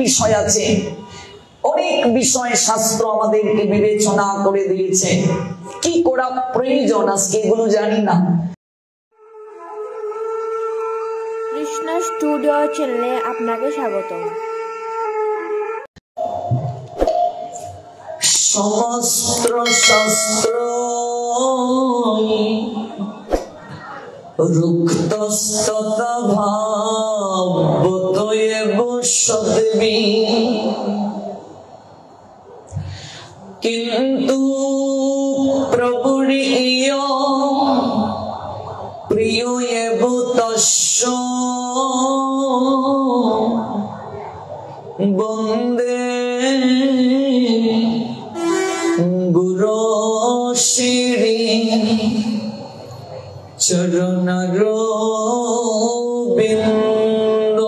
বিষয় আছে, অনেক বিষয় শাস্ত্র আমাদেরকে বিবেচনা করে দিয়েছে। কি করা প্রয়োজন আজকে এগুলো জানি না। কৃষ্ণ স্টুডিও চ্যানেলে আপনাকে স্বাগত। সমস্ত শাস্ত্র রুক্তস্ততা ভাবতয়েব সদ্বি, কিন্তু প্রভুরিয় প্রিয় এব তস্য বন্দে গুরু শ্রী চরণারবিন্দ।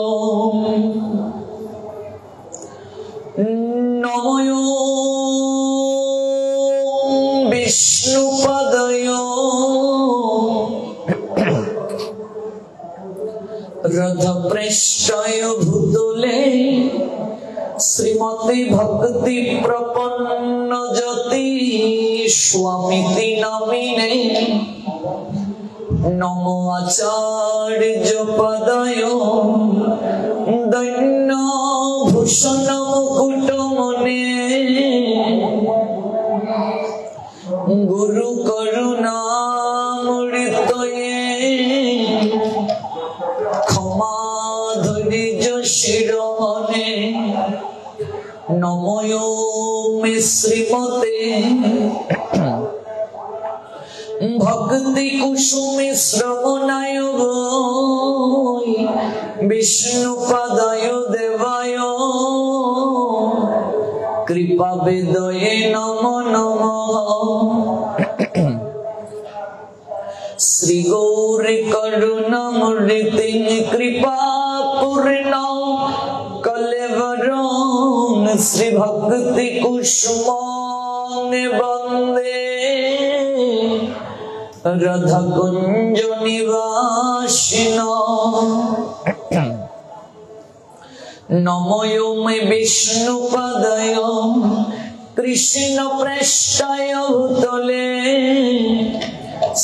নমঃ বিষ্ণুপদয় রথপৃষ্ঠয় ভূতলে শ্রীমতী ভক্তি প্রপন্ন জ্যোতি স্বামীতি নামিনে। নমো আচার্য পদয় দৈন্য ভূষণ মুকুট মনে, গুরু করুণামৃতয়ে ক্ষমা ধৈর্য শিরোমণে। নমঃ শ্রীমতে ভক্তি কুসুমে শ্রবণায় বিষ্ণুপদায় দেবায় কৃপা বেদয়ে নমো নমঃ। শ্রী গৌরী করুণামৃতি কৃপা পূর্ণ কলেবরং শ্রী ভক্তি কুসুম বন্দে রাধা কুঞ্জ নিবাসিন। নমঃ বিষ্ণুপদায় কৃষ্ণ প্রেষ্ঠায় ভূতলে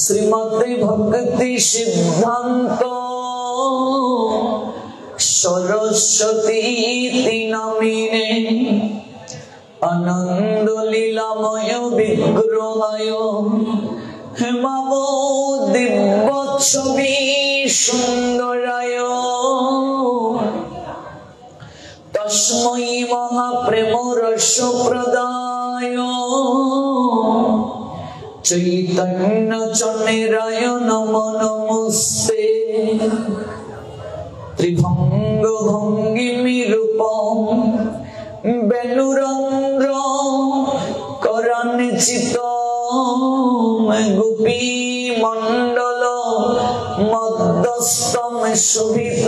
শ্রীমতী ভক্তি সিদ্ধান্ত সরস্বতী নামিনে। আনন্দ লীলাময় বিগ্রহায় হেমাব দিব্য ছবি সুন্দরায় তস্मै মহাপ্রেম রস প্রদায় চৈতন্য চন্দ্রায় নমো নমস্তে। ত্রিভঙ্গ ভঙ্গিমি রূপম বেণুরন্ধ্র করণচিত গোপী মণ্ডল মধ্যস্থম শোভিত।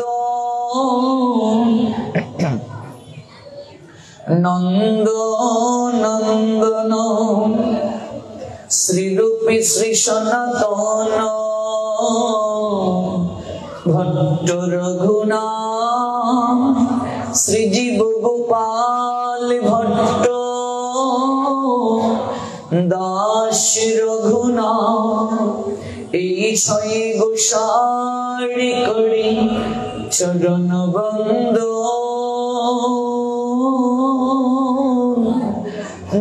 নন্দ নন্দন শ্রীরূপী শ্রী সনাতন ভট্ট রঘুনাথ শ্রীজীব গোপাল ভট্ট দাস রঘুনাথ। এই ছয় গোসারি করি চরণ বন্দ,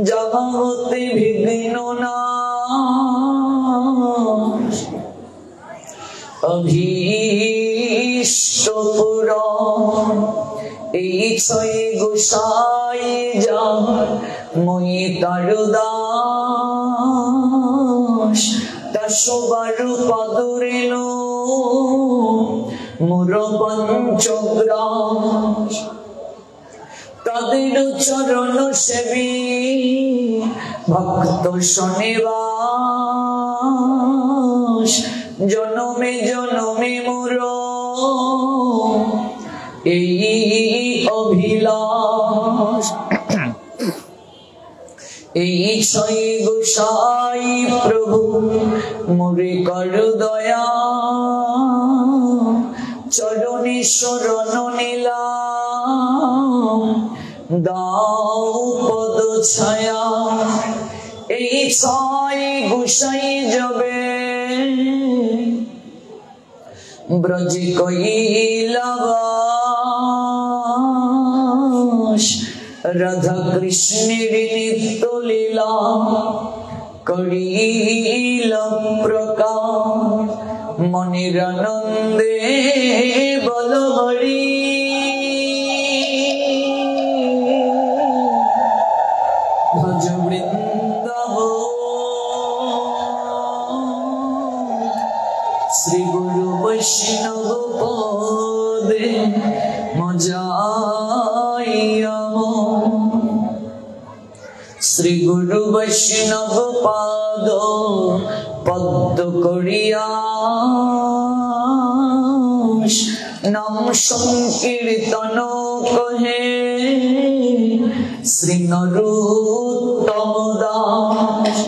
যাহা হতে বিঘ্ন নাশ অভীষ্ট পুরাণ। এই ছয় গোসাই যার মই তার দাস, দশবার পাদুরেন মোর পঞ্চগ্রাস। তাদের চরণ সেবী ভক্ত শনিবাস, জনমে জনমে মোর এই অভিলাষ। এই ছয় গোসাই প্রভু মোরে কর দয়া, চরণে শরণ নিলাম দাও পদ ছায়া এই ছয় গুসাই যাবে ব্রজ কৈলাস রাধা কৃষ্ণের নিত্য লীলা করিল প্রকাশ মনের আনন্দে বল হরি ভজ বৃন্দাবন শ্রী গুরু বৈষ্ণব পদে মজাইয়া শ্রী গুরু বৈষ্ণব পাদ পদ্ম করিয়া নাম সংকীর্তন কহে শ্রী নরোত্তম দাস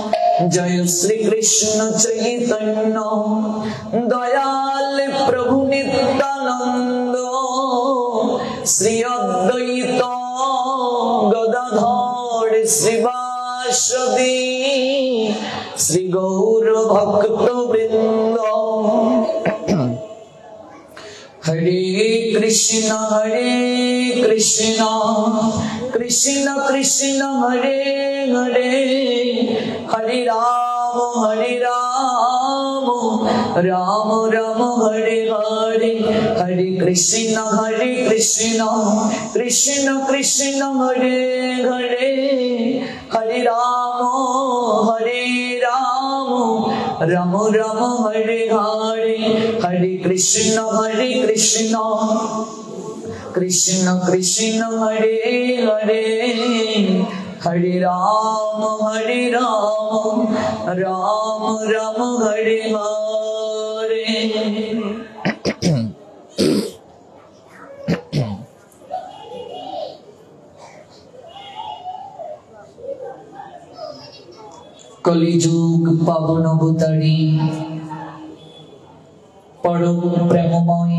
জয় শ্রী কৃষ্ণ চৈতন্য দয়াল প্রভু নিত্যানন্দ শ্রী অদ্বৈত গদাধর শ্রীবাসদী শ্রী গৌর ভক্ত বৃন্দ হরে কৃষ্ণ কৃষ্ণ কৃষ্ণ হরে হরে হরে রাম রাম রাম হরে হরে হরে কৃষ্ণ কৃষ্ণ কৃষ্ণ হরে হরে হরে রাম রাম রাম হরে হরে হরে কৃষ্ণ কৃষ্ণ কৃষ্ণ হরে হরে হরে রাম রাম রাম হরে হরে কলিযুগ পাবন অবতারী পরম প্রেমময়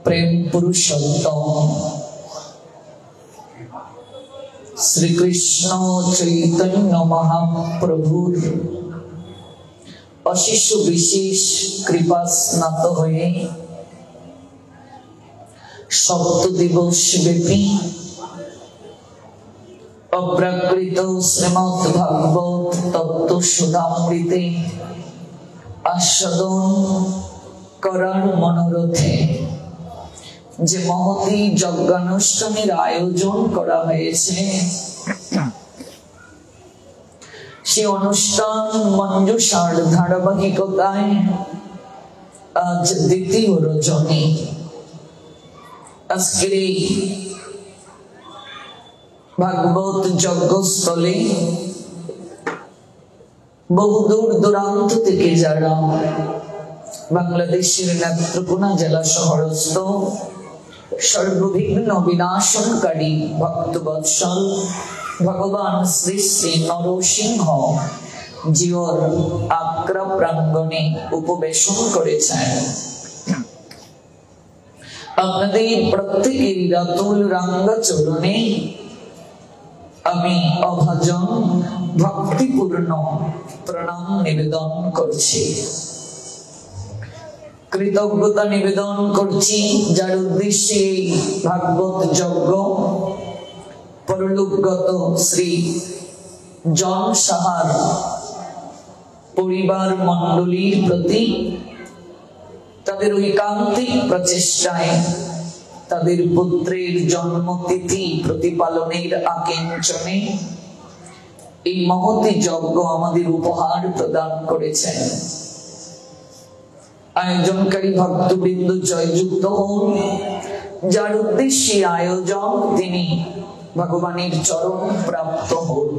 প্রেম পুরুষোত্তম শ্রীকৃষ্ণ চৈতন্য মহাপ্রভুর অশেষ বিশেষ কৃপা স্নাত হয়ে সপ্তদিবস ব্যাপী অপ্রাকৃত শ্রীমৎ ভাগবত তত্ত্ব সুধামৃতে আস্বাদন করার মনোরথে যে মহতী যজ্ঞানুষ্ঠানের আয়োজন করা হয়েছে সেই অনুষ্ঠান মঞ্জুষার ধারাবাহিকতায় আজ দ্বিতীয় রজনী। আজকের এই ভাগবত যজ্ঞস্থলে বহু দূর দূরান্ত থেকে যারা বাংলাদেশের নেত্রকোনা জেলা শহরস্থ সর্ববিঘ্ন বিনাশনকারী ভক্তবৎসল ভগবান শ্রী শ্রী নরসিংহ জিওর আগ্রা প্রাঙ্গণে উপবেশন করেছেন, আপনাদের প্রত্যেকের রাতুল রাঙ্গা চরণে আমি অভাজন ভক্তিপূর্ণ প্রণাম নিবেদন করছি, কৃতজ্ঞতা নিবেদন করছি যার উদ্দেশ্যে ভাগবত যজ্ঞ পরলোকগত শ্রী জন সাহার পরিবার মণ্ডলীর প্রতি তাদের ঐকান্তিক প্রচেষ্টায় তাদের পুত্রের জন্মতিথি প্রতিপালনের আকাঙ্ক্ষণে এই মহতী যজ্ঞ আমাদের উপহার প্রদান করেছেন। আয়োজনকারী ভক্তবৃন্দ জয়যুক্ত হন, যার উদ্দেশ্যে আয়োজন তিনি ভগবানের চরণ প্রাপ্ত হন।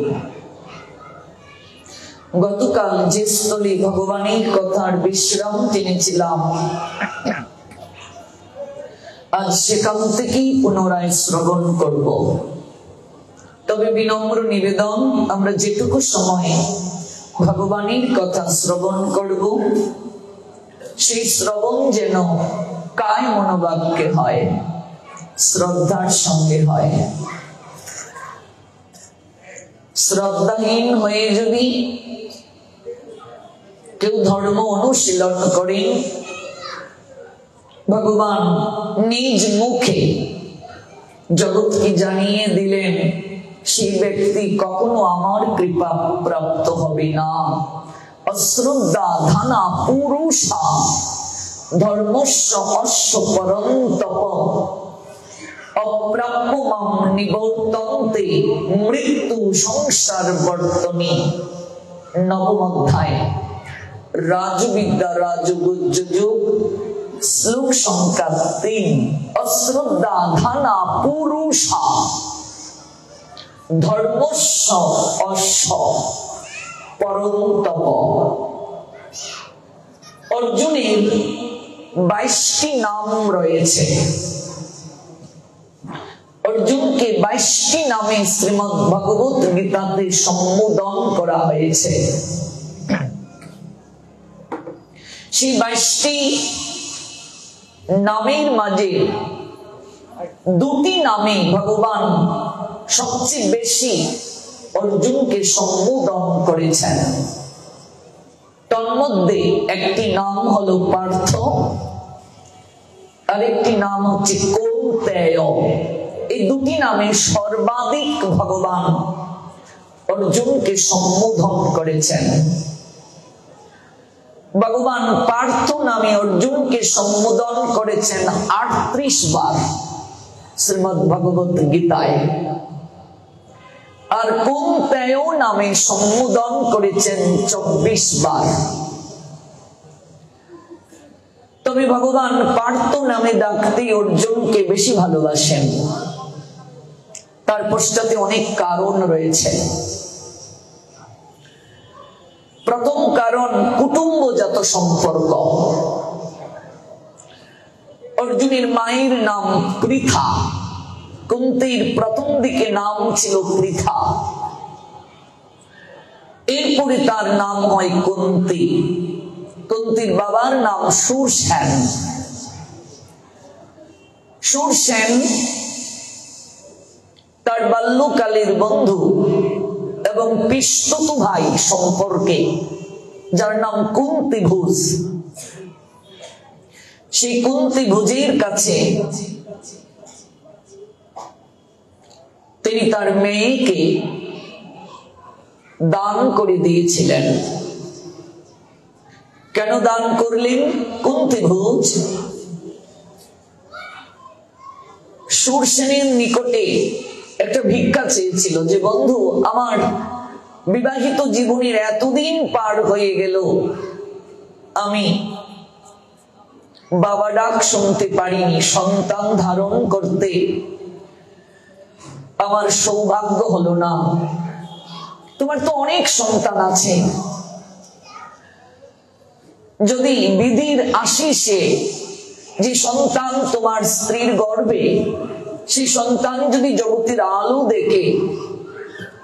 গতকাল যে স্থলে ভগবানের কথার বিশ্রাম টেনেছিলাম, আজ সেখান থেকেই পুনরায় শ্রবণ করব। তবে বিনম্র নিবেদন, আমরা যেটুকু সময়ে ভগবানের কথা শ্রবণ করব সেই শ্রবণ যেন কায় মনোবাক্যে হয়, শ্রদ্ধার সঙ্গে হয়। শ্রদ্ধাহীন হয়ে যদি কেউ ধর্ম অনুশীলন করেন, ভগবান নিজ মুখে জগৎকে জানিয়ে দিলেন সেই ব্যক্তি কখনো আমার কৃপা প্রাপ্ত হবে না। অশ্রদ্ধা ধানা পুরুষা ধর্মস্য অশ্ব পরন্তপ অপ্রাপ্য মাম নিবর্তন্তে মৃত্যু সংসার বর্তনী। নবম অধ্যায় রাজবিদ্যা রাজগুজ্জ যুগ, শ্লোক সংখ্যা 3। অশ্রদ্ধা ধানা পুরুষা ধর্মস্য অশ্ব পরন্তপ। অর্জুনের 22টি নাম রয়েছে। অর্জুনকে 22টি নামে শ্রীমদ্ ভগবত গীতাতে সম্বোধন করা হয়েছে। সেই 22টি নামের মাঝে দুটি নামে ভগবান সবচেয়ে বেশি অর্জুনকে সম্বোধন করেছেন। তন্মধ্যে একটি নাম হলো পার্থ, আরেকটি নাম হচ্ছে কৌন্তেয়। এই দুটি নামে সর্বাধিক ভগবান অর্জুনকে সম্বোধন করেছেন। ভগবান পার্থ নামে অর্জুনকে সম্বোধন করেছেন 38 বার শ্রীমদ্ ভগবত গীতায়, আর কৌন্তেয় নামে সম্বোধন করেছেন 24 বার। তবে ভগবান পার্থ নামে ডাকতে অর্জুনকে বেশি ভালোবাসেন। তার পশ্চাতে অনেক কারণ রয়েছে। প্রথম কারণ কুটুম্বজাত সম্পর্ক। অর্জুনের মায়ের নাম পৃথা, কুন্তির প্রথম দিকে নাম ছিল পৃথা, এরপরে তার নাম হয় কুন্তি। কুন্তির বাবার নাম শূরসেন। শূরসেন তার বাল্যকালের বন্ধু এবং পিস্তত ভাই সম্পর্কে, যার নাম কুন্তিভোজ। সেই কুন্তিভোজের কাছে তিনি তার মেয়েকে দান করে দিয়েছিলেন। কেন দান করলেন? কুন্তিভোজ শূরসেনের নিকটে একটা ভিক্ষা চেয়েছিল যে, বন্ধু, আমার বিবাহিত জীবনের এতদিন পার হয়ে গেল, আমি বাবা ডাক শুনতে পারিনি, সন্তান ধারণ করতে আমার সৌভাগ্য হলো না। তোমার তো অনেক সন্তান আছে, যদি বিধির আশিসে যে সন্তান তোমার স্ত্রীর গর্ভে, সেই সন্তান যদি জগতের আলো দেখে,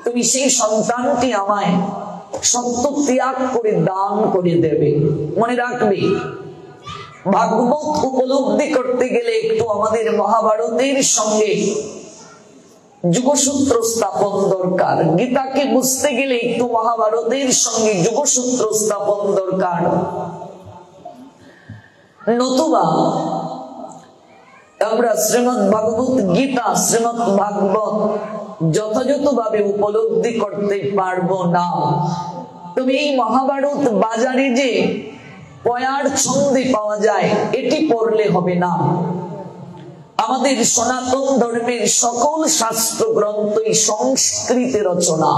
তুমি সেই সন্তানটি আমায় সত্য ত্যাগ করে দান করে দেবে। মনে রাখবে, ভাগবত উপলব্ধি করতে গেলে একটু আমাদের মহাভারতের সঙ্গে যুগসূত্র স্থাপন দরকার। গীতাকে বুঝতে গেলে একটু মহাভারতের সঙ্গে যুগসূত্র স্থাপন দরকার। নতুবা আমরা শ্রীমদ্ ভগবত গীতা, শ্রীমদ্ ভাগবত যথাযথভাবে উপলব্ধি করতে পারবো না। তবে এই মহাভারত বাজারে যে পয়ার ছন্দে পাওয়া যায়, এটি পড়লে হবে না। আমাদের সনাতন ধর্মের সকল শাস্ত্র গ্রন্থই সংস্কৃতে রচনা।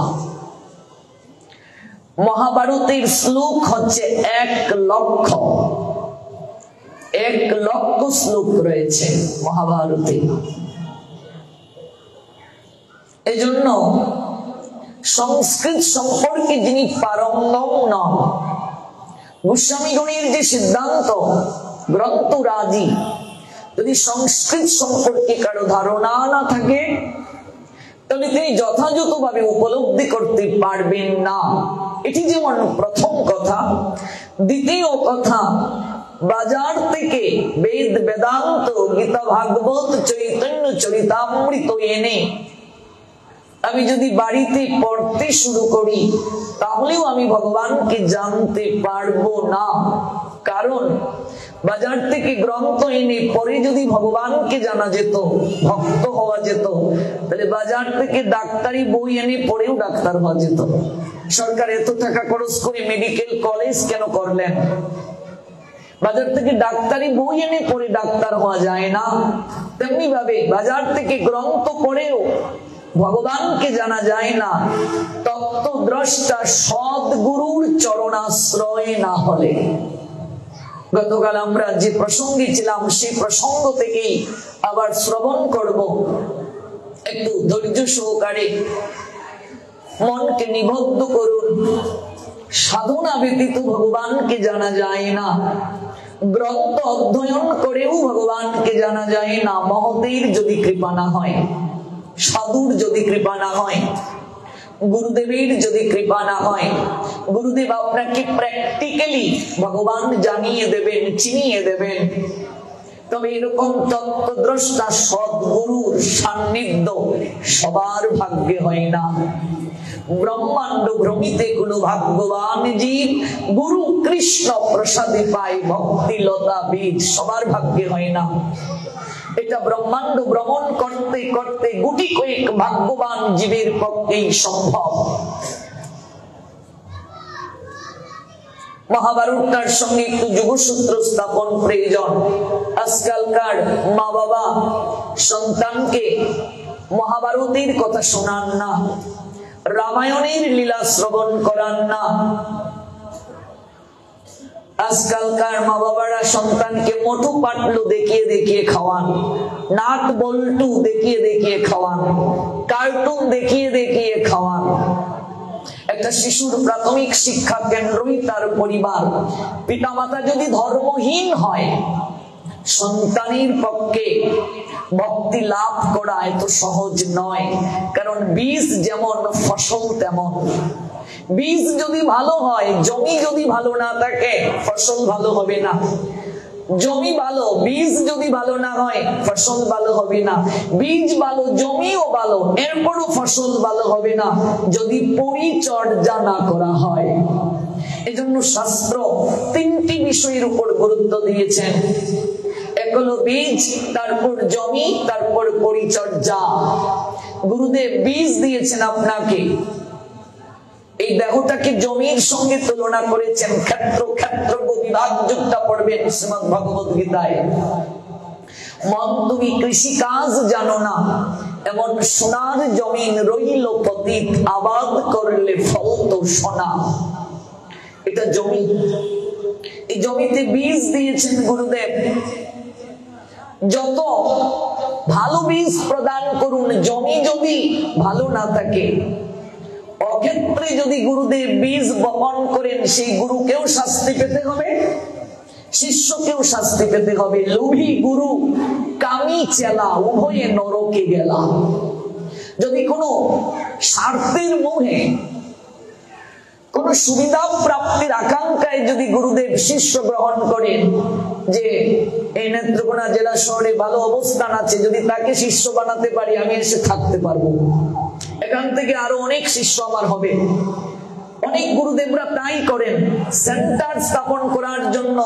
মহাভারতের শ্লোক হচ্ছে 1 লক্ষ। 1 লক্ষ শ্লোক রয়েছে মহাভারতে। এজন্য সংস্কৃত সম্পর্কে যিনি পারঙ্গম নন, গোস্বামীগণের যে সিদ্ধান্ত গ্রন্থরাজি, যদি সংস্কৃত সম্পর্কে কারো ধারণা না থাকে, তাহলে তিনি যথাযথভাবে উপলব্ধি করতে পারবেন না। এটি যেমন প্রথম কথা। দ্বিতীয় কথা, বাজার থেকে বেদ, বেদান্ত, গীতা, ভাগবত, চৈতন্য চরিতামৃত এনে আমি যদি বাড়িতে পড়তে শুরু করি তাহলেও আমি ভগবানকে জানতে পারবো না। কারণ বাজার থেকে গ্রন্থ এনে পরে যদি ভগবানকে জানা যেত, ভক্ত হওয়া যেত, তাহলে বাজার থেকে ডাক্তারি বই এনে পড়েও ডাক্তার হওয়া যেত। সরকার এত টাকা খরচ করে মেডিকেল কলেজ কেন করলেন? বাজার থেকে ডাক্তারি বই এনে পড়ে ডাক্তার হওয়া যায় না। তেমনি ভাবে বাজার থেকে গ্রন্থ পড়েও ভগবানকে জানা যায় না তত্ত্বদ্রষ্টা সদ্গুরুর চরণাশ্রয় না হলে। গতকাল আমরা যে প্রসঙ্গে ছিলাম সেই প্রসঙ্গ থেকেই আবার শ্রবণ করব। একটু ধৈর্য সহকারে মনকে নিবদ্ধ করুন। সাধনা ব্যতীত ভগবানকে জানা যায় না, গ্রন্থ অধ্যয়ন করেও ভগবানকে জানা যায় না। মহতের যদি কৃপা না হয়, সাধুর যদি কৃপা না হয়, গুরুদেবের যদি কৃপা না হয়, গুরুদেব আপনাকে প্র্যাকটিক্যালি ভগবান জানিয়ে দেবেন, চিনিয়ে দেবেন, তবে এরকম তত্ত্বদ্রষ্টা সদ্গুরুর সান্নিধ্য সবার ভাগ্যে হয় না। ব্রহ্মাণ্ড ভ্রমিতে কোন ভাগ্যবান জীব গুরু কৃষ্ণ প্রসাদে পায় ভক্তি লতা বীজ, সবার ভাগ্যে হয় না। এটা ব্রহ্মাণ্ড ভ্রমণ করতে করতে গুটি কয়েক ভাগ্যবান জীবের পক্ষেই সম্ভব। মহাভারতটার সঙ্গে একটু যোগসূত্র স্থাপন প্রয়োজন। আজকালকার মা বাবা সন্তানকে মহাভারতের কথা শোনান না, রামায়ণের লীলা শ্রবণ করান না। আজকালকার মা বাবারা সন্তানকে মোটু পাটলু দেখিয়ে দেখিয়ে খাওয়ান, নাট বল্টু দেখিয়ে দেখিয়ে খাওয়ান, কার্টুন দেখিয়ে দেখিয়ে খাওয়ান। একটা শিশুর প্রাথমিক শিক্ষা কেন্দ্রই তার পরিবার। পিতামাতা যদি ধর্মহীন হয়, সন্তানের পক্ষে ভক্তি লাভ করা এত সহজ নয়। কারণ বীজ যেমন ফসল তেমন। বীজ যদি ভালো হয়, জমি যদি ভালো না থাকে, ফসল ভালো হবে না। জমি ভালো, বীজ যদি ভালো না হয়, ফসল ভালো হবে না। বীজ ভালো, জমিও ভালো, এরপরও ফসল ভালো হবে না যদি পরিচর্যা না করা হয়। এজন্য শাস্ত্র তিনটি বিষয়ের উপর গুরুত্ব দিয়েছেন। এক হলো বীজ, তারপর জমি, তারপর পরিচর্যা। গুরুদেব বীজ দিয়েছেন আপনাকে, এই দেহটাকে জমির সঙ্গে তুলনা করেছেন। ক্ষেত্র ক্ষেত্র বিভাগ যুক্ত পড়বেন শ্রীমদ্ ভগবত গীতায়। মন তুমি কৃষি কাজ জানো না, এমন সোনার জমিন রইল পতিত, আবাদ করলে ফল তো সোনা। এটা জমি, এই জমিতে বীজ দিয়েছেন গুরুদেব। যত ভালো বীজ প্রদান করুন, জমি যদি ভালো না থাকে, অক্ষেত্রে যদি গুরুদেব বীজ বপন করেন, সেই গুরুকেও শাস্তি পেতে হবে, শিষ্যকেও শাস্তি পেতে হবে। লোভী গুরু, কামি চেলা, উভয়ে নরকে গেলা। যদি কোনো স্বার্থের মোহে, কোন সুবিধা প্রাপ্তির আকাঙ্ক্ষায় যদি গুরুদেব শিষ্য গ্রহণ করেন, যে এই নেত্রকোনা জেলা শহরে ভালো অবস্থান আছে, যদি তাকে শিষ্য বানাতে পারি আমি এসে থাকতে পারবো, এখান থেকে আরো অনেক শিষ্য আমার হবে। অনেক গুরুদেবরা তাই করেন, সেন্টার স্থাপন করার জন্য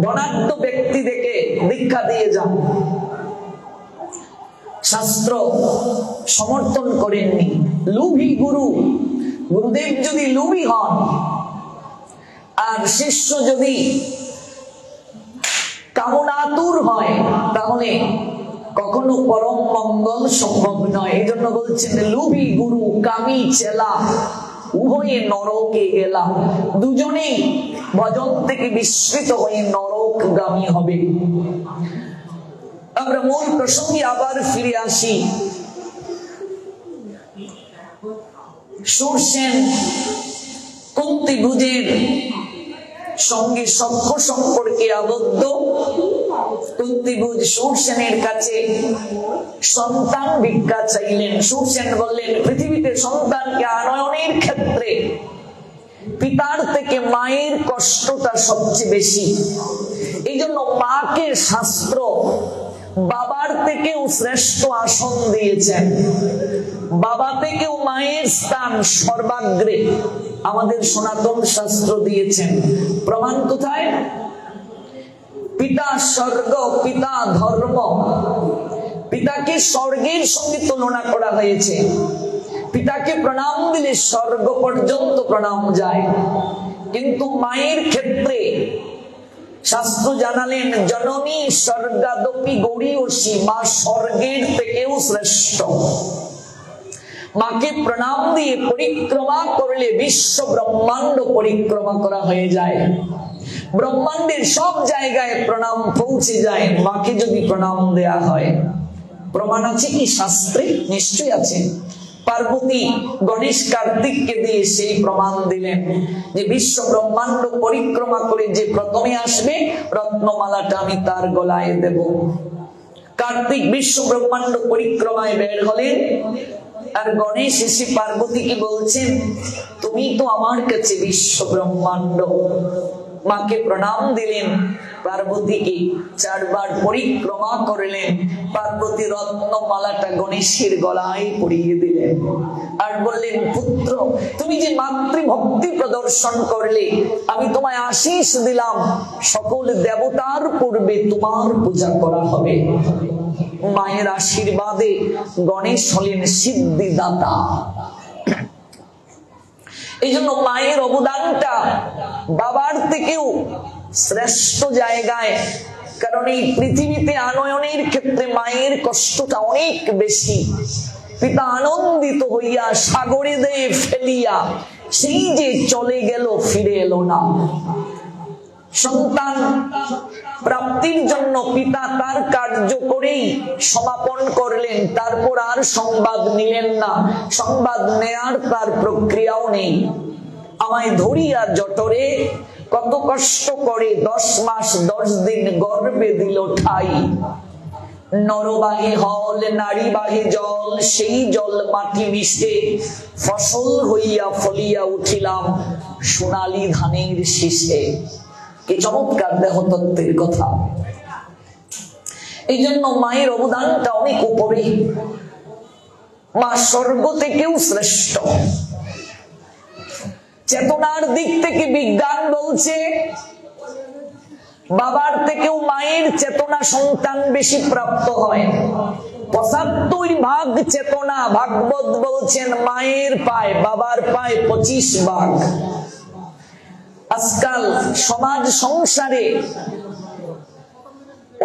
ধনাঢ্য ব্যক্তি দেখে দীক্ষা দিয়ে যান। শাস্ত্র সমর্থন করেননি। লোভী গুরু, গুরুদেব যদি লোভী হন আর শিষ্য যদি কামনাতুর হয়, তাহলে কখনো পরম মঙ্গল সম্ভব নয়। এই জন্য বলছেন লোভী গুরু, কামি চেলা, উভয়ে নরকে গেলা। দুজনেই ভজন থেকে বিস্মৃত হয়ে নরকগামী হবে। আমরা মূল প্রসঙ্গে আবার ফিরে আসি। সুরসেন কুন্তিভুজের সঙ্গে সখ্য সম্পর্কে আবদ্ধ। কুন্তিভুজ সুরসেনের কাছে সন্তান ভিক্ষা চাইলেন। সুরসেন বললেন, পৃথিবীতে সন্তানকে আনয়নের ক্ষেত্রে পিতার থেকে মায়ের কষ্টটা সবচেয়ে বেশি। এই জন্য মাকে শাস্ত্র বাবার থেকেও শ্রেষ্ঠ আসন দিয়েছেন। বাবা থেকেও মায়ের স্থান সর্বাগ্রে আমাদের সনাতন শাস্ত্র দিয়েছেন। প্রমাণ কোথায়? পিতা স্বর্গ পিতা ধর্ম। পিতাকে স্বর্গের সঙ্গে তুলনা করা হয়েছে। পিতাকে প্রণাম দিলে স্বর্গ পর্যন্ত প্রণাম যায়, কিন্তু মায়ের ক্ষেত্রে শাস্ত্র জানালেন জননী স্বর্গাদপি গৌরীয়সী, মা স্বর্গের থেকেও শ্রেষ্ঠ। মাকে প্রণাম দিয়ে পরিক্রমা করলে বিশ্ব ব্রহ্মাণ্ড পরিক্রমা করা হয়ে যায়। ব্রহ্মাণ্ডের সব জায়গায় প্রণাম পৌঁছে যায় মাকে যদি প্রণাম দেয়া হয়। প্রমাণ আছে কি শাস্ত্রে? নিশ্চয়ই আছে। পার্বতী গণেশ কার্তিককে দিয়ে সেই প্রমাণ দিলেন যে বিশ্ব ব্রহ্মাণ্ড পরিক্রমা করে যে প্রথমে আসবে রত্নমালাটা আমি তার গলায় দেব। কার্তিক বিশ্ব ব্রহ্মাণ্ড পরিক্রমায় বের হলেন, আর গণেশ এসে পার্বতীকে বলছেন তুমি তো আমার কাছে বিশ্ব ব্রহ্মাণ্ড। মাকে প্রণাম দিলেন, পার্বতীকে 4 বার পরিক্রমা করলেন। পার্বতী রত্নমালাটা গণেশের গলায় পরিয়ে দিলেন আর বললেন পুত্র তুমি যে মাতৃভক্তি প্রদর্শন করলে আমি তোমায় আশীষ দিলাম, সকল দেবতার পূর্বে তোমার পূজা করা হবে। মায়ের আশীর্বাদে গণেশ হলেন সিদ্ধিদাতা। এই জন্য মায়ের অবদানটা বাবার থেকেও শ্রেষ্ঠ জায়গায়, কারণ এই পৃথিবীতে আনয়নের ক্ষেত্রে মায়ের কষ্টটা অনেক বেশি। পিতা আনন্দিত হইয়া সাগরে দেয় ফেলিয়া, সেই যে চলে গেল ফিরে এলো না। সন্তান প্রাপ্তির জন্য পিতা তার কার্য করেই সমাপন করলেন, তারপর আর সংবাদ নিলেন না। সংবাদ নেয়ার তার প্রক্রিয়াও নেই। আমায় ধরিয়া জঠরে কত কষ্ট করে 10 মাস 10 দিন গর্ভে দিল ঠাই। নরবাহে হল নারী বাহে জল, সেই জল মাটি মিশে ফসল হইয়া ফলিয়া উঠিলাম সোনালী ধানের শীষে। কি চমৎকার দেহতত্ত্বের কথা। এই জন্য মায়ের অবদানটা অনেক উপরে। মা স্বর্গ থেকেও শ্রেষ্ঠ। চেতনার দিক থেকে বিজ্ঞান বলছে বাবার থেকেও মায়ের চেতনা সন্তান বেশি প্রাপ্ত হয়। 75 চেতনা ভাগবত বলছেন মায়ের পায়, বাবার পায় 25 ভাগ। আজকাল সমাজ সংসারে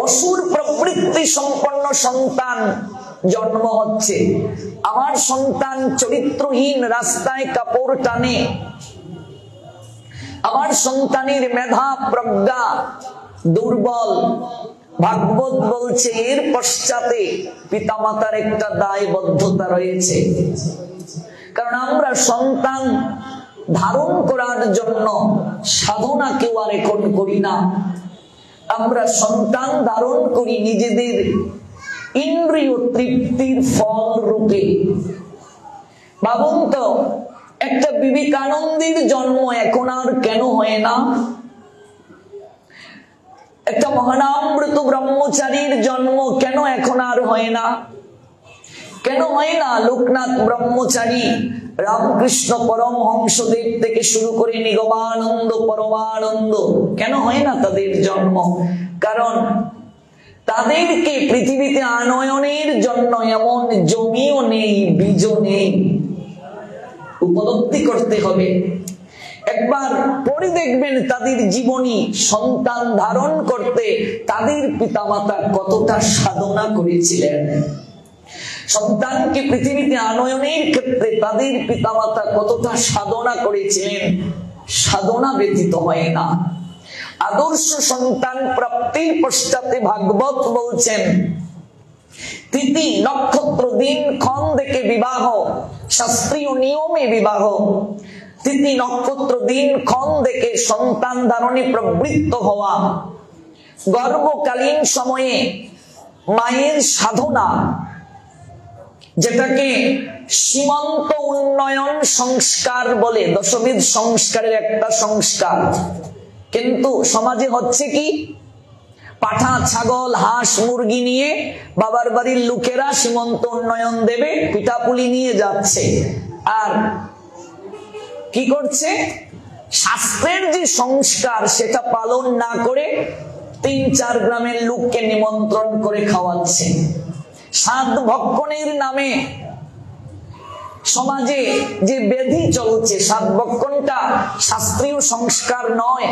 অসুর প্রবৃত্তি সম্পন্ন সন্তান জন্ম হচ্ছে। আমার সন্তান চরিত্রহীন, রাস্তায় কাপড় টানে। আমার সন্তানের মেধা প্রজ্ঞা দুর্বল। ভাগবত বলছে এর পশ্চাতে পিতামাতার একটা দায়বদ্ধতা রয়েছে। কারণ আমরা সন্তান ধারণ করার জন্য সাধনা কেউ আর এখন করি না। আমরা সন্তান ধারণ করি নিজেদের ইন্দ্রিয় তৃপ্তির ফল রূপে। ভাবুন তো, একটা বিবেকানন্দের জন্ম এখন আর কেন হয় না? একটা মহানামৃত ব্রহ্মচারীর জন্ম কেন এখন আর হয় না? কেন হয় না লোকনাথ ব্রহ্মচারী, রামকৃষ্ণ পরমহংসদেব থেকে শুরু করে নিগমানন্দ পরমানন্দ, কেন হয় না তাদের জন্ম? কারণ তাদেরকে পৃথিবীতে আনয়নের জন্য এমন জমিও নেই, বীজও নেই। উপলব্ধি করতে হবে। একবার পরে দেখবেন তাদের জীবনী, সন্তান ধারণ করতে তাদের পিতামাতা কতটা সাধনা করেছিলেন। সন্তানকে পৃথিবীতে আনয়নের ক্ষেত্রে তাদের পিতামাতা কতটা সাধনা করেছিলেন। সাধনা ব্যতীত হয় না। আদর্শ সন্তান প্রাপ্তির পশ্চাতে ভাগবত বলছেন তিথি নক্ষত্র দিন ক্ষণ দেখে বিবাহ, শাস্ত্রীয় নিয়মে বিবাহ। তিথি নক্ষত্র দিন ক্ষণ দেখে সন্তান ধারণে প্রবৃত্ত হওয়া। গর্ভকালীন সময়ে মায়ের সাধনা, যেটাকে সীমন্ত উন্নয়ন সংস্কার বলে, দশবিধ সংস্কারের একটা সংস্কার। কিন্তু সমাজে হচ্ছে কি, পাঠা, ছাগল, হাঁস, মুরগি নিয়ে বাবার বাড়ির লোকেরা সীমন্ত উন্নয়ন দেবে, পিঠাপুলি নিয়ে যাচ্ছে। আর কি করছে? শাস্ত্রের যে সংস্কার সেটা পালন না করে 3-4 গ্রামের লোককে নিমন্ত্রণ করে খাওয়াচ্ছে। সাধ ভক্ষণের নামে সমাজে যে ব্যাধি চলছে, সাধ ভক্ষণটা শাস্ত্রীয় সংস্কার নয়।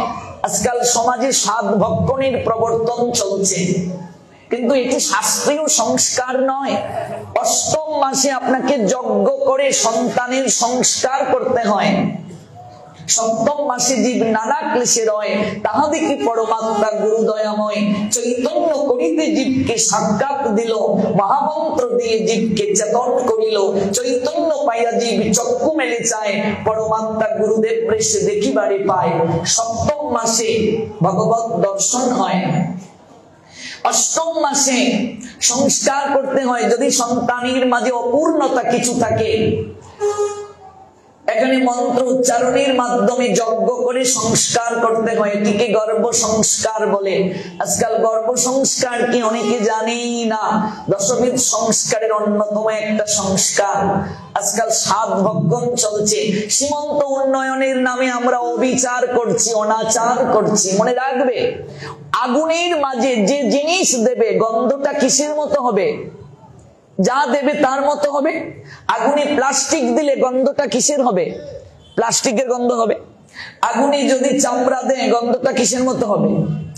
আজকাল সমাজে সাধ ভক্ষণের প্রবর্তন চলছে, কিন্তু এটি শাস্ত্রীয় সংস্কার নয়। অষ্টম মাসে আপনাকে যজ্ঞ করে সন্তানের সংস্কার করতে হয়। সপ্তম মাসে জীব নানা ক্লেশে রয়, তাহাদিকে পরমাত্মা গুরু দয়াময় চৈতন্য করিতে জীবকে সাক্ষাৎ দিল, মহামন্ত্র দিয়ে জীবকে চেতন করিল। চৈতন্য পাইয়া জীব চক্ষু মেলে চায়, পরমাত্মা গুরুদেব প্রেসে দেখিবারে পায়। সপ্তম মাসে ভগবত দর্শন হয়। অষ্টম মাসে সংস্কার করতে হয়। যদি সন্তানের মাঝে অপূর্ণতা কিছু থাকে, এখানে মন্ত্র উচ্চারণের মাধ্যমে যজ্ঞ করে সংস্কার করতে হয়। এটিকে গর্ভ সংস্কার বলে। আজকাল গর্ভ সংস্কার কি অনেকে জানেই না। দশবিধ সংস্কারের অন্যতম একটা সংস্কার। আজকাল সাধ ভক্ষণ চলছে। সীমন্ত উন্নয়নের নামে আমরা অবিচার করছি, অনাচার করছি। মনে রাখবে, আগুনের মাঝে যে জিনিস দেবে গন্ধটা কিসের মতো হবে? যা দেবে তার মতো হবে। আগুনে প্লাস্টিক দিলে গন্ধটা কিসের হবে? প্লাস্টিকের গন্ধ হবে। আগুনে যদি চামড়া দেয় গন্ধটা কিসের মতো হবে?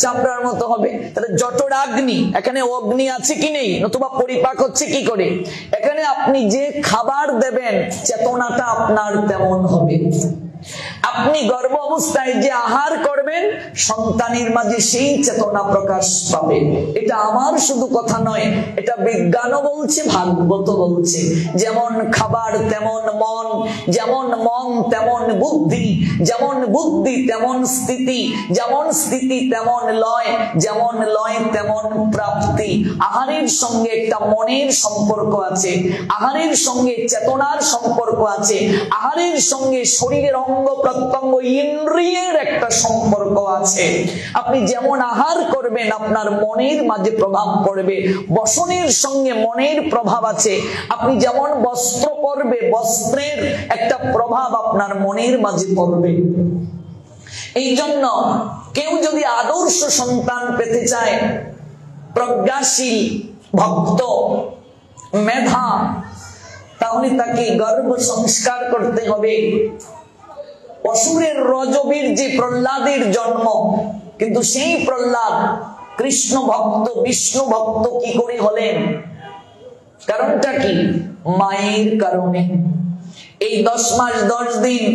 চামড়ার মতো হবে। তাহলে জঠরাগ্নি, এখানে অগ্নি আছে কি নেই? নতুবা পরিপাক হচ্ছে কি করে? এখানে আপনি যে খাবার দেবেন চেতনাটা আপনার তেমন হবে। আপনি গর্ভ অবস্থায় যে আহার করবেন সন্তানের মাঝে সেই চেতনা প্রকাশ পাবে। এটা আমার শুধু কথা নয়, এটা বিজ্ঞানও বলছে, ভাগবত বলছে। যেমন খাবার তেমন মন, যেমন মন তেমন বুদ্ধি, যেমন বুদ্ধি তেমন স্থিতি, যেমন স্থিতি তেমন লয়, যেমন লয় তেমন প্রাপ্তি। আহারের সঙ্গে একটা মনের সম্পর্ক আছে, আহারের সঙ্গে চেতনার সম্পর্ক আছে, আহারের সঙ্গে শরীরের অঙ্গ প্রত্যঙ্গ ইন্দ্রিয়ের একটা সম্পর্ক আছে। আপনি যেমন আহার করবেন আপনার মনের মাঝে প্রভাব পড়বে। বসনের সঙ্গে মনের প্রভাব আছে। আপনি যেমন বস্ত্র পরবে বস্ত্রের একটা প্রভাব আপনার মনের মাঝে পড়বে। এই জন্য কেউ যদি আদর্শ সন্তান পেতে চায়, প্রজ্ঞাশীল, ভক্ত, মেধা, তাহলে তাকে গর্ভ সংস্কার করতে হবে। অসুরের রজবীর যে প্রহ্লাদের জন্ম, কিন্তু সেই প্রহ্লাদ কৃষ্ণ ভক্ত, বিষ্ণু ভক্ত কি করে হলেন? কারণটা কি? মায়ের কারণে। এই 10 মাস 10 দিন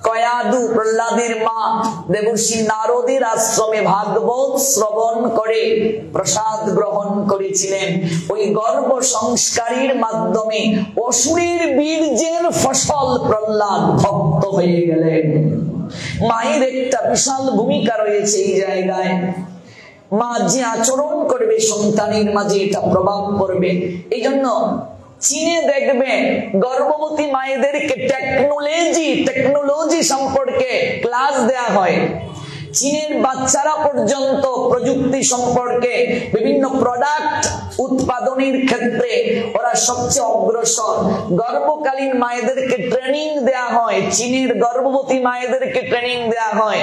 কয়াদু প্রহ্লাদের মা দেবর্ষি নারদের আশ্রমে ভাগবত শ্রবণ করে প্রসাদ গ্রহণ করেছিলেন। ওই গর্ভ সংস্কারের মাধ্যমে অসুরের বীর্যের ফসল প্রহ্লাদ ভক্ত হয়ে গেলেন। মায়ের একটা বিশাল ভূমিকা রয়েছে এই জায়গায়। মা যে আচরণ করবে সন্তানের মাঝে এটা প্রভাব পড়বে। এই জন্য চীনে দেখবে গর্ভবতী মায়েদেরকে টেকনোলজি সম্পর্কে ক্লাস দেয়া হয়। চীনের বাচ্চারা পর্যন্ত প্রযুক্তি সম্পর্কে বিভিন্ন প্রোডাক্ট উৎপাদনের ক্ষেত্রে ওরা সবচেয়ে অগ্রসর। গর্ভকালীন মায়েদেরকে ট্রেনিং দেয়া হয়, চীনের গর্ভবতী মায়েদেরকে ট্রেনিং দেয়া হয়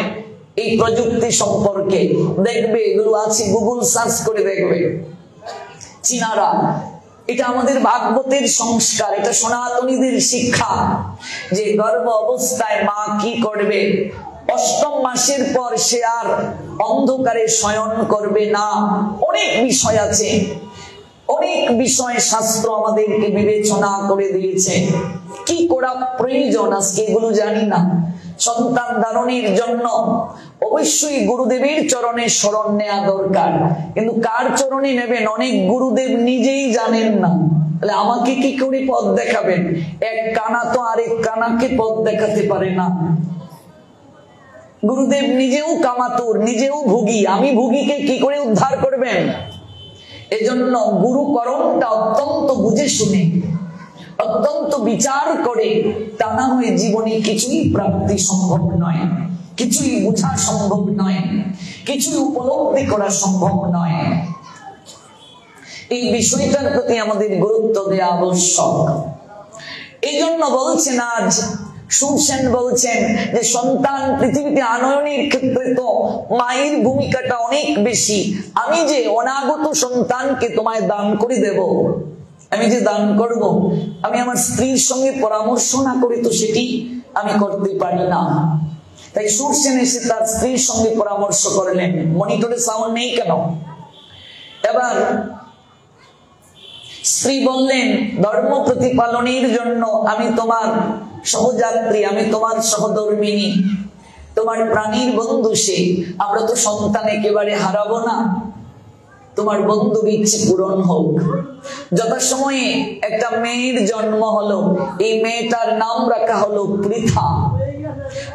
এই প্রযুক্তি সম্পর্কে। দেখবে এগুলো আছে, গুগল সার্চ করে দেখবে। চীনারা, এটা আমাদের ভাগবতের সংস্কার, এটা সনাতনীদের শিক্ষা যে গর্ভ অবস্থায় মা কি করবে। 8ম মাসের পর সে আর অন্ধকারে শয়ন করবে না। অনেক বিষয় আছে, অনেক বিষয় শাস্ত্র আমাদেরকে বিবেচনা করে দিয়েছে। কি করা প্রয়োজন আজকে এগুলো জানি না। সন্তান ধারণের জন্য অবশ্যই গুরুদেবের চরণে শরণ নেওয়া দরকার, কিন্তু কার চরণে নেবেন অনেক গুরুদেব নিজেই জানেন না। তাহলে আমাকে কি করে পথ দেখাবেন? এক কানা তো আরেক কানাকে পথ দেখাতে পারে না। গুরুদেব নিজেও কামাতুর, নিজেও ভুগী, আমি ভুগীকে কি করে উদ্ধার করবেন? এজন্য গুরুকরণটা অত্যন্ত বুঝে শুনে, অত্যন্ত বিচার করে, তা না হয়ে জীবনে কিছুই প্রাপ্তি সম্ভব নয়। কিছুই বোঝা সম্ভব নয়, কিছুই উপলব্ধি করা সম্ভব নয়। এই বিষয়টার প্রতি আমাদের গুরুত্ব দেওয়া আবশ্যক। এই জন্য বলছেন, আজ শুনছেন বলছেন যে সন্তান পৃথিবীতে আনয়নের ক্ষেত্রে তো মায়ের ভূমিকাটা অনেক বেশি। আমি যে অনাগত সন্তানকে তোমায় দান করে দেব, আমি যে দান করব, আমি আমার স্ত্রীর সঙ্গে পরামর্শ না করে তো সেটি আমি করতে পারি না। তাই শুনছেন এসে তার স্ত্রীর সঙ্গে পরামর্শ করলেন। মনিটরে সাউন্ড নেই কেন? এবার স্ত্রী বললেন, ধর্ম প্রতিপালনের জন্য আমি তোমার সহযাত্রী, আমি তোমার সহধর্মিনী, তোমার প্রাণীর বন্ধু সে, আমরা তো সন্তান একেবারে হারাবো না, তোমার বন্ধুর ইচ্ছে পূরণ হোক। যথাসময়ে একটা মেয়ের জন্ম হলো, এই মেয়েটার নাম রাখা হলো পৃথা।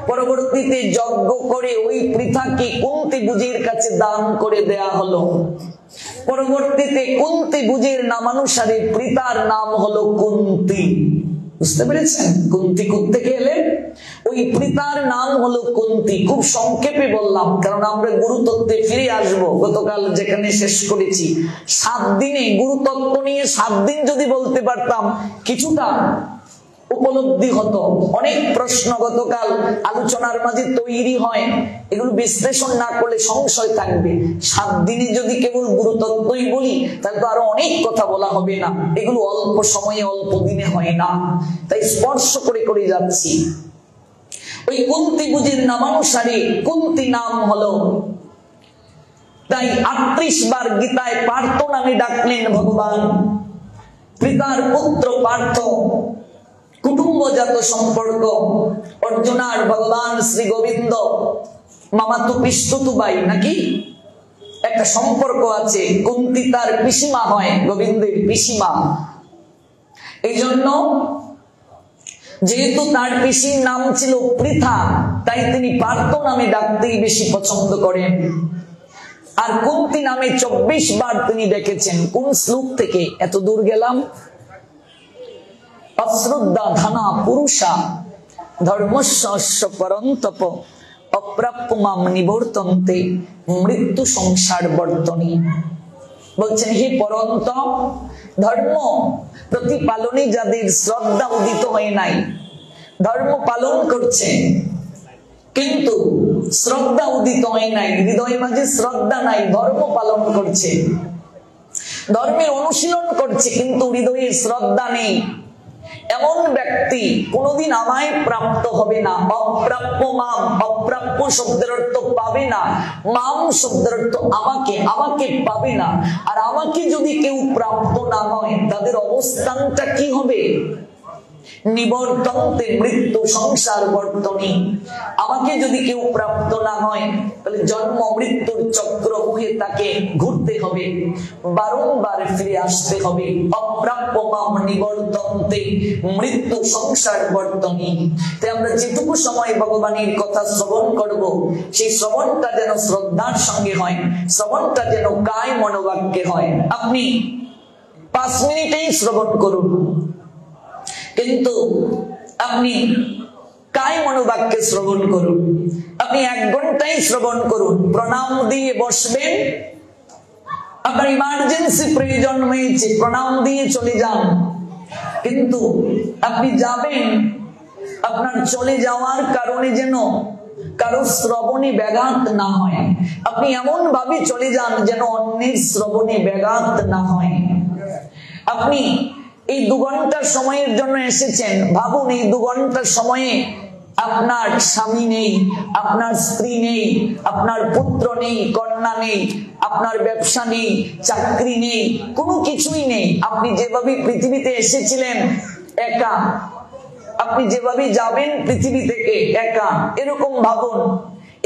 পরবর্তীতে যজ্ঞ করে ওই পৃথাকে কুন্তি বুজির কাছে দান করে দেয়া হলো। পরবর্তীতে কুন্তি বুজির নামানুসারে পৃথার নাম হলো কুন্তি। বুঝতে পেরেছেন কুন্তি কোত্থেকে এলেন? ওই পৃথার নাম হলো কুন্তি। খুব সংক্ষেপে বললাম, কারণ আমরা গুরুতত্ত্বে ফিরে আসবো। গতকাল যেখানে শেষ করেছি 7 দিনে গুরুতত্ত্ব নিয়ে 7 দিন যদি বলতে পারতাম কিছুটা উপলব্ধি হতো। অনেক প্রশ্ন গতকাল আলোচনার মাঝে তৈরি হয়, এগুলো বিশ্লেষণ না করলে সংশয় থাকবে। 7 দিনে যদি কেবল গুরুতত্ত্বই বলি তাহলে তো আরো অনেক কথা বলা হবে না। এগুলো অল্প সময়ে অল্প দিনে হয় না, তাই স্পর্শ করে করে যাচ্ছি। ওই কুন্তি বুজির নামানুসারে কুন্তি নাম হলো, তাই 38 বার গীতায় পার্থ নামে ডাকলেন ভগবান। পিতার পুত্র পার্থ, কুটুম্বজাত সম্পর্ক। অর্জুনার ভগবান শ্রী গোবিন্দ মামাতো পিস্তুতু ভাই নাকি একটা সম্পর্ক আছে। কুন্তি তার পিসিমা হয়, গোবিন্দের পিসিমা। এই জন্য যেহেতু তার পিসির নাম ছিল পৃথা, তাই তিনি পার্থ নামে ডাকতেই বেশি পছন্দ করেন। আর কুন্তি নামে 24 বার তিনি ডেকেছেন। কোন শ্লোক থেকে এত দূর গেলাম? অশ্রদ্ধা ধানা পুরুষা ধর্মস্য পরন্তপ অপ্রাপ্য মাম নিবর্তন্তে মৃত্যু সংসার বর্তনী। বলছেন, হে পরন্ত, ধর্ম প্রতিপালনে যাদের শ্রদ্ধা উদিত হয় নাই, ধর্ম পালন করছে কিন্তু শ্রদ্ধা উদিত হয় নাই, হৃদয় মাঝে শ্রদ্ধা নাই, ধর্ম পালন করছে, ধর্মের অনুশীলন করছে কিন্তু হৃদয়ে শ্রদ্ধা নেই, এমন ব্যক্তি কোনদিন আমায় প্রাপ্ত হবে না। অপ্রাপ্য মাম, অপ্রাপ্য শব্দের অর্থ পাবে না, মাম শব্দের অর্থ আমাকে, আমাকে পাবে না। আর আমাকে যদি কেউ প্রাপ্ত না হয় তাদের অবস্থানটা কি হবে? নিবর্তন্তে মৃত্যু সংসার বর্তনী। আমাকে যদি কেউ প্রাপ্ত না হয় তাহলে জন্ম মৃত্যুর চক্র মুখে তাকে ঘুরতে হবে, বারংবার ফিরে আসতে হবে। অপ্রাপ্য মাম নিবর্তন্তে মৃত্যু সংসার বর্তনী। তাই আমরা যেটুকু সময় ভগবানের কথা শ্রবণ করব, সেই শ্রবণটা যেন শ্রদ্ধার সঙ্গে হয়, শ্রবণটা যেন কায় মনোবাক্যে হয়। আপনি 5 মিনিটেই শ্রবণ করুন, কিন্তু আপনি কায় মনোবাক্যে শ্রবণ করুন। আপনি 1 ঘন্টাই শ্রবণ করুন, প্রণাম দিয়ে বসবেন, আপনার ইমার্জেন্সি প্রয়োজন হয়েছে, প্রণাম দিয়ে চলে যান। কিন্তু আপনি যাবেন, আপনার চলে যাওয়ার কারণে যেন কারো শ্রবণে ব্যাঘাত না হয়। আপনি এমন ভাবে চলে যান যেন অন্যের শ্রবণে ব্যাঘাত না হয়। আপনি এই 2 ঘন্টার সময়ের জন্য এসেছেন, ভাবুন এই 2 ঘন্টার সময়ে আপনার স্বামী নেই, আপনার স্ত্রী নেই, আপনার পুত্র নেই, কন্যা নেই, আপনার ব্যবসা নেই, চাকরি নেই, কোনো কিছুই নেই। আপনি যেভাবে পৃথিবীতে এসেছিলেন একা, আপনি যেভাবে যাবেন পৃথিবী থেকে একা, এরকম ভাবুন।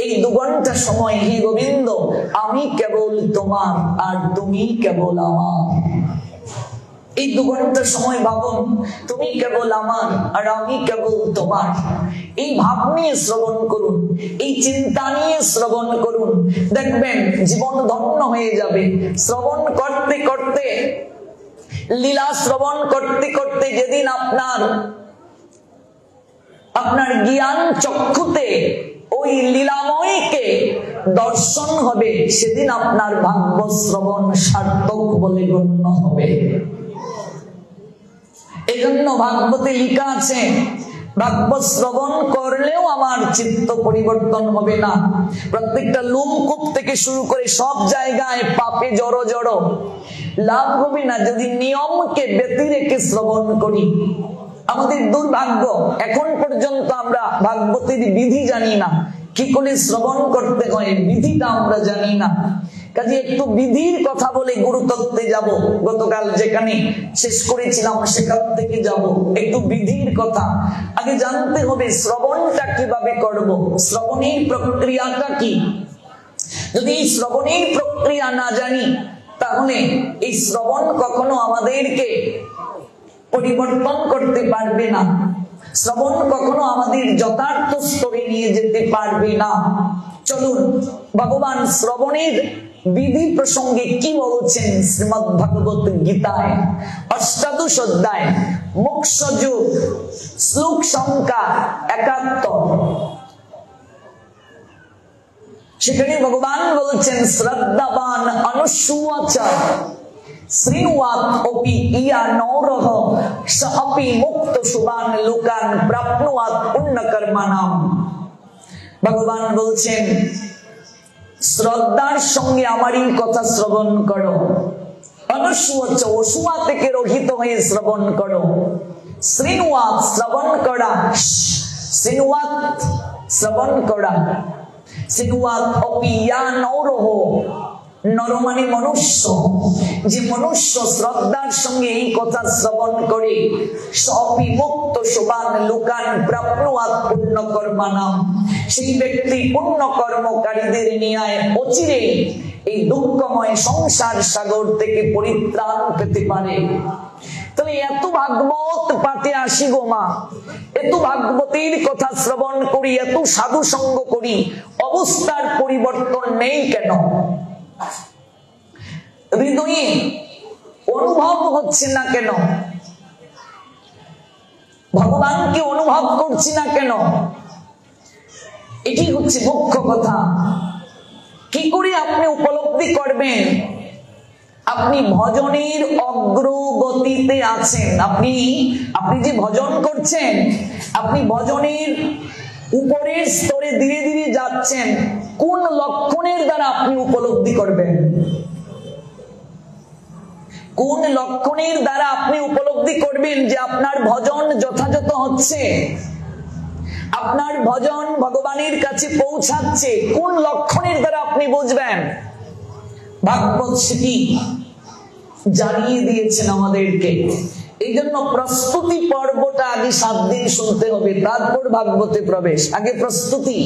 এই 2 ঘন্টা সময়, হে গোবিন্দ, আমি কেবল তোমার আর তুমি কেবল আমার। এই 2 ঘন্টার সময় ভাবুন, তুমি কেবল আমার আর আমি কেবল তোমার। এই ভাব নিয়ে শ্রবণ করুন, এই চিন্তা নিয়ে শ্রবণ করুন, দেখবেন জীবন ধন্য হয়ে যাবে। শ্রবণ করতে করতে, লীলা শ্রবণ করতে করতে যেদিন আপনার জ্ঞান চক্ষুতে ওই লীলাময়কে দর্শন হবে, সেদিন আপনার ভাগ্য শ্রবণ সার্থক বলে গণ্য হবে। এজন্য ভাগবতে লেখা আছে, ভাগবত শ্রবণ করলেও আমার চিত্ত পরিবর্তন হবে না। প্রত্যেকটা লোমকূপ থেকে শুরু করে সব জায়গায় পাপে জড়ো জড়ো, লাভ হবে না যদি নিয়মকে ব্যতি রেখে শ্রবণ করি। আমাদের দুর্ভাগ্য, এখন পর্যন্ত আমরা ভাগবতের বিধি জানি না, কি করে শ্রবণ করতে হয় বিধিটা আমরা জানি না। কাজে একটু বিধির কথা বলে গুরুতত্ত্বে যাব। গতকাল যেখানে শেষ করেছিলাম সেখান থেকে যাব একটু বিধির কথা। আগে জানতে হবে শ্রবণটা কিভাবে করব, শ্রবণের প্রক্রিয়াটা কি। যদি এই শ্রবণের প্রক্রিয়া না জানি, তাহলে এই শ্রবণ কখনো আমাদেরকে পরিবর্তন করতে পারবে না, শ্রবণ কখনো আমাদের যথার্থ স্তরে নিয়ে যেতে পারবে না। চলুন ভগবান শ্রবণের বিধি প্রসঙ্গে কি বলছেন শ্রীমদ্ ভগবত গীতায় ৮শ অধ্যায় মোক্ষযোগ শ্লোক সংখ্যা ৭১। সেখানে ভগবান বলছেন, শ্রদ্ধাবান অনুসুয়াচ শ্রীণুয়াত অপি ইয়া নরহ সহপি মুক্ত শুভান লোকান প্রাপ্নুয়াত পুণ্যকর্মাণাম। ভগবান বলছেন, শ্রদ্ধার সঙ্গে আমারই কথা শ্রবণ করো, অনুসুয়াচ অসুয়া থেকে রহিত হয়ে শ্রবণ করো, শ্রীণুয়াত শ্রবণ করা, শ্রীণুয়াত শ্রবণ করা, শ্রীণুয়াত অপি ইয়া নরহ, নর মানে মনুষ্য, যে মনুষ্য শ্রদ্ধার সঙ্গে এই কথা শ্রবণ করে, সপি মুক্ত শুভান লোকান প্রাপ্নুয়াত পুণ্যকর্মাণাম, সেই ব্যক্তি পুণ্য কর্মকারীদের নিয়ায় অচিরে এই দুঃখময় সংসার সাগর থেকে পরিত্রাণ পেতে পারে। তবে এত ভাগবত পাঠে আসি গো মা, এত ভাগবতের কথা শ্রবণ করি, এত সাধু সঙ্গ করি, অবস্থার পরিবর্তন নেই কেন? হৃদয়ে অনুভব হচ্ছে না কেন? ভগবানকে অনুভব করছি না কেন? এটি হচ্ছে মুখ্য কথা। কি করে আপনি উপলব্ধি করবেন আপনি ভজনের অগ্রগতিতে আছেন? আপনি যে ভজন করছেন, আপনি ভজনের উপরের স্তরে ধীরে ধীরে যাচ্ছেন, কোন লক্ষণের দ্বারা আপনি উপলব্ধি করবেন? কোন লক্ষণের দ্বারা আপনি উপলব্ধি করবেন যে আপনার ভজন যথাযথ হচ্ছে, আপনার ভজন ভগবানের কাছে পৌঁছাচ্ছে? কোন লক্ষণের দ্বারা আপনি বুঝবেন? ভাগবত সেটি জানিয়ে দিয়েছেন আমাদেরকে। এই জন্য প্রস্তুতি পর্বটা আগে 7 দিন শুনতে হবে, তারপর ভাগবতে প্রবেশ। আগে প্রস্তুতি।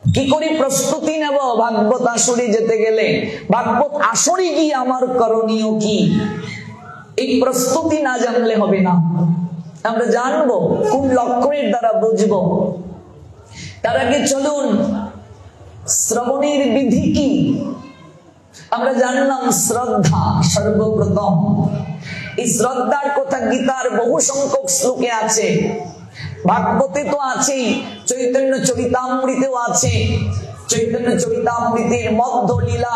কি করে প্রস্তুতি নেব ভাগবত আসরে যেতে গেলে? ভাগবত আসরে গিয়ে আমার করণীয় কি, এই প্রস্তুতি না জানলে হবে না। আমরা জানবো কোন লক্ষণের দ্বারা বুঝবো। তার আগে চলুন শ্রবণের বিধি কি আমরা জানলাম। শ্রদ্ধা সর্বপ্রথম। এই শ্রদ্ধার কথা গীতার বহু সংখ্যক শ্লোকে আছে, ভাগবতে তো আছেই, চৈতন্য চরিতামৃতেও আছে। চৈতন্য চরিতামৃতের মধ্যলীলা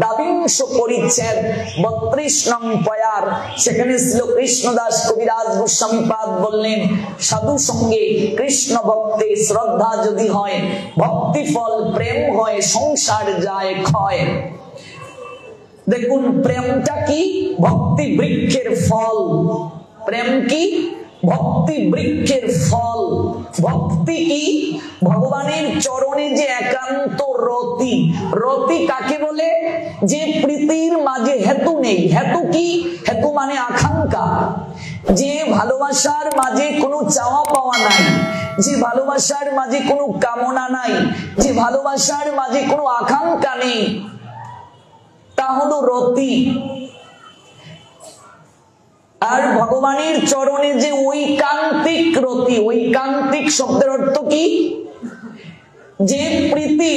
২২ পরিচ্ছেদ ৩২ নং পয়ার, সেখানে শ্রী কৃষ্ণদাস কবিরাজ গোস্বামীপাদ বললেন, সাধু সঙ্গে কৃষ্ণ ভক্তে শ্রদ্ধা যদি হয়, ভক্তি ফল প্রেম হয়, সংসার যায় ক্ষয়। দেখুন প্রেমটা কি? ভক্তি বৃক্ষের ফল। প্রেম কি? ভক্তি বৃক্ষের ফল। ভক্তি কি? ভগবানের চরণে যে একান্ত রতি। রতি কাকে বলে? যে প্রীতির মাঝে হেতু নেই। হেতু কি? হেতু মানে আকাঙ্ক্ষা। যে ভালোবাসার মাঝে কোনো চাওয়া পাওয়া নাই, যে ভালোবাসার মাঝে কোনো কামনা নাই, যে ভালোবাসার মাঝে কোনো আকাঙ্ক্ষা নেই, তা হলো রতি। আর ভগবানের চরণে যে ঐকান্তিক রতি, ঐকান্তিক শব্দের অর্থ কি? যে প্রীতি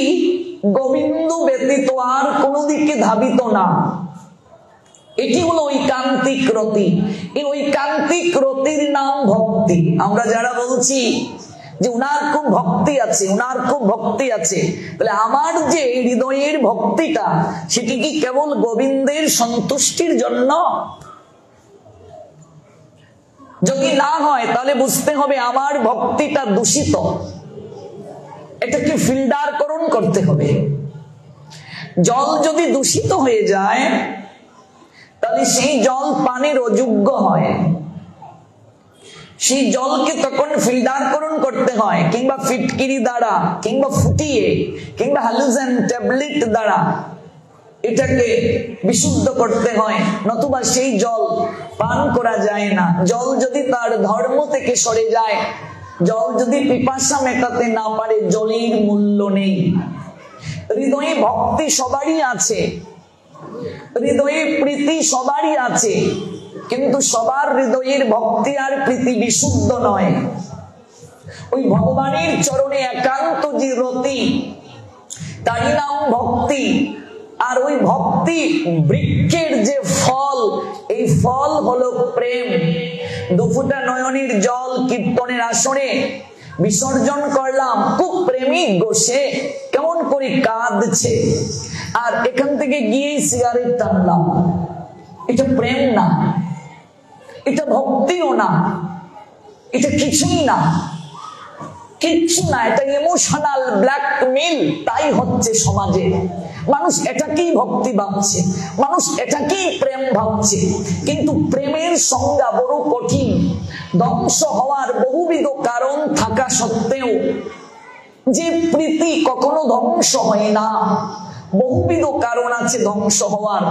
গোবিন্দ ব্যতীত আর কোনো দিকে ধাবিত না, এটি হলো ঐকান্তিক রতি। এই ঐকান্তিক রতির নাম ভক্তি। আমরা যারা বলছি যে উনার খুব ভক্তি আছে, উনার খুব ভক্তি আছে, তাহলে আমার যে হৃদয়ের ভক্তিটা সেটি কি কেবল গোবিন্দের সন্তুষ্টির জন্য? যদি না হয় তাহলে বুঝতে হবে আমার ভক্তিটা দূষিত, এটাকে ফিল্টারকরণ করতে হবে। জল যদি দূষিত হয়ে যায় তাহলে সেই জল পানের অযোগ্য হয়। সেই জলকে তখন ফিল্টারকরণ করতে হয়, কিংবা ফিটকিরি দ্বারা, কিংবা ফুটিয়ে, কিংবা হ্যালোজেন ট্যাবলেট দ্বারা এটাকে বিশুদ্ধ করতে হয়, নতুবা সেই জল পান করা যায় না। জল যদি তার ধর্ম থেকে সরে যায়, জল যদি পিপাসা মেটাতে না পারে, জলের মূল্য নেই। হৃদয়ে ভক্তি সবারই আছে, হৃদয়ে প্রীতি সবারই আছে, কিন্তু সবার হৃদয়ের ভক্তি আর প্রীতি বিশুদ্ধ নয়। ওই ভগবানের চরণে একান্ত যে রতি, তারই নাম ভক্তি। আর ওই ভক্তি বৃক্ষের যে ফল, এই ফল হলো প্রেম। দুফুটা নয়নের জল কীর্তনের আসরে বিসর্জন করলাম, খুব প্রেমিক গোসে কেমন করে কাঁদছে, আর এখান থেকে গিয়েই সিগারেট টানলাম। এটা প্রেম না, এটা ভক্তিও না, এটা কিছুই না, কিচ্ছু না, এটা ইমোশনাল ব্ল্যাকমেইল। তাই হচ্ছে সমাজে। মানুষ এটাকেই ভক্তি ভাবছে, মানুষ এটাকেই প্রেম ভাবছে, কিন্তু প্রেমের সংজ্ঞা বড় কঠিন। ধ্বংস হওয়ার বহুবিধ কারণ থাকা সত্ত্বেও যে প্রীতি কখনো ধ্বংস হয় না, বহুবিধ কারণ আছে ধ্বংস হওয়ার,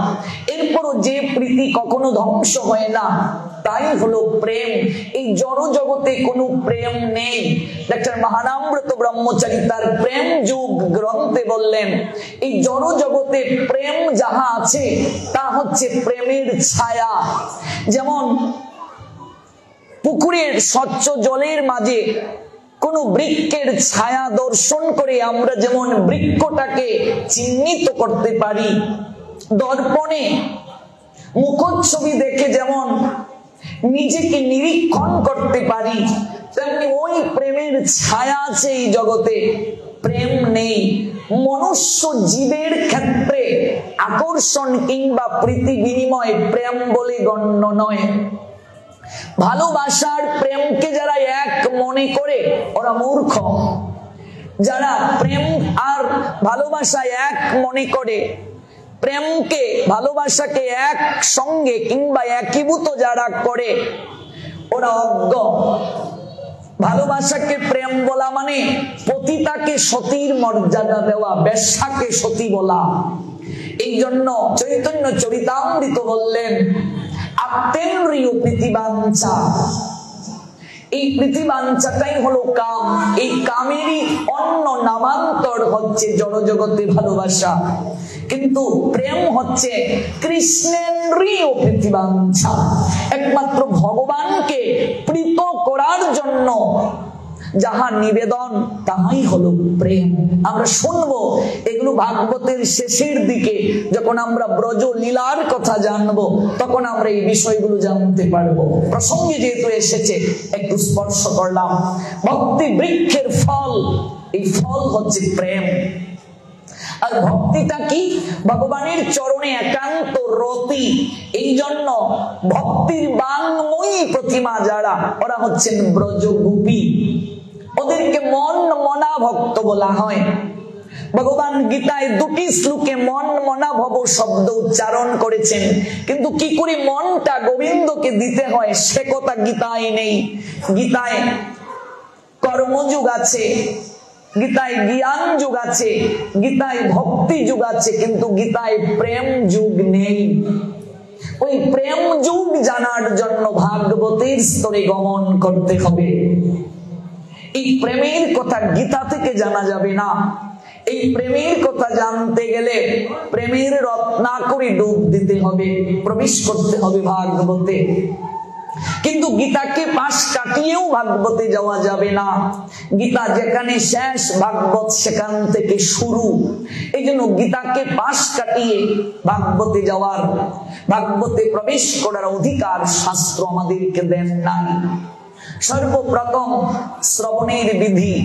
এরপরও যে প্রীতি কখনো ধ্বংস হয় না, তাই হলো প্রেম। এই জড় জগতে কোনো প্রেম নেই। ডক্টর মহানামব্রত ব্রহ্মচারী তার প্রেম যুগ গ্রন্থে বললেন, এই জড় জগতে প্রেম যাহা আছে তা হচ্ছে প্রেমের ছায়া। যেমন পুকুরের স্বচ্ছ জলের মাঝে কোন বৃক্ষের ছায়া দর্শন করে আমরা যেমন বৃক্ষটাকে চিহ্নিত করতে পারি, দর্পণে মুখচ্ছবি দেখে যেমন নিজেকে নিরীক্ষণ করতে পারি, তেমনি ওই প্রেমের ছায়া আছে এই জগতে। প্রেম নেই। মনুষ্য জীবের ক্ষেত্রে আকর্ষণ কিংবা প্রীতি বিনিময় প্রেম বলে গণ্য নয়। ভালোবাসার প্রেমকে যারা এক মনে করে ওরা মূর্খ। যারা প্রেম আর ভালোবাসায় এক মনে করে, প্রেমকে ভালোবাসাকে এক সঙ্গে কিংবা একীভূত যারা করে ওরা অজ্ঞ। ভালোবাসাকে প্রেম বলা মানে পতিতাকে সতীর মর্যাদা দেওয়া, বেশ্যাকে সতী বলা। এই জন্য চৈতন্য চরিতামৃত বললেন আত্মেন্দ্রিয় প্রীতিবাঞ্ছা। এই প্রীতিবাঞ্ছাটাই হলো কাম। এই কামেরই অন্য নামান্তর হচ্ছে জড়জগতে ভালোবাসা, কিন্তু প্রেম হচ্ছে কৃষ্ণেন্দ্রিয় প্রীতিবাঞ্ছা। একমাত্র ভগবানকে প্রীত করার জন্য যাহা নিবেদন তাহাই হলো প্রেম। আমরা শুনবো এগুলো ভাগবতের শেষের দিকে, যখন আমরা ব্রজ লীলার কথা জানবো তখন আমরা এই বিষয়গুলো জানতে পারবো। প্রসঙ্গে যেহেতু এসেছে একটু স্পর্শ করলাম। ভক্তি বৃক্ষের ফল, এই ফল হচ্ছে প্রেম। আর ভক্তিটা কি? ভগবানের চরণে একান্ত রতি। এই জন্য ভক্তির বাংময়ী প্রতিমা যারা, ওরা হচ্ছেন ব্রজগোপী। ওদেরকে মন মনা ভক্ত বলা হয়। ভগবান গীতায় দুটি শ্লোকে মন মনা ভব শব্দ উচ্চারণ করেছেন, কিন্তু কি করে মনটা গোবিন্দকে দিতে হয় সে কথা গীতায় নেই। গীতায় কর্মযুগ আছে, গীতায় জ্ঞান যুগ আছে, গীতায় ভক্তি যুগ আছে, কিন্তু গীতায় প্রেম যুগ নেই। ওই প্রেম যুগ জানার জন্য ভাগবতের স্তরে গমন করতে হবে। এই প্রেমের কথা গীতা থেকে জানা যাবে না। এই প্রেমের কথা জানতে গেলে প্রেমের রত্নাকরে ডুব দিতে হবে, প্রবেশ করতে হবে ভাগবতে। কিন্তু গীতাকে পাশ কাটিয়েও ভাগবতে যাওয়া যাবে না। গীতা যেখানে শেষ, ভাগবত সেখান থেকে শুরু। এই জন্য গীতাকে পাশ কাটিয়ে ভাগবতে যাওয়ার, ভাগবতে প্রবেশ করার অধিকার শাস্ত্র আমাদেরকে দেন নাই। সর্বপ্রথম শ্রবণের বিধি।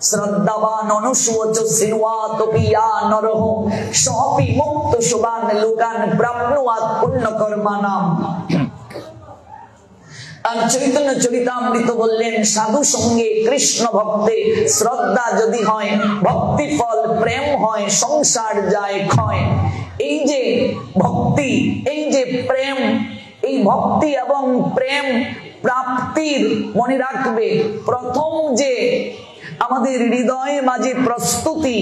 শ্রদ্ধাবান অনুসুচ শ্রীওয়াতপিয়া নরহ সপি মুক্ত শুভান লোকান প্রাপ্নুয়াত পুণ্য কর্মানাম। আর চৈতন্য চরিতামৃত বললেন, সাধু সঙ্গে কৃষ্ণ ভক্তে শ্রদ্ধা যদি হয়, ভক্তি ফল প্রেম হয়, সংসার যায় ক্ষয়। এই যে ভক্তি, এই যে প্রেম, এই ভক্তি এবং প্রেম প্রাপ্তির মনে রাখবে প্রথম যে আমাদের হৃদয়ে মাঝে প্রস্তুতি,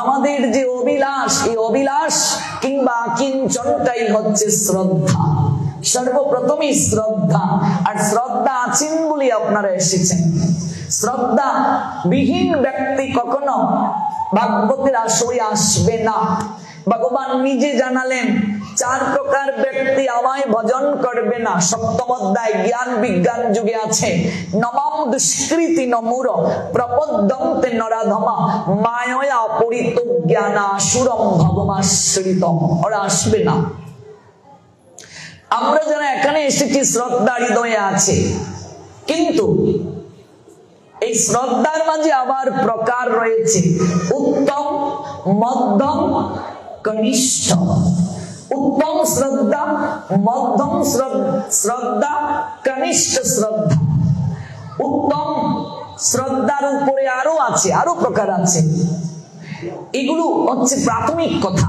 আমাদের যে অভিলাষ, এই অভিলাষ কিংবা কিঞ্চনটাই হচ্ছে শ্রদ্ধা। সর্বপ্রথমই শ্রদ্ধা। আর শ্রদ্ধা আছেন বলে আপনারা এসেছেন। শ্রদ্ধা বিহীন ব্যক্তি কখনো ভাগবতের আসরে আসবে না। ভগবান নিজে জানালেন, 4 প্রকার ব্যক্তি আমায় ভজন করবে না। সপ্তম অধ্যায় জ্ঞান বিজ্ঞান যুগে আছে, নমাম দুষ্কৃতি নমুর প্রপদ্যন্তে নরাধমা মায়য়া পরিত জ্ঞানা সুরম ভবমাশ্রিতম। ওরা আসবে না। আমরা যারা এখানে এসেছি শ্রদ্ধা হৃদয়ে আছে, কিন্তু এই শ্রদ্ধার মাঝে আবার প্রকার রয়েছে উত্তম, মধ্যম, কনিষ্ঠ। উত্তম শ্রদ্ধা, মধ্যম শ্রদ্ধা, কনিষ্ঠ শ্রদ্ধা। উত্তম শ্রদ্ধার উপরে আরো আছে, আরো প্রকার আছে। এগুলো হচ্ছে প্রাথমিক কথা,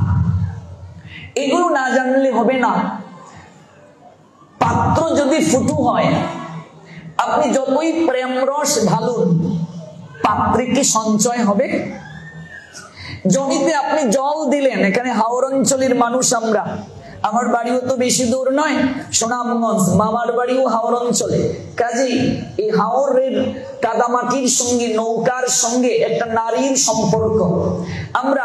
এগুলো না জানলে হবে না। পাত্র যদি ফুটু হয়, আপনি যতই প্রেম রস ঢালুন, পাত্রে কি সঞ্চয় হবে? জমিতে আপনি জল দিলেন, এখানে হাওর অঞ্চলের মানুষ আমরা, আমার বাড়িও তো বেশি দূর নয়, সুনামগঞ্জ, মামার বাড়িও হাওর অঞ্চলে। কাজেই এই হাওরের কাদামাটির সঙ্গে, নৌকার সঙ্গে একটা নারীর সম্পর্ক। আমরা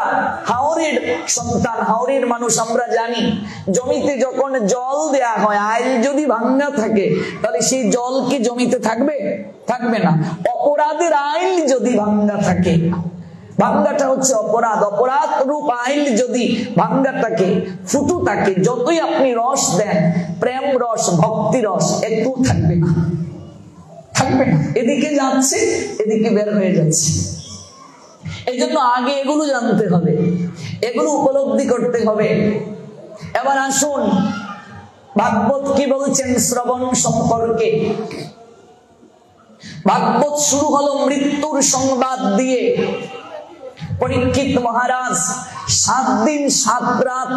হাওরের সন্তান, হাওরের মানুষ, আমরা জানি জমিতে যখন জল দেয়া হয়, আইল যদি ভাঙ্গা থাকে তাহলে সেই জল কি জমিতে থাকবে? থাকবে না। অপরাধের আইল যদি ভাঙ্গা থাকে, ভাঙ্গাটা হচ্ছে অপরাধ, অপরাধ রূপ আইল যদি ভাঙ্গা থাকে, ফুটু থাকে, যতই আপনি রস দেন, প্রেম রস, ভক্তি রস, একটু থাকবে না, থাকবে না। এদিকে যাচ্ছে, এদিকে বের হয়ে যাচ্ছে। এই জন্য আগে এগুলো জানতে হবে, এগুলো উপলব্ধি করতে হবে। এবার আসুন, ভাগবত কি বলছেন শ্রবণ সম্পর্কে। ভাগবত শুরু হলো মৃত্যুর সংবাদ দিয়ে। পরীক্ষিত মহারাজ 7 দিন 7 রাত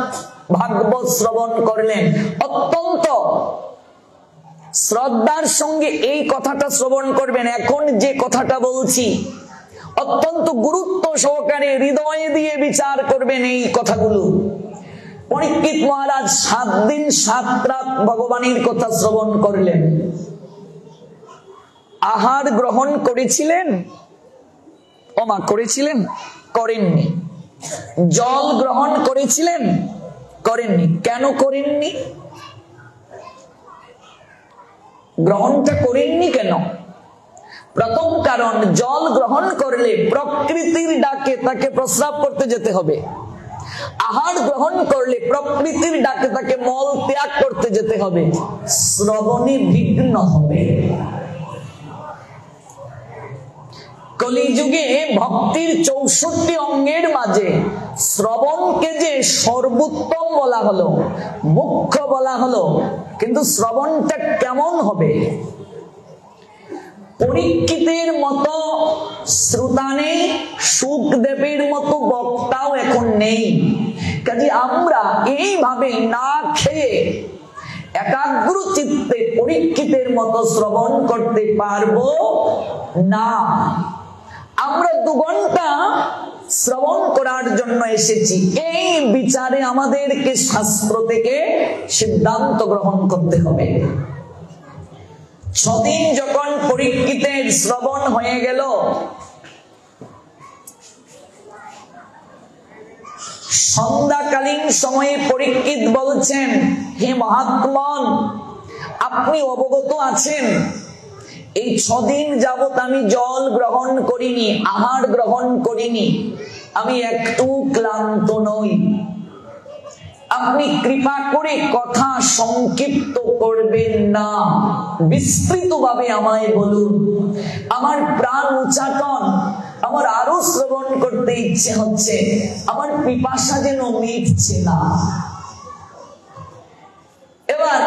ভাগবত শ্রবণ করলেন। অত্যন্ত শ্রদ্ধার সঙ্গে এই কথাটা শ্রবণ করবেন। এখন যে কথাটা বলছি অত্যন্ত গুরুত্ব সহকারে হৃদয়ে দিয়ে বিচার করবেন এই কথাগুলো। পরীক্ষিত মহারাজ 7 দিন 7 রাত ভগবানের কথা শ্রবণ করলেন। আহার গ্রহণ করেছিলেন? ওমা, করেছিলেন? করেননি। জল গ্রহণ করেছিলেন? করেননি। কেন করেননি? গ্রহণটা করেননি কেন? প্রথম কারণ, জল গ্রহণ করলে প্রকৃতির ডাকে তাকে প্রস্রাব করতে যেতে হবে। আহার গ্রহণ করলে প্রকৃতির ডাকে তাকে মল ত্যাগ করতে যেতে হবে। শ্রবণে বিঘ্ন হবে। কলিযুগে ভক্তির 64 অঙ্গের মাঝে শ্রবণকে যে সর্বোত্তম বলা হলো, মুখ্য বলা হলো, কিন্তু শ্রবণটা কেমন হবে? পরীক্ষিতের মতো শ্রোতা নেই, সুখদেবের মতো বক্তাও এখন নেই। কাজে আমরা এইভাবে না খেয়ে একাগ্র চিত্তে পরীক্ষিতের মতো শ্রবণ করতে পারবো না। আমরা 2 ঘন্টা শ্রবণ করার জন্য এসেছি। এই বিচারে আমাদেরকে শাস্ত্র থেকে সিদ্ধান্ত গ্রহণ করতে হবে। 6 দিন যখন পরীক্ষিতের শ্রবণ হয়ে গেল, সন্ধ্যাকালীন সময়ে পরীক্ষিত বলছেন, হে মহাত্মন, আপনি অবগত আছেন এই 6 দিন যাবত আমি জল গ্রহণ করিনি, আহার গ্রহণ করিনি, আমি একটু ক্লান্ত নই। আপনি কৃপা করে কথা সংক্ষিপ্ত করবেন না, বিস্তৃতভাবে আমায় বলুন। আমার প্রাণ উচ্চাটন, আমার আরো শ্রবণ করতে ইচ্ছে হচ্ছে, আমার পিপাসা যেন মিটছে না। এবার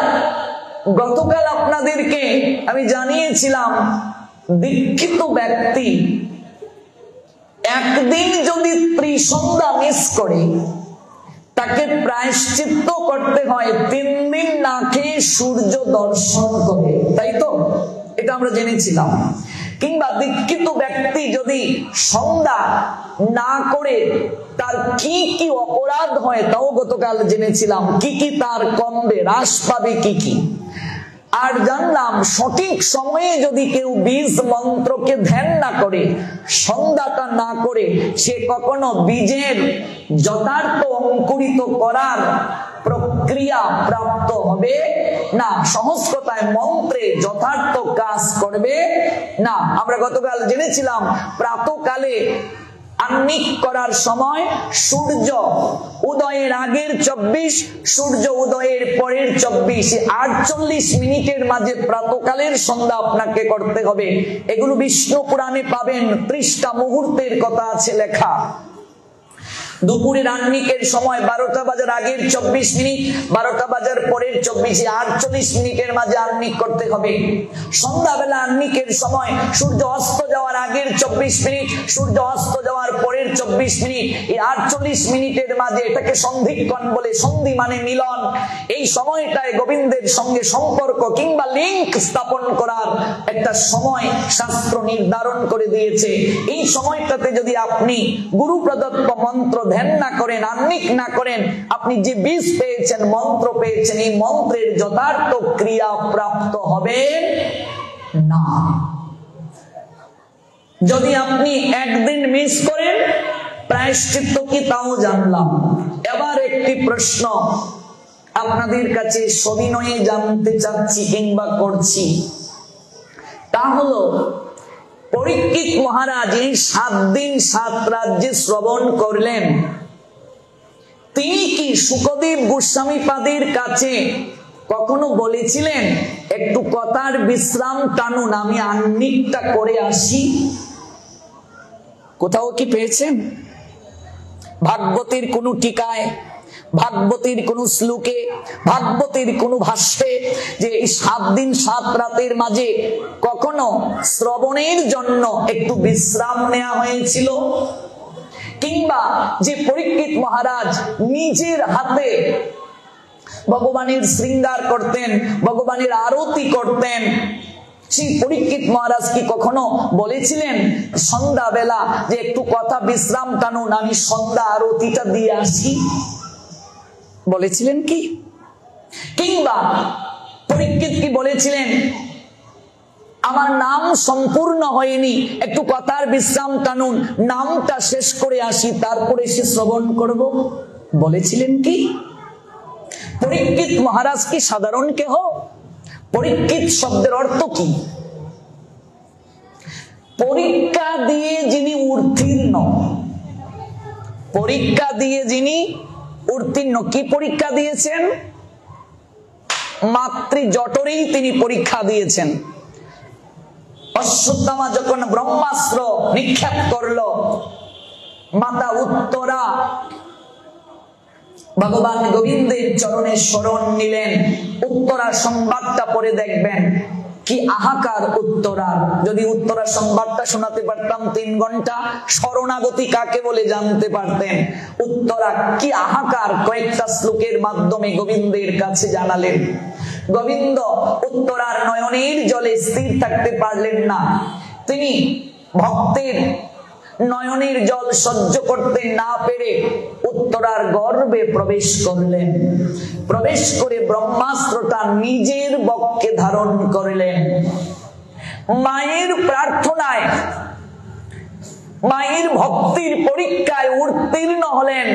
গতকাল আপনাদেরকে আমি জানিয়েছিলাম, দীক্ষিত ব্যক্তি একদিন যদি ত্রিসন্ধ্যা মিস করে তাকে প্রায়শ্চিত্ত করতে হয় 3 দিন না খেয়ে সূর্য দর্শন করে, তাই তো? এটা আমরা জেনেছিলাম। কিংবা দীক্ষিত ব্যক্তি যদি সন্ধ্যা না করে তার কি কি অপরাধ হয় তাও গতকাল জেনেছিলাম, কি কি তার কমবে, হ্রাস পাবে কি কি। আর জানলাম সঠিক সময়ে যদি কেউ বীজ মন্ত্রকে ধ্যান না করে, সন্ধ্যাটা না করে, সে কখনো বীজের যথার্থ অঙ্কুরিত করার প্রক্রিয়া প্রাপ্ত হবে না, সহজ কথায় মন্ত্রে যথার্থ কাজ করবে না। আমরা গতকাল জেনেছিলাম প্রাতঃকালে আহ্নিক করার সময় সূর্য উদয়ের আগের 24, সূর্য উদয়ের পরের 24, 48 মিনিটের মাঝে প্রাতঃকালের সন্ধ্যা আপনাকে করতে হবে। এগুলো বিষ্ণু পুরাণে পাবেন, 30টা মুহূর্তের কথা আছে লেখা। দুপুরের আহ্নিকের সময় 12টা বাজার আগের 24 মিনিট, 12টা বাজার পরের 24, 48 মিনিটের মাঝে আহ্নিক করতে হবে। সন্ধ্যাবেলা আহ্নিকের সময় সূর্য অস্ত যাওয়ার আগের 24 মিনিট, সূর্য অস্ত যাওয়ার পরের 24 মিনিট, এই 48 মিনিটের মাঝে, এটাকে সন্ধিক্ষণ বলে। সন্ধি মানে মিলন। এই সময়টায় গোবিন্দের সঙ্গে সম্পর্ক কিংবা লিঙ্ক স্থাপন করার একটা সময় শাস্ত্র নির্ধারণ করে দিয়েছে। এই সময়টাতে যদি আপনি গুরু প্রদত্ত মন্ত্র ধ্যান না করেন, আহ্নিক না করেন, আপনি যে বীজ পেয়েছেন, মন্ত্র পেয়েছেন, এই মন্ত্রের যথার্থ ক্রিয়া প্রাপ্ত হবে না। যদি আপনি একদিন মিস করেন, প্রায়শ্চিত্ত কি তাও জানলাম। এবার একটি প্রশ্ন আপনাদের কাছে সবিনয়ে জানতে চাচ্ছি কিংবা করছি, তা হলো পরীক্ষিত মহারাজ এই 7 দিন 7 রাজ্যে শ্রবণ করলেন, তিনি কি শুকদেব গোস্বামী পাদের কাছে কখনো বলেছিলেন একটু কথার বিশ্রাম টানুন, আমি আহ্নিকটা করে আসি? কোথাও কি পেয়েছেন? ভাগবতের কোন টিকায়, ভাগবতের কোন শ্লোকে, ভাগবতের কোন ভাষ্যে যে এই 7 দিন 7 রাতের মাঝে কখনো শ্রবণের জন্য একটু বিশ্রাম নেওয়া হয়েছিল? কিংবা যে পরীক্ষিত মহারাজ নিজের হাতে ভগবানের শৃঙ্গার করতেন, ভগবানের আরতি করতেন, সেই পরীক্ষিত মহারাজ কি কখনো বলেছিলেন সন্ধ্যা বেলা যে একটু কথা বিশ্রাম টানুন, আমি সন্ধ্যা আরতিটা দিয়ে আসি? বলেছিলেন কি? কিংবা পরীক্ষিত কি বলেছিলেন আমার নাম সম্পূর্ণ হয়নি, একটু কথার বিশ্রাম টানুন, নামটা শেষ করে আসি, তারপরে সে শ্রবণ করব? বলেছিলেন কি? পরীক্ষিত মহারাজ কি সাধারণ কেহ? পরীক্ষিত শব্দের অর্থ কি? পরীক্ষা দিয়ে যিনি উত্তীর্ণ, পরীক্ষা দিয়ে যিনি উত্তীর্ণ। কি পরীক্ষা দিয়েছেন? মাতৃ জঠরেই তিনি পরীক্ষা দিয়েছেন। অশ্বত্থামা যখন ব্রহ্মাস্ত্র নিক্ষেপ করলো, মাতা উত্তরা ভগবান গোবিন্দের চরণে শরণ নিলেন। উত্তরা সংবাদটা পড়ে দেখবেন কি আহাকার উত্তরার। যদি উত্তরা সংবাদটা শোনাতে পারতাম 3 ঘন্টা, শরণাগতি কাকে বলে জানতে পারতেন। উত্তরা কি আহাকার কয়েকটা শ্লোকের মাধ্যমে গোবিন্দের কাছে জানালেন। গোবিন্দ উত্তরার নয়নের জলে স্থির থাকতে পারলেন না, তিনি ভক্তের নয়নের জল সহ্য করতে না পেরে উত্তরার গর্ভে প্রবেশ করলেন। প্রবেশ করে ব্রহ্মাস্ত্রটা নিজের বক্ষে ধারণ করলেন। মায়ের প্রার্থনায়, মায়ের ভক্তির পরীক্ষায় উত্তীর্ণ হলেন।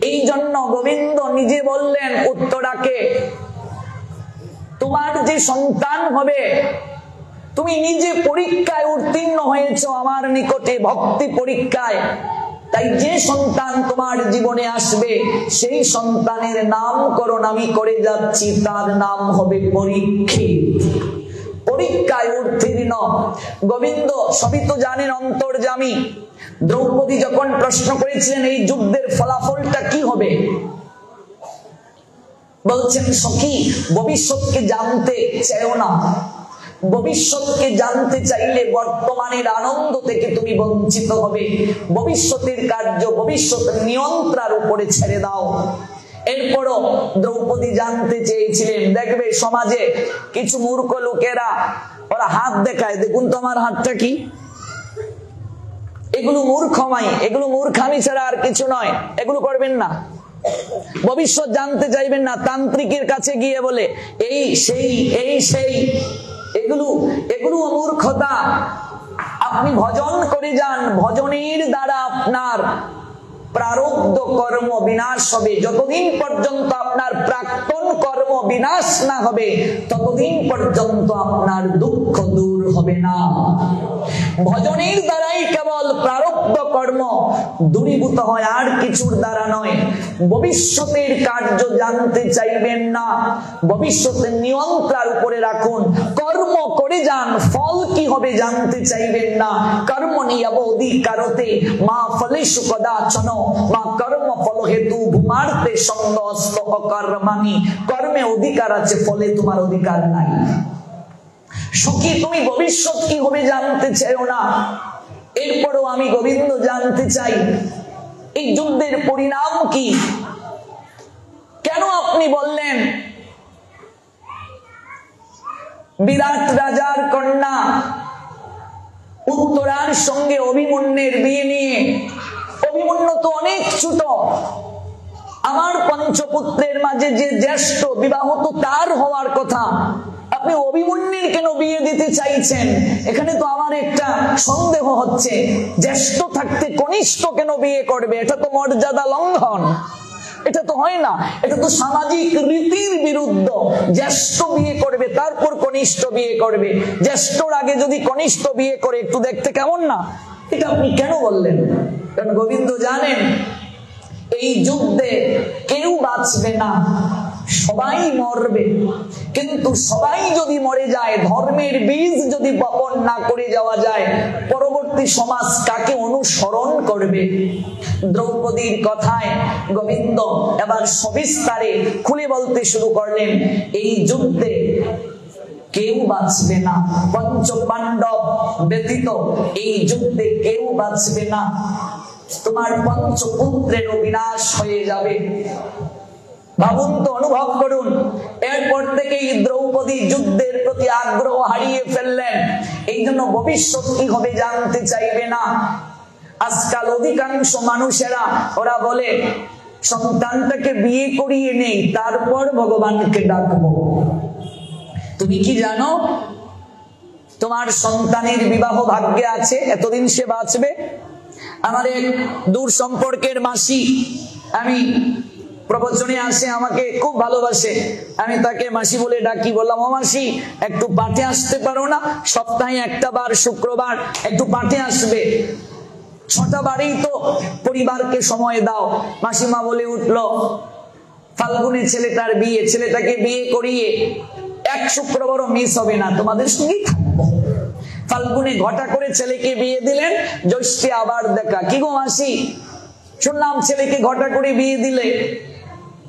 এই জন্য গোবিন্দ নিজে বললেন উত্তরাকে, তোমার যে সন্তান হবে, তুমি নিজে পরীক্ষায় উত্তীর্ণ হয়েছ আমার নিকটে, ভক্তি পরীক্ষায়, তাই যে সন্তান তোমার জীবনে আসবে সেই সন্তানের নামকরণ আমি করে যাচ্ছি, তার নাম হবে পরীক্ষিত। পরীক্ষায় উত্তীর্ণ। গোবিন্দ সবই তো জানেন, অন্তর্যামী। দ্রৌপদী যখন প্রশ্ন করেছিলেন এই যুদ্ধের ফলাফলটা কি হবে, বলছেন সখী ভবিষ্যৎকে জানতে চাও না, ভবিষ্যৎকে জানতে চাইলে বর্তমানের আনন্দ থেকে তুমি বঞ্চিত হবে। ভবিষ্যতের কার্য ভবিষ্যৎ নিয়ন্ত্রণের উপরে ছেড়ে দাও। এরপরও দ্রৌপদী জানতে চেয়েছিলেন, দেখবে সমাজে কিছু মূর্খ লোকেরা ওরা হাত দেখায়, দেখুন তো আমার হাতটা কি, এগুলো মূর্খমাই, এগুলো মূর্খামি ছাড়া আর কিছু নয়, এগুলো করবেন না। ভবিষ্যৎ জানতে চাইবেন না, তান্ত্রিকের কাছে গিয়ে বলে এই সেই এই সেই, এগুলো মূর্খতা। আপনি ভজন করে যান, ভজনের দ্বারা আপনার প্রারব্ধ কর্ম বিনাশ হবে। যতদিন পর্যন্ত আপনার প্রাক্তন কর্ম বিনাশ না হবে ততদিন পর্যন্ত আপনার দুঃখ দূর হবে না। ভজনের দ্বারাই কেবল প্রারব্ধ কর্ম দূরীভূত হয়, আর কিছুর দ্বারা নয়। ভবিষ্যতের কার্য জানতে চাইবেন না, ভবিষ্যতের নিয়ন্ত্রণের উপরে রাখুন। কর্ম করে যান, ফল কি হবে জানতে চাইবেন না। কর্ম নিয়ব অধিকারতে মা ফলেষু কদাচন মা কর্ম ফল হেতু ভূমার্তে সঙ্গস্ত অকর্মাণি। কর্মে অধিকার আছে, ফলে তোমার অধিকার নাই। সখী তুমি ভবিষ্যৎ কি হবে জানতে চাইও না। এরপরও আমি গোবিন্দ জানতে চাই এই যুদ্ধের পরিণাম কি। কেন আপনি বললেন বিরাট রাজার কন্যা উত্তরার সঙ্গে অভিমন্যুর বিয়ে নিয়ে? অভিমন্যু তো অনেক ছোট, আমার পঞ্চপুত্রের মাঝে যে জ্যেষ্ঠ, বিবাহ তো তার হওয়ার কথা, আপনি অভিমন্যুর কেন বিয়ে দিতে চাইছেন? এখানে তো আমার একটা সন্দেহ হচ্ছে, জ্যেষ্ঠ থাকতে কনিষ্ঠ কেন বিয়ে করবে? এটা তো মর্যাদা লঙ্ঘন, এটা তো হয় না, এটা তো সামাজিক রীতির বিরুদ্ধ। জ্যেষ্ঠ বিয়ে করবে তারপর কনিষ্ঠ বিয়ে করবে, জ্যেষ্ঠর আগে যদি কনিষ্ঠ বিয়ে করে একটু দেখতে কেমন না? এটা আপনি কেন বললেন? কারণ গোবিন্দ জানেন এই যুদ্ধে কেউ বাঁচবে না, সবাই মরবে। কিন্তু সবাই যদি মরে যায়, ধর্মের বীজ যদি বপন না করে যাওয়া যায়, পরবর্তী সমাজ কাকে অনুসরণ করবে? দ্রৌপদীর কথায় গোবিন্দ এবার সবিস্তারে খুলে বলতে শুরু করলেন, এই যুদ্ধে কেউ বাঁচবে না, পঞ্চ পাণ্ডব ব্যতীত এই যুদ্ধে কেউ বাঁচবে না। তোমার পঞ্চপুত্রের বিনাশ হয়ে যাবে। ভাবুন তো, অনুভব করুন। এরপর থেকেই দ্রৌপদী যুদ্ধের প্রতি আগ্রহ হারিয়ে ফেললেন। এই জন্য ভবিষ্যৎ কি হবে জানতে চাইবে না। আজকাল অধিকাংশ মানুষেরা ওরা বলে সন্তানটাকে বিয়ে করিয়ে নেই, তারপর ভগবানকে ডাকবো। তুমি কি জানো তোমার সন্তানের বিবাহ ভাগ্যে আছে, এতদিন সে বাঁচবে? আমার এক দূর সম্পর্কের মাসি, আমি প্রবচনে আসে, আমাকে খুব ভালোবাসে, আমি তাকে মাসি বলে ডাকি। বললাম, ও মাসি একটু পাঠে আসতে পারো না? সপ্তাহে একটা বার শুক্রবার একটু পাঠে আসবে, 6টা বারেই তো পরিবারকে সময় দাও। মাসিমা বলে উঠলো, ফাল্গুনে ছেলেটার বিয়ে, ছেলেটাকে বিয়ে করিয়ে এক শুক্রবারও মিস হবে না, তোমাদের সঙ্গেই থাকবো। ফাল্গুনে ঘটা করে ছেলেকে বিয়ে দিলেন, জ্যৈষ্ঠে আবার দেখা। কি গো মাসি, শুনলাম ছেলেকে ঘটা করে বিয়ে দিলে,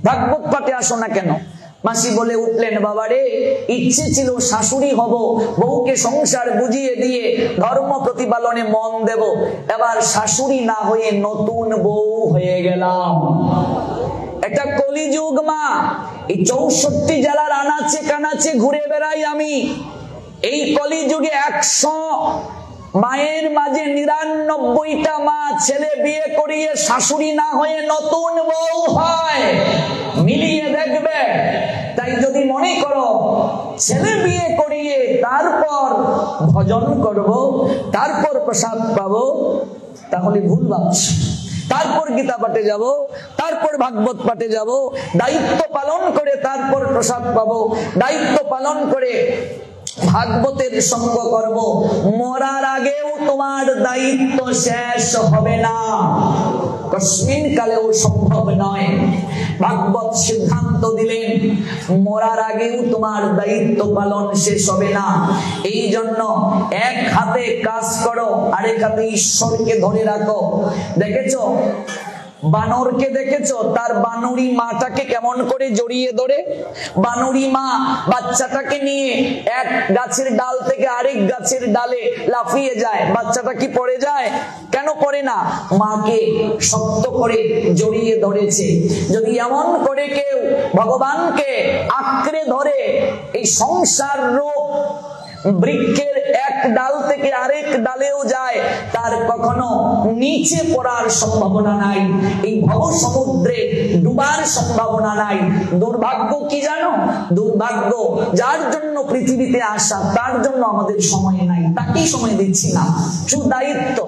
ভাগবত পাঠে আসো না কেন? মাসি বলে উঠলেন, বাবারে ইচ্ছে ছিল শাশুড়ি হব, বউকে সংসার বুঝিয়ে দিয়ে ধর্ম প্রতিপালনে মন দেব, এবার শাশুড়ি না হয়ে নতুন বউ হয়ে গেলাম। এটা কলিযুগ মা। এই 64 জেলার আনাচে কানাচে ঘুরে বেড়াই আমি। এই কলিযুগে 100 মায়ের মাঝে 99টা মা ছেলে বিয়ে করিয়ে শাশুড়ি না হয়ে নতুন বউ হয়, মিলিয়ে দেখবে। তাই যদি মনে করো ছেলে বিয়ে করিয়ে তারপর ভজন করব, তারপর প্রসাদ পাবো, তাহলে ভুল ভাবছো। তারপর গীতা পাঠে যাব, তারপর ভাগবত পাঠে যাব, দায়িত্ব পালন করে তারপর প্রসাদ পাবো, দায়িত্ব পালন করে ভাগবতের সঙ্গ করব, মরার আগেও তোমার দায়িত্ব শেষ হবে না, কস্মিন কালেও সম্ভব নয়। ভাগবত সিদ্ধান্ত দিলেন মরার আগেও তোমার দায়িত্ব পালন শেষ হবে না। এই জন্য এক হাতে কাজ করো, আরেক হাতে ঈশ্বরকে ধরে রাখো। দেখেছো বানরকে, দেখেছো তার বানরি মাটাকে কেমন করে জড়িয়ে ধরে? বানরি মা বাচ্চাটাকে নিয়ে এক গাছের ডাল থেকে আরেক গাছের ডালে লাফিয়ে যায়, বাচ্চাটা কি পড়ে যায়? কেন পড়ে না? মাকে শক্ত করে জড়িয়ে ধরেছে। যদি এমন করে কেউ ভগবানকে আঁকড়ে ধরে, এই সংসার রূপ বৃক্ষের এক ডাল থেকে আরেক ডালেও যায়, তার কখনো নিচে পড়ার সম্ভাবনা নাই, এই ভব সমুদ্রে ডুবার সম্ভাবনা নাই। দুর্ভাগ্য কি জানো? দুর্ভাগ্য যার জন্য পৃথিবীতে আসা, তার জন্য আমাদের সময় নাই, তাকেই সময় দিচ্ছি না। শুধু দায়িত্ব,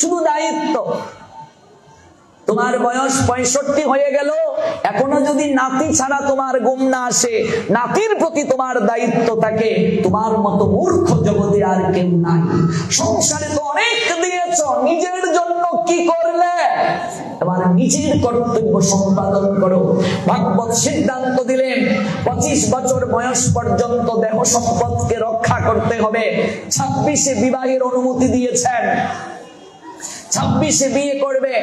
শুধু দায়িত্ব। তোমার বয়স 65 হয়ে গেল, এখনো যদি নাতি ছাড়া তোমার ঘুম না আসে, নাতির প্রতি তোমার দায়িত্ব থাকে, তোমার মতো মূর্খ জগতে আর কেউ নাই। সংসারে তো অনেক দিয়েছ, নিজের জন্য কি করলে? এবার নিজের কর্তব্য সম্পাদন করো। ভাগবত সিদ্ধান্ত দিলেন 25 বছর বয়স পর্যন্ত দেহ সম্পদকে রক্ষা করতে হবে। 26-এ বিবাহের অনুমতি দিয়েছেন, 26-এ বিয়ে করবে।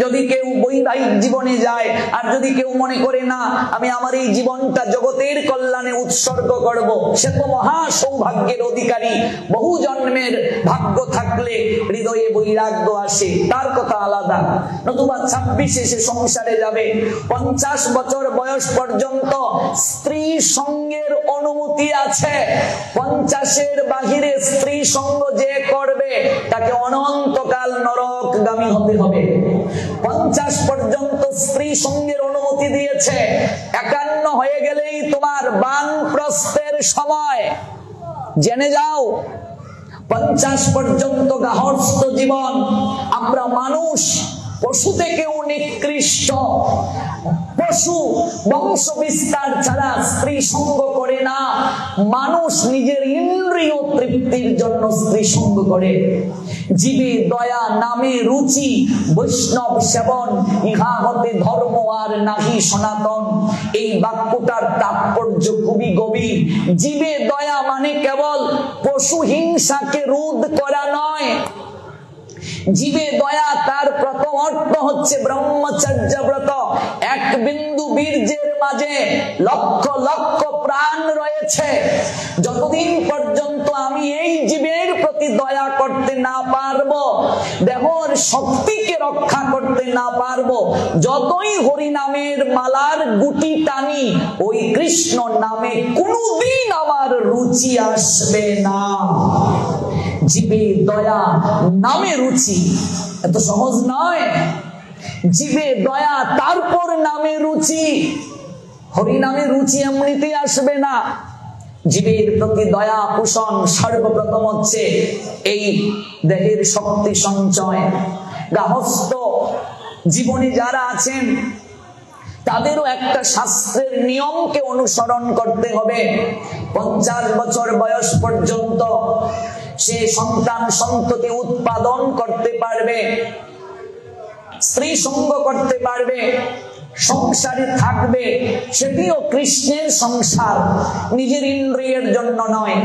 যদি কেউ বৈবাহিক জীবনে যায়, আর যদি কেউ মনে করে না আমি আমার এই জীবনটা জগতের কল্যাণে উৎসর্গ করব, সে তো মহা সৌভাগ্যের অধিকারী। বহু জন্মের ভাগ্য থাকলে হৃদয়ে বৈরাগ্য আসে, তার কথা আলাদা। নতুবা 26-এ সে সংসারে যাবে। 50 বছর বয়স পর্যন্ত স্ত্রী সঙ্গের অনুমতি আছে। 50-এর বাহিরে স্ত্রী সঙ্গ যে করবে তাকে অনন্তকাল নরকগামী হতে হবে। 50 পর্যন্ত স্ত্রী সঙ্গের অনুমতি দিয়েছে। 51 হয়ে গেলেই তোমার বানপ্রস্থের সময়, জেনে যাও। 50 পর্যন্ত গার্হস্থ্য জীবন। আমরা মানুষ পশু থেকেও নিকৃষ্ট। পশু বংশ বিস্তার ছাড়া স্ত্রী সঙ্গ করে না, মানুষ নিজের ইন্দ্রিয় তৃপ্তির জন্য স্ত্রী সঙ্গ করে। জীবে দয়া নামে রুচি, বৈষ্ণব সেবন ইহা হতে ধর্ম আর নাহি সনাতন। এই বাক্যটার তাৎপর্য খুবই গভীর। জীবে দয়া মানে কেবল পশু হিংসাকে রোধ করা নয়। জীবে দয়া তার প্রথম অর্থ হচ্ছে ব্রহ্মচর্য ব্রত। এক বিন্দু বীর্যের মাঝে লক্ষ লক্ষ প্রাণ রয়েছে। যতদিন পর্যন্ত আমি এই জীবের প্রতি দয়া করতে না পারবো, দেহর শক্তিকে রক্ষা করতে না পারবো, যতই হরি নামের মালার গুটি টানি, ওই কৃষ্ণ নামে কোনদিন আমার রুচি আসবে না। জীবে দয়া নামে রুচি, এত সহজ নয়। জীবে দয়া তারপর নামে রুচি, হরি নামে রুচি এমনিতেই আসবে না। জীবের প্রতি দয়া পোষণ সর্বপ্রথম হচ্ছে এই দেহের শক্তি সঞ্চয়। গার্হস্থ্য জীবনে যারা আছেন তাদেরও একটা শাস্ত্রের নিয়মকে অনুসরণ করতে হবে। 50 বছর বয়স পর্যন্ত সে সন্তান সন্ততি উৎপাদন করতে পারবে, স্ত্রী সঙ্গ করতে পারবে, সংসারে থাকবে। সেটিও কৃষ্ণের সংসার, নিজের ইন্দ্রিয়ের জন্য নয়।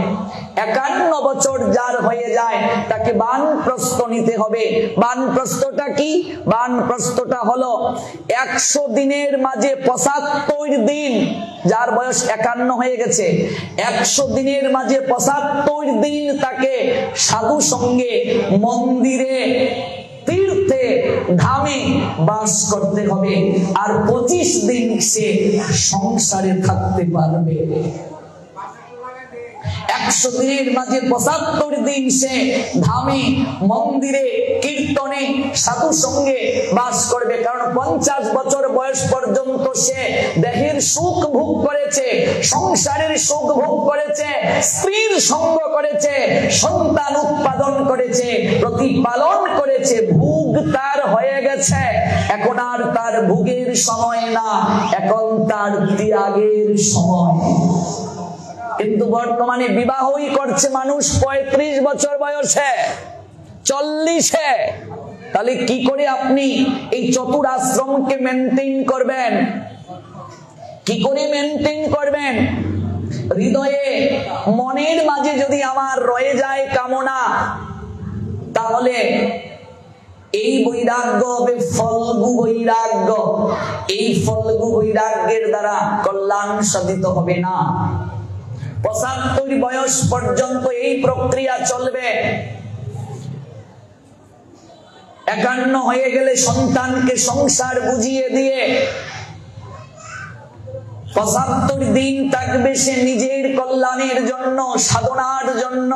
51 বছর যার হয়ে যায় তাকে বানপ্রস্থ নিতে হবে। বানপ্রস্থটা কি? বানপ্রস্থটা হলো 100 দিনের মাঝে 75 দিন। যার বয়স 51 হয়ে গেছে, 100 দিনের মাঝে 75 দিন তাকে সাধু সঙ্গে মন্দিরে তীর্থে ধামে বাস করতে হবে। আর 25 দিন সে সংসারে থাকতে পারবে। 100 দিনের মাঝে 75 দিন সে ধামে মন্দিরে কীর্তনে সাধু সঙ্গে বাস করবে। কারণ 50 বছর বয়স পর্যন্ত সে দেহের সুখ ভোগ করেছে, সংসারের সুখ ভোগ করেছে, স্ত্রীর সঙ্গ করেছে, সন্তান উৎপাদন করেছে, প্রতিপালন করেছে, ভোগ তার হয়ে গেছে। এখন আর তার ভোগের সময় না, এখন তার ত্যাগের সময়। কিন্তু বর্তমানে বিবাহই করছে মানুষ 35 বছর বয়সে, 40-এ। তাহলে কি করে আপনি এই চতুর আশ্রমকে মেনটেন করবেন? কি করে মেনটেন করবেন? হৃদয়ে মনের মাঝে যদি আমার রয়ে যায় কামনা, তাহলে এই বৈরাগ্য হবে ফলগু বৈরাগ্য। এই ফলগু বৈরাগ্যের দ্বারা কল্যাণ সাধিত হবে না। 75 বয়স পর্যন্ত এই প্রক্রিয়া চলবে। 51 হয়ে গেলে সন্তানকে সংসার বুঝিয়ে দিয়ে 75 দিন থাকবে সে নিজের কল্যাণের জন্য, সাধনার জন্য।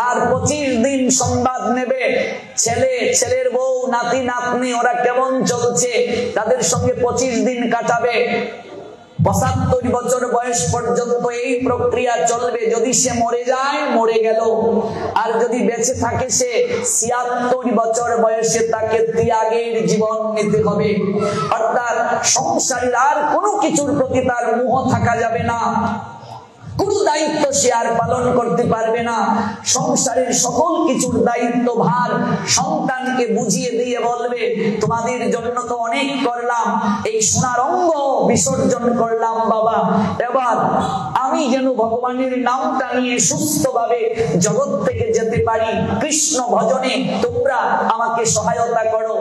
আর 25 দিন সংবাদ নেবে ছেলে, ছেলের বউ, নাতি নাতনি ওরা কেমন চলছে, তাদের সঙ্গে 25 দিন কাটাবে। 75 বছর বয়স পর্যন্ত এই প্রক্রিয়া চলবে। যদি সে মরে যায়, মরে গেল। আর যদি বেঁচে থাকে সে 76 বছর বয়সে, তাকে ত্যাগের জীবন নিতে হবে। অর্থাৎ সংসারের আর কোনো কিছুর প্রতি তার মোহ থাকা যাবে না, কোন দায়িত্ব সে আর পালন করতে পারবে না। সংসারের সকল কিছুর দায়িত্ব ভার সন্তানকে বুঝিয়ে দিয়ে বলবে, তোমাদের জন্য তো অনেক করলাম, এই সোনার অঙ্গ বিসর্জন করলাম বাবা, এবার আমি যেন ভগবানের নামটা নিয়ে সুস্থভাবে জগৎ থেকে যেতে পারি। কৃষ্ণ ভজনে তোমরা আমাকে সহায়তা করো।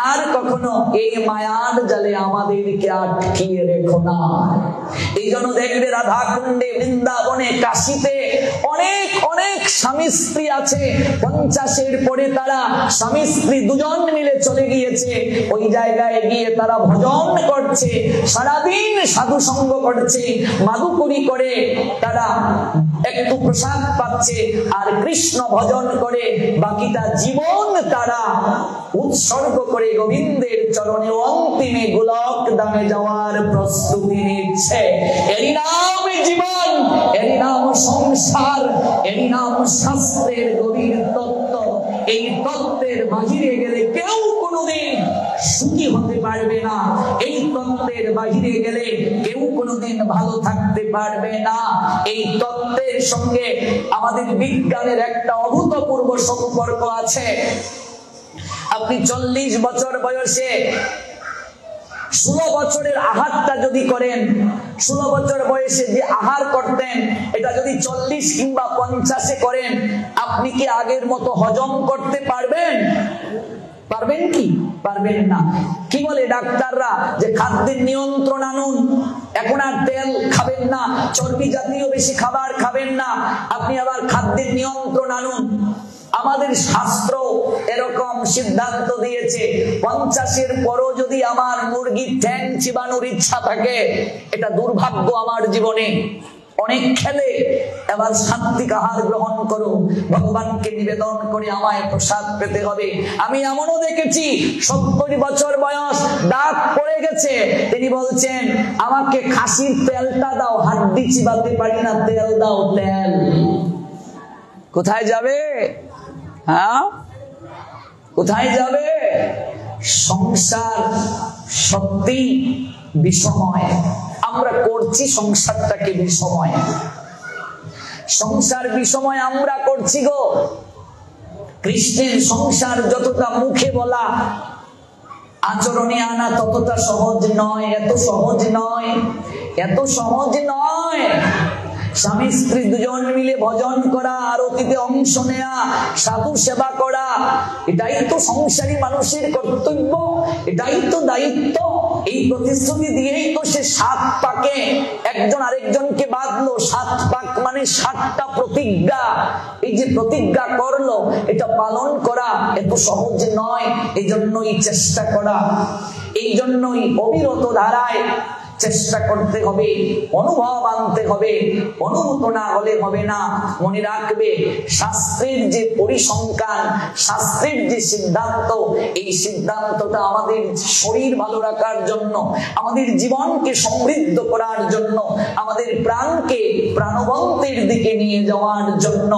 আর কখনো এই মায়ার জালে আমাদেরকে আটকিয়ে রেখো না। এই জন্য দেখবে রাধা কুণ্ডে, বৃন্দাবনে, কাশীতে অনেক অনেক স্বামী স্ত্রী আছে। 50-এর পরে তারা স্বামী স্ত্রী দুজন মিলে চলে গিয়েছে। ওই জায়গায় গিয়ে তারা ভজন করছে, সারাদিন সাধু সঙ্গ করছে, মাদুকরি করে তারা একটু প্রসাদ পাচ্ছে আর কৃষ্ণ ভজন করে বাকিটা জীবন তারা উৎসর্গ করে গোবিন্দের চরণে অন্তিমে গোলক ধামে যাওয়ার প্রস্তুতি নিচ্ছে। এরই নাম জীবন, এরই নাম সংসার, এরই নাম শাস্ত্রের গভীর তত্ত্ব। এই তত্ত্বের বাহিরে গেলে কেউ কোনোদিন সুখী হতে পারবে না। এই তত্ত্বের বাহিরে গেলে কেউ কোনোদিন ভালো থাকতে পারবে না। এই তত্ত্বের সঙ্গে আমাদের বিজ্ঞানের একটা অভূতপূর্ব সম্পর্ক আছে। আপনি 40 বছর বয়সে 16 বছরের আহারটা যদি করেন, 16 বছর বয়সে যে আহার করতেন, এটা যদি 40 কিংবা 50-এ করেন, আপনি কি আগের মতো হজম করতে পারবেন? পারবেন কি? পারবেন না। কি বলে ডাক্তাররা যে খাদ্যের নিয়ন্ত্রণ আনুন, এখন আর তেল খাবেন না, চর্বি জাতীয় বেশি খাবার খাবেন না, আপনি আবার খাদ্যের নিয়ন্ত্রণ আনুন। আমাদের শাস্ত্র এরকম সিদ্ধান্ত দিয়েছে 50-এর পরও যদি আমার মুরগির ঠ্যাং চিবানোর ইচ্ছা থাকে, এটা দুর্ভাগ্য আমার জীবনে। অনেক খেলে এবার সাত্বিক আহার গ্রহণ করো, ভগবানকে নিবেদন করে আমায় প্রসাদ পেতে হবে। আমি এমনও দেখেছি 70 বছর বয়স, দাঁত পড়ে গেছে, তিনি বলছেন আমাকে খাসির তেলটা দাও, হাড্ডি চিবাতে পারি না, তেল দাও, তেল। কোথায় যাবে? হ্যাঁ, কোথায় যাবে? সংসার সত্যি বিষময়। আমরা করছি সংসারটাকে বিষময়। সংসার বিষময় আমরা করছি গো। কৃষ্ণের সংসার যতটা মুখে বলা, আচরণে আনা ততটা সহজ নয়। এত সহজ নয়, এত সহজ নয়। স্বামী স্ত্রী দুজন মিলে ভজন করা, আরতিতে অংশ নেয়া, সাধু সেবা করা, এটাই তো সংসারী মানুষের কর্তব্য, এটাই তো দায়িত্ব। এই প্রতিশ্রুতি দিয়েই তো সে 7 পাকে একজন আরেকজনকে বাঁধলো। 7 পাক মানে 7টা প্রতিজ্ঞা। এই যে প্রতিজ্ঞা করলো, এটা পালন করা এত সহজ নয়। এই জন্যই চেষ্টা করা, এই জন্যই অবিরত ধারায় চেষ্টা করতে হবে, অনুভব আনতে হবে। অনুভূত না হলে হবে না। মনে রাখবে, শাস্ত্রের যে পরিসংখ্যান, শাস্ত্রের যে সিদ্ধান্ত, এই সিদ্ধান্তটা আমাদের শরীর ভালো রাখার জন্য, আমাদের জীবনকে সমৃদ্ধ করার জন্য, আমাদের প্রাণকে প্রাণবন্তের দিকে নিয়ে যাওয়ার জন্য।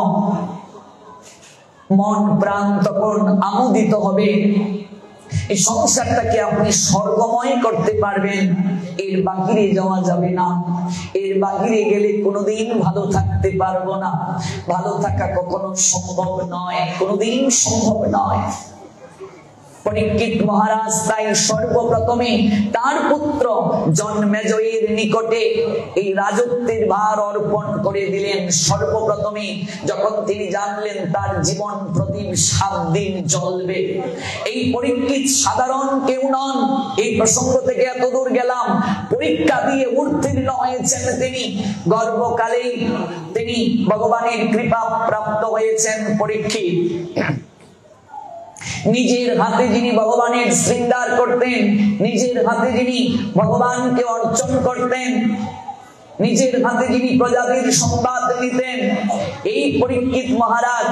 মন প্রাণ তখন আমোদিত হবে। এই সংসারটাকে আপনি স্বর্গময় করতে পারবেন, এর বাহিরে যাওয়া যাবে না। এর বাহিরে গেলে কোনোদিন ভালো থাকতে পারবো না। ভালো থাকা কখনো সম্ভব নয়, কোনোদিন সম্ভব নয়। পরীক্ষিত মহারাজ তাই সর্বপ্রথমে তার পুত্র জন্মেজয়ের নিকটে এই রাজত্বের ভার অর্পণ করে দিলেন। সর্বপ্রথমে যখন তিনি জানলেন তার জীবন প্রদীপ 7 দিন জ্বলবে। এই পরীক্ষিত সাধারণ কেউ নন। এই প্রসঙ্গ থেকে এতদূর গেলাম, পরীক্ষা দিয়ে উত্তীর্ণ হয়েছেন তিনি। গর্ভকালেই তিনি ভগবানের কৃপা প্রাপ্ত হয়েছেন। পরীক্ষিত নিজের হাতে যিনি ভগবানের শৃঙ্গার করতেন, নিজের হাতে যিনি ভগবানকে অর্চন করতেন, নিজের হাতে যিনি প্রজাতির সংবাদ নিতেন, এই পরীক্ষিত মহারাজ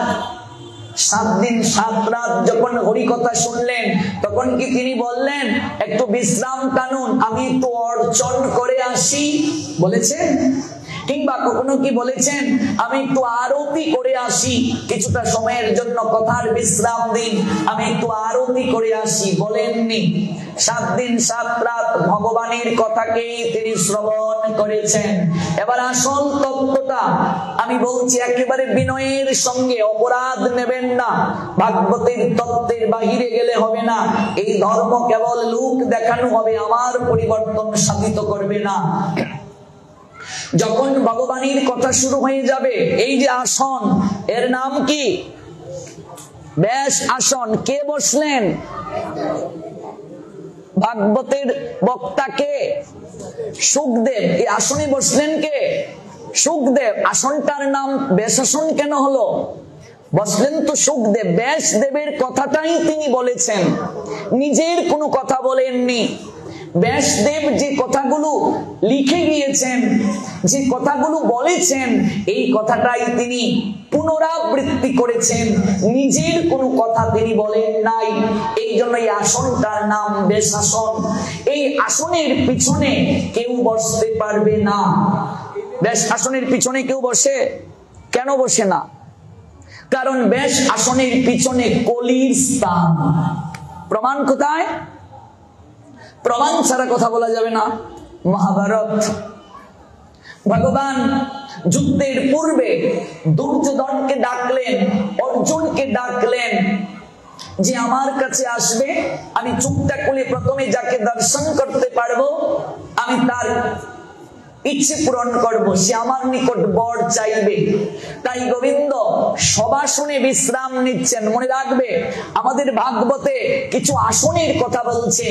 7 দিন 7 রাত যখন হরিকথা শুনলেন, তখন কি তিনি বললেন একটু বিশ্রাম টানুন, আমি একটু অর্চন করে আসি? বলেছেন? কিংবা কখনো কি বলেছেন আমি একটু আরতি করে আসি, কিছুটা সময়ের জন্য কথার বিশ্রাম দিন, আমি একটু আরতি করে আসি? বলেননি। 7 দিন 7 রাত ভগবানের কথাকেই তিনি শ্রবণ করেছেন। এবার আসল তত্ত্বটা আমি বলছি, একেবারে বিনয়ের সঙ্গে, অপরাধ নেবেন না। ভাগবতের তত্ত্বের বাহিরে গেলে হবে না। এই ধর্ম কেবল লোক দেখানো হবে, আমার পরিবর্তন সাধিত করবে না। যখন ভগবানের কথা শুরু হয়ে যাবে, এই যে আসন, এর নাম কি? ব্যাস আসন। কে বসলেন? ভাগবতের বক্তাকে শুকদেব। এই আসনে বসলেন কে? শুকদেব। আসনটার নাম ব্যাসাসন কেন হলো? বসলেন তো শুকদেব। ব্যাসদেবের কথাটাই তিনি বলেছেন, নিজের কোনো কথা বলেননি। ব্যাসদেব যে কথাগুলো লিখে গিয়েছেন, যে কথাগুলো বলেছেন, এই কথাটাই তিনি পুনরাবৃত্তি করেছেন, নিজের কোনো কথা তিনি বলেন নাই। এই জন্য এই আসনটার নাম ব্যাসাসন। এই আসনের পিছনে কেউ বসতে পারবে না। ব্যাস আসনের পিছনে কেউ বসে? কেন বসে না? কারণ ব্যাস আসনের পিছনে কলির স্থান। প্রমাণ কোথায়? প্রমাণ ছাড়া কথা বলা যাবে না। মহাভারত। ভগবান যুদ্ধের পূর্বে দুর্যোধনকে ডাকলেন, অর্জুনকে ডাকলেন যে আমার কাছে আসবে, আমি চুপটা খুলে প্রথমে যাকে দর্শন করতে পারবো আমি তার ইচ্ছে পূরণ করব, সে আমার নিকট বর চাইবে। তাই গোবিন্দ সবাসনে বিশ্রাম নিচ্ছেন। মনে রাখবে, আমাদের ভাগবতে কিছু আসনের কথা বলছে।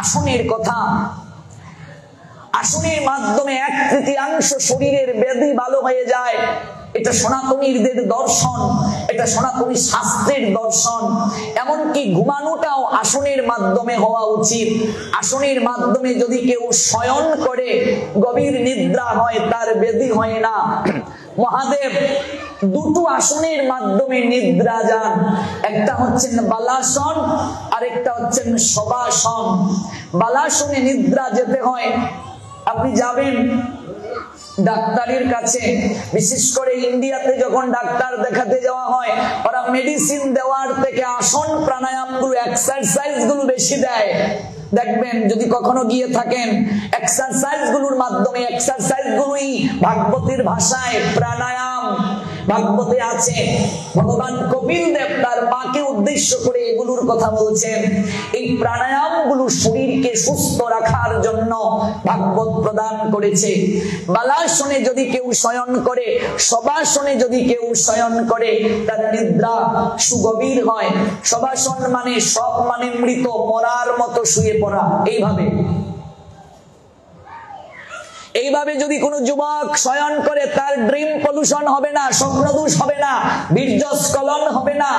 আসনের কথা, আসনের মাধ্যমে 1/3 শরীরের ব্যাধি ভালো হয়ে যায়। এটা সনাতনীদের দর্শন, এটা সনাতনী শাস্ত্রের দর্শন। এমনকি ঘুমানোটাও আসনের মাধ্যমে হওয়া উচিত। আসনের মাধ্যমে যদি কেউ শয়ন করে, গভীর নিদ্রা হয়, তার ব্যাধি হয় না। মহাদেব দুটো আসনের মাধ্যমে নিদ্রা যান। একটা হচ্ছেন বালাসন, আর একটা হচ্ছেন শবাসন। বালাসনে নিদ্রা যেতে হয়। আপনি যাবেন ডাক্তারের কাছে, বিশেষ করে ইন্ডিয়াতে যখন ডাক্তার দেখাতে যাওয়া হয়, ওরা মেডিসিন দেওয়ার থেকে আসন প্রাণায়াম গুলো, এক্সারসাইজ গুলো বেশি দেয়। দেখবেন যদি কখনো গিয়ে থাকেন, এক্সারসাইজ গুলোর মাধ্যমে, এক্সারসাইজ গুলোই ভাগবতের ভাষায় প্রাণায়াম। ভাগবতে আছে ভগবান কপিল দেব তার মাকে উদ্দেশ্য করে এগুলোর কথা বলছেন। এই প্রাণায়াম গুলো শরীরকে সুস্থ রাখার জন্য ভাগবত প্রদান করেছে। বালাসনে যদি কেউ শয়ন করে, শবাসনে যদি কেউ শয়ন করে, তার নিদ্রা সুগভীর হয়। শবাসন মানে সব মানে মৃত, মরার মতো শুয়ে পড়া। এইভাবে যদি কোনো যুবক শয়ন করে, তার ড্রিম পলিউশন হবে না, স্বপ্নদোষ হবে না, বীর্যস্খলন হবে না।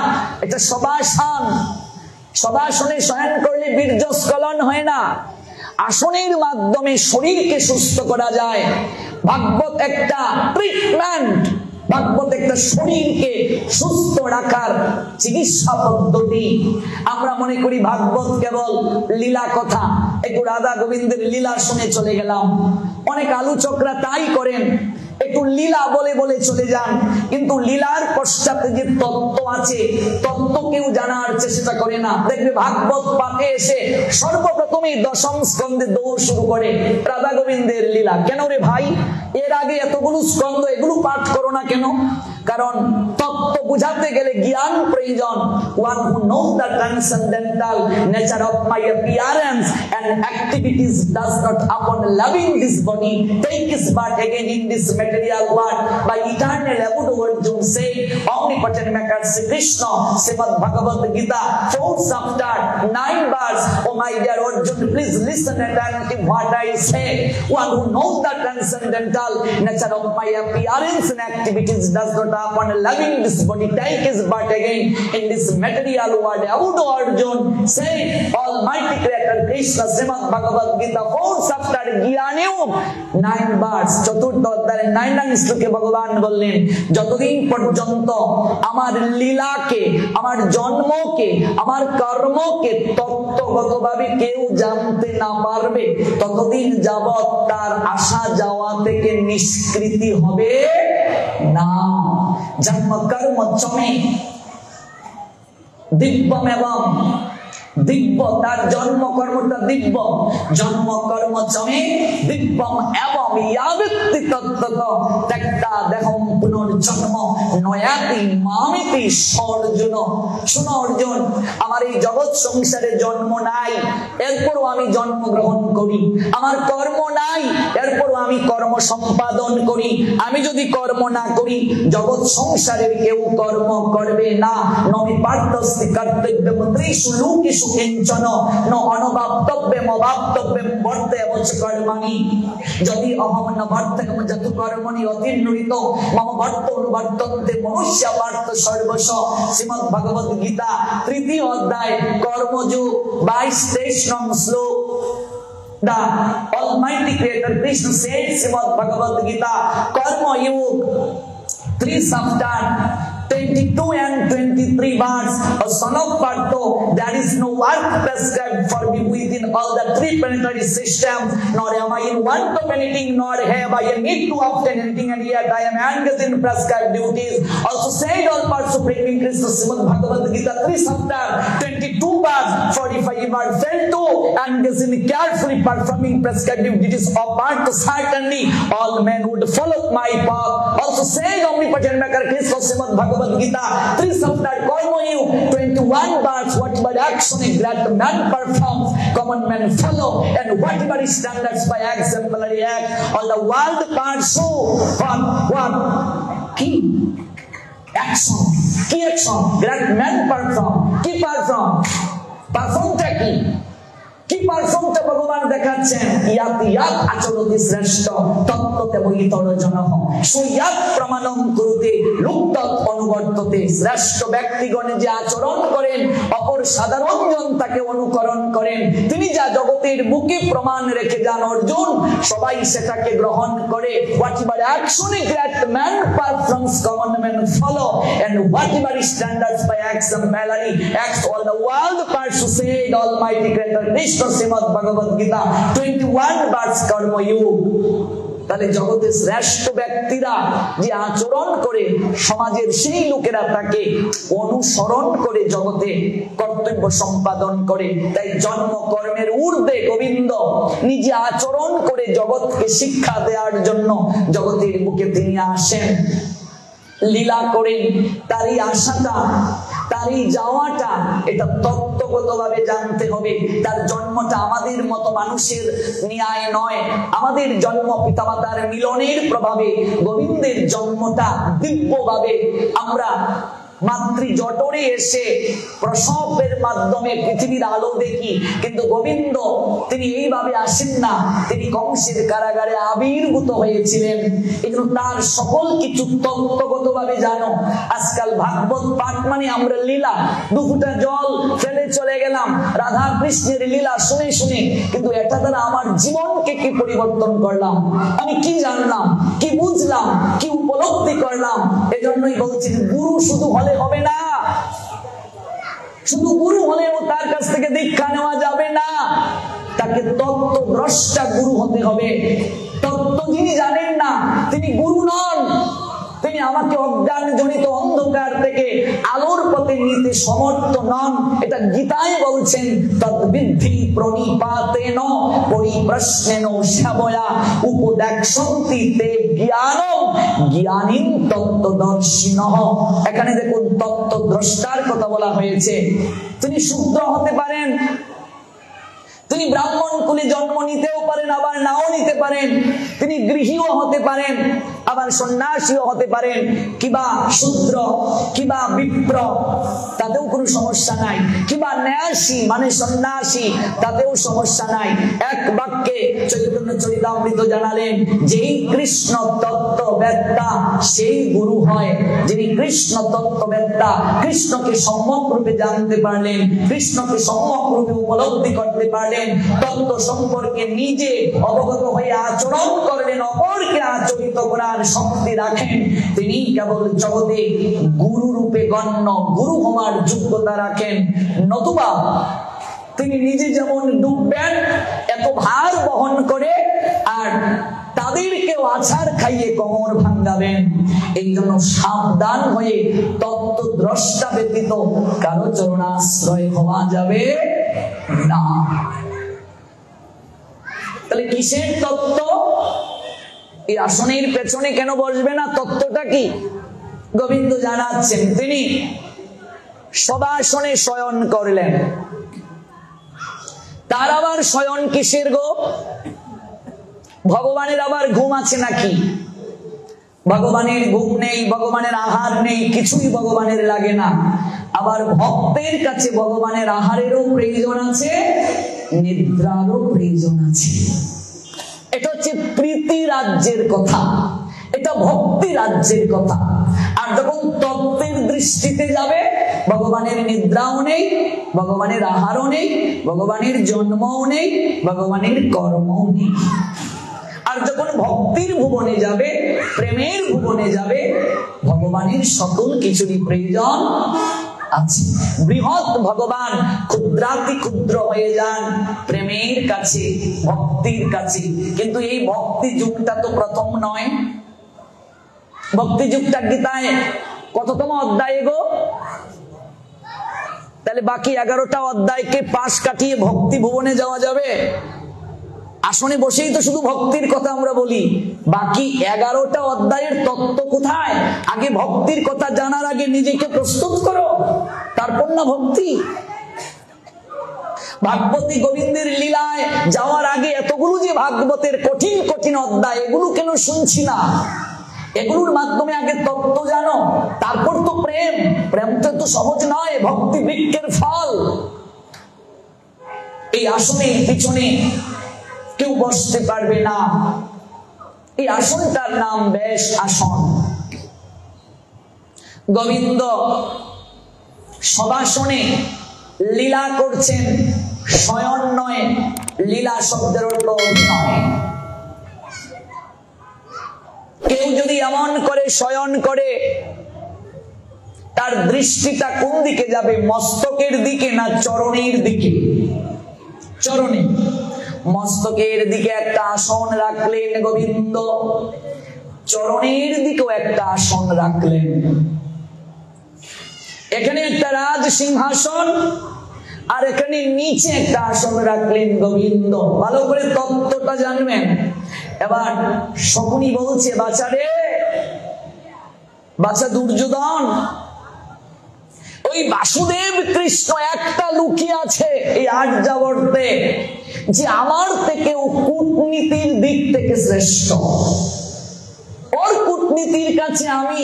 এটা শবাসন। শবাসনে শয়ন করলে বীর্যস্খলন হয় না। আসনের মাধ্যমে শরীরকে সুস্থ করা যায়। ভাগবত একটা ট্রিটমেন্ট, ভাগবত একটা শরীরকে সুস্থ রাখার চিকিৎসা পদ্ধতি। আমরা মনে করি ভাগবত কেবল লীলা কথা, একটু রাধা গোবিন্দের লীলা শুনে চলে গেলাম। অনেক আলোচকরা তাই করেন, একটু লীলা বলে বলে চলে যান, কিন্তু লীলার পশ্চাতে যে তত্ত্ব আছে তত্ত্ব কেউ জানার চেষ্টা করে না। দেখবে ভাগবত পাঠে এসে সর্বপ্রথমে দশম স্কন্ধে দৌড় শুরু করে রাধা গোবিন্দের লীলা। কেন রে ভাই, এর আগে এতগুলো স্কন্ধ, এগুলো পাঠ করো না কেন? কারণ তত্ত্ব বুঝাতে গেলে জ্ঞান প্রয়োজন। One who knows the transcendental nature of my appearance and activities does not upon loving this body take his birth again in this material world by eternal abode Arjun say omnipotent maker Sri Krishna Srimad Bhagavad Gita 4th chapter 9 verse. Oh my dear Arjun, please listen attentively what I say. One who knows the transcendental nature of my appearance and activities does not upon loving this body take his birth again in this material world. Abode Arjun say Almighty Creator Krishna Srimad Bhagavad Gita 4th chapter জ্ঞানেও 9 verse চতুর্থ অধ্যায়ে 9 শ্লোকে ভগবান বললেন, যতদিন পর্যন্ত আমার লীলাকে, আমার জন্মকে, আমার কর্মকে তত্ত্বগতভাবে কেউ জানতে না পারবে ততদিন যাবৎ তার আসা যাওয়া থেকে নিষ্কৃতি হবে না। জন্ম কর্ম চমে দিব্যম এবং দিব্য, তার জন্ম কর্মটা দিব্য, জন্ম কর্ম চমে দিব্যম এবং ইয়াবৃত্তি তত্ত্বত ত্যক্তা দেহম পুনর্জন্ম নয়াতি মামিতি সর্জুন। শোনো অর্জুন, আমার এই জগৎ সংসারে জন্ম নাই, এরপরও আমি জন্মগ্রহণ করি। আমার কর্ম নাই, এরপরও আমি কর্ম সম্পাদন করি। আমি যদি কর্ম না করি জগৎ সংসারের কেউ কর্ম করবে না। নমি পার্থস্তি কর্তব্যম ত্রিষু লোকেষু কিঞ্চন ন অনবাপ্তব্যম অবাপ্তব্যম বর্তেব চ কর্মাণি। যদি অহম ন বর্তেম যত কর্মণি অতির্নিহিত মম বর্ত অনুবর্তন্তে মনুষ্য পার্থ সর্বস্ব। শ্রীমদ্ ভগবদ গীতা 3য় অধ্যায় কর্মযোগ 22-23 নং শ্লোক। The Almighty Creator Krishna said Srimad Bhagavad Gita Karma Yoga 3 chapter 22 and 23 verse. A son of Partho, there is no work prescribed for me within all the three planetary systems, nor am I in want of anything, nor have I a need to obtain anything, and yet I am engaged in prescribed duties. Also said all parts of Supreme Krishna Srimad Bhagavad Gita 3 chapter 22 verse 45 are failed to engage in carefully performing prescribed duties of part, certainly all men would follow my path. Also said omnipotent maker Krishna Srimad Bhagavad Gita 3 chapter Karma Yoga 21 verse, whatever action a great man performs common men follow, and whatever standards by exemplary act all the world pursue. What key action, key action great men perform, key performটা কি পারফর্মটা ভগবান দেখাচ্ছেন। ইয়াত ইয়াত আচরতি শ্রেষ্ঠ তত্ত্বতে বহিতর জনঃ সুয়াত প্রমাণং কুরুতে লুপ্তত অনুবর্ততে। শ্রেষ্ঠ ব্যক্তিগণে যে আচরণ করেন অপর সাধারণ জন তাকে অনুকরণ করেন। তিনি যা জগতের বুকে প্রমাণ রেখে যান অর্জুন, সবাই সেটাকে গ্রহণ করে। whatever action a great man performs common men follow, and whatever standards by exemplary acts all the world pursue, said Almighty Creator Krishna Shrimad Bhagavad Gita 21 verse কর্মযোগ। তাহলে জগতের শ্রেষ্ঠ ব্যক্তিরা যে আচরণ করে সমাজের সেই লোকেরা তাকে অনুসরণ করে জগতে কর্তব্য সম্পাদন করে। তাই জন্ম কর্মের ঊর্ধ্বে গোবিন্দ নিজে আচরণ করে জগৎকে শিক্ষা দেওয়ার জন্য জগতের বুকে তিনি আসেন, লীলা করেন। তারই আশাটা, তারই যাওয়াটা এটা তত্ত্বগতভাবে জানতে হবে। তার জন্মটা আমাদের মতো মানুষের ন্যায় নয়। আমাদের জন্ম পিতামাতার মিলনের প্রভাবে, গোবিন্দের জন্মটা দিব্যভাবে আমরা মাতৃ জঠরে এসে প্রসবের মাধ্যমে পৃথিবীর আলো দেখি, কিন্তু গোবিন্দ তিনি এইভাবে আসেন না। তিনি কংসের কারাগারে আবির্ভূত হয়েছিলেন। এজন্য তার সকল কিছু তত্ত্বগতভাবে জানো। আজকাল ভাগবত পাঠ মানে আমরা লীলা, দুফুটা জল ফেলে চলে গেলাম রাধা কৃষ্ণের লীলা শুনে শুনে, কিন্তু এটা দ্বারা আমার জীবনকে কি পরিবর্তন করলাম, আমি কি জানলাম, কি বুঝলাম, কি উপলব্ধি করলাম। এজন্যই বলছি গুরু শুধু হবে না, শুধু গুরু হলেও তার কাছ থেকে দীক্ষা নেওয়া যাবে না, তাকে তত্ত্বদ্রষ্টা গুরু হতে হবে। তত্ত্ব যিনি জানেন না তিনি গুরু নন, তিনি আমাকে অজ্ঞান জনিত অন্ধকার থেকে আলোর পথে নিতে সমর্থ নন। এটা গীতায় বলছেন, তদ্বিদ্ধি প্রণিপাতেন পরিপ্রশ্নেন সেবয়া উপদেক্ষন্তি তে জ্ঞানম জ্ঞানীন তত্ত্বদর্শিনঃ। এখানে দেখুন তত্ত্বদ্রষ্টার কথা বলা হয়েছে। তিনি শূদ্র হতে পারেন, তিনি ব্রাহ্মণ কুলে জন্ম নিতেও পারেন, আবার নাও নিতে পারেন, তিনি গৃহীও হতে পারেন, আবার সন্ন্যাসীও হতে পারেন, কিবা শূদ্র কিবা বিপ্র, তাতেও কোনো সমস্যা নাই, কিবা ন্যাসী মানে সন্ন্যাসী, তাতেও সমস্যা নাই। এক বাক্যে চৈতন্য চরিতামৃত জানালেন, যেই কৃষ্ণ তত্ত্ববেত্তা সেই গুরু হয়। যিনি কৃষ্ণ তত্ত্ববেত্তা, কৃষ্ণকে সম্যক রূপে জানতে পারলেন, কৃষ্ণকে সম্যক রূপে উপলব্ধি করতে পারলেন, তত্ত্ব সম্পর্কে নিজে অবগত হয়ে আচরণ করলেন, অপরকে আচরিত করার শক্তি রাখেন, তিনি কেবল জগতে গুরু রূপে গণ্য, গুরু হওয়ার যোগ্যতা রাখেন। নতুবা তিনি নিজে যেমন ডুববেন এত ভার বহন করে, আর তাদেরকেও আছাড় খাইয়ে কোমর ভাঙ্গাবেন। এই জন্য সাবধান হয়ে তত্ত্বদ্রষ্টা ব্যতীত কারো চরণাশ্রয় হওয়া যাবে না। তাহলে কিসের তত্ত্ব? এই আসনের পেছনে কেন বসবে না? তত্ত্বটা কি? গোবিন্দ জানাচ্ছেন, তিনি সবাসনে শয়ন করলেন, তার আবার শয়ন কিসের গো? ভগবানের আবার ঘুম আছে নাকি? ভগবানের ঘুম নেই, ভগবানের আহার নেই, কিছুই ভগবানের লাগে না। আবার ভক্তের কাছে ভগবানের আহারেরও প্রয়োজন আছে, নিদ্রারও প্রয়োজন আছে। এটা হচ্ছে প্রীতি রাজ্যের কথা, এটা ভক্তি রাজ্যের কথা। আর যখন তত্ত্বের দৃষ্টিতে যাবে, ভগবানের নিদ্রাও নেই, ভগবানের আহারও নেই, ভগবানের জন্মও নেই, ভগবানের কর্মও নেই। আর যখন ভক্তির ভুবনে যাবে, প্রেমের ভুবনে যাবে, ভগবানের সকল কিছুরই প্রয়োজন আছে। বৃহৎ ভগবান ক্ষুদ্রাতি ক্ষুদ্র হয়ে যান প্রেমের কাছে, ভক্তির কাছে। কিন্তু এই ভক্তি যুগটা তো প্রথম নয়। ভক্তি যুগটা গীতায় কততম অধ্যায়ে গো? তাহলে বাকি 11টা অধ্যায়কে পাশ কাটিয়ে ভক্তি ভুবনে যাওয়া যাবে? আসনে বসেই তো শুধু ভক্তির কথা আমরা বলি, বাকি 11টা অধ্যায়ের তত্ত্ব কোথায়? আগে ভক্তির কথা জানার আগে নিজেকে প্রস্তুত করো, তারপর না ভক্তি। ভাগবতী গোবিন্দের লীলায় যাওয়ার আগে এতগুলো যে ভাগবতের কঠিন কঠিন অধ্যায়, এগুলো কেন শুনছি না? এগুলোর মাধ্যমে আগে তত্ত্ব জানো, তারপর তো প্রেম। প্রেমটা তো সহজ নয়, ভক্তি বৃক্ষের ফল। এই আসনে পিছনে কেউ বসতে পারবে না। এই আসনটার নাম বেশ আসন। গোবিন্দ সবাসনে লীলা করছেন, শয়ন নয়। লীলা শব্দের অর্থ অভিনয়। কেউ যদি এমন করে শয়ন করে, তার দৃষ্টিটা কোন দিকে যাবে? মস্তকের দিকে না চরণের দিকে? চরণে। মস্তকের দিকে একটা আসন রাখলেন গোবিন্দ, চরণের দিকেও একটা আসন রাখলেন। এখানে একটা রাজ সিংহাসন, আর এখানে নিচে একটা আসন রাখলেন গোবিন্দ। ভালো করে তত্ত্বটা জানবেন। এবার শকুনি বলছে, বাছারে, বাছা দুর্যোধন, ওই বাসুদেব কৃষ্ণ একটা লুকিয়ে আছে এই আর্যাবর্তে, যে আমার থেকেও কূটনীতির দিক থেকে শ্রেষ্ঠ। ওর কূটনীতির কাছে আমি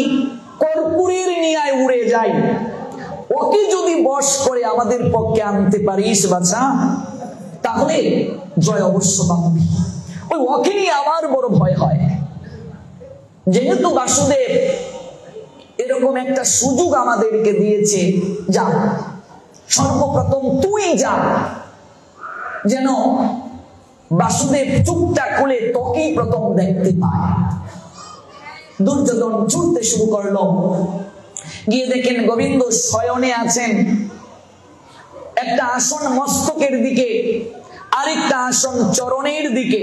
কর্পূরের নিয়ায় উড়ে যাই। ওকে যদি বশ করে আমাদের পক্ষে আনতে পারিস বাছা, তাহলে জয় অবশ্য পাবি। ওই ওকে নিয়ে আমার বড় ভয় হয়। যেহেতু বাসুদেব এরকম একটা সুযোগ আমাদেরকে দিয়েছে, যা সর্বপ্রথম তুই যা, যেন বাসুদেব চুপটা খুলে তোকেই প্রথম দেখতে পায়। দুর্যোধন ছুটতে শুরু করলো। গিয়ে দেখেন গোবিন্দ শয়নে আছেন, একটা আসন মস্তকের দিকে, আরেকটা আসন চরণের দিকে।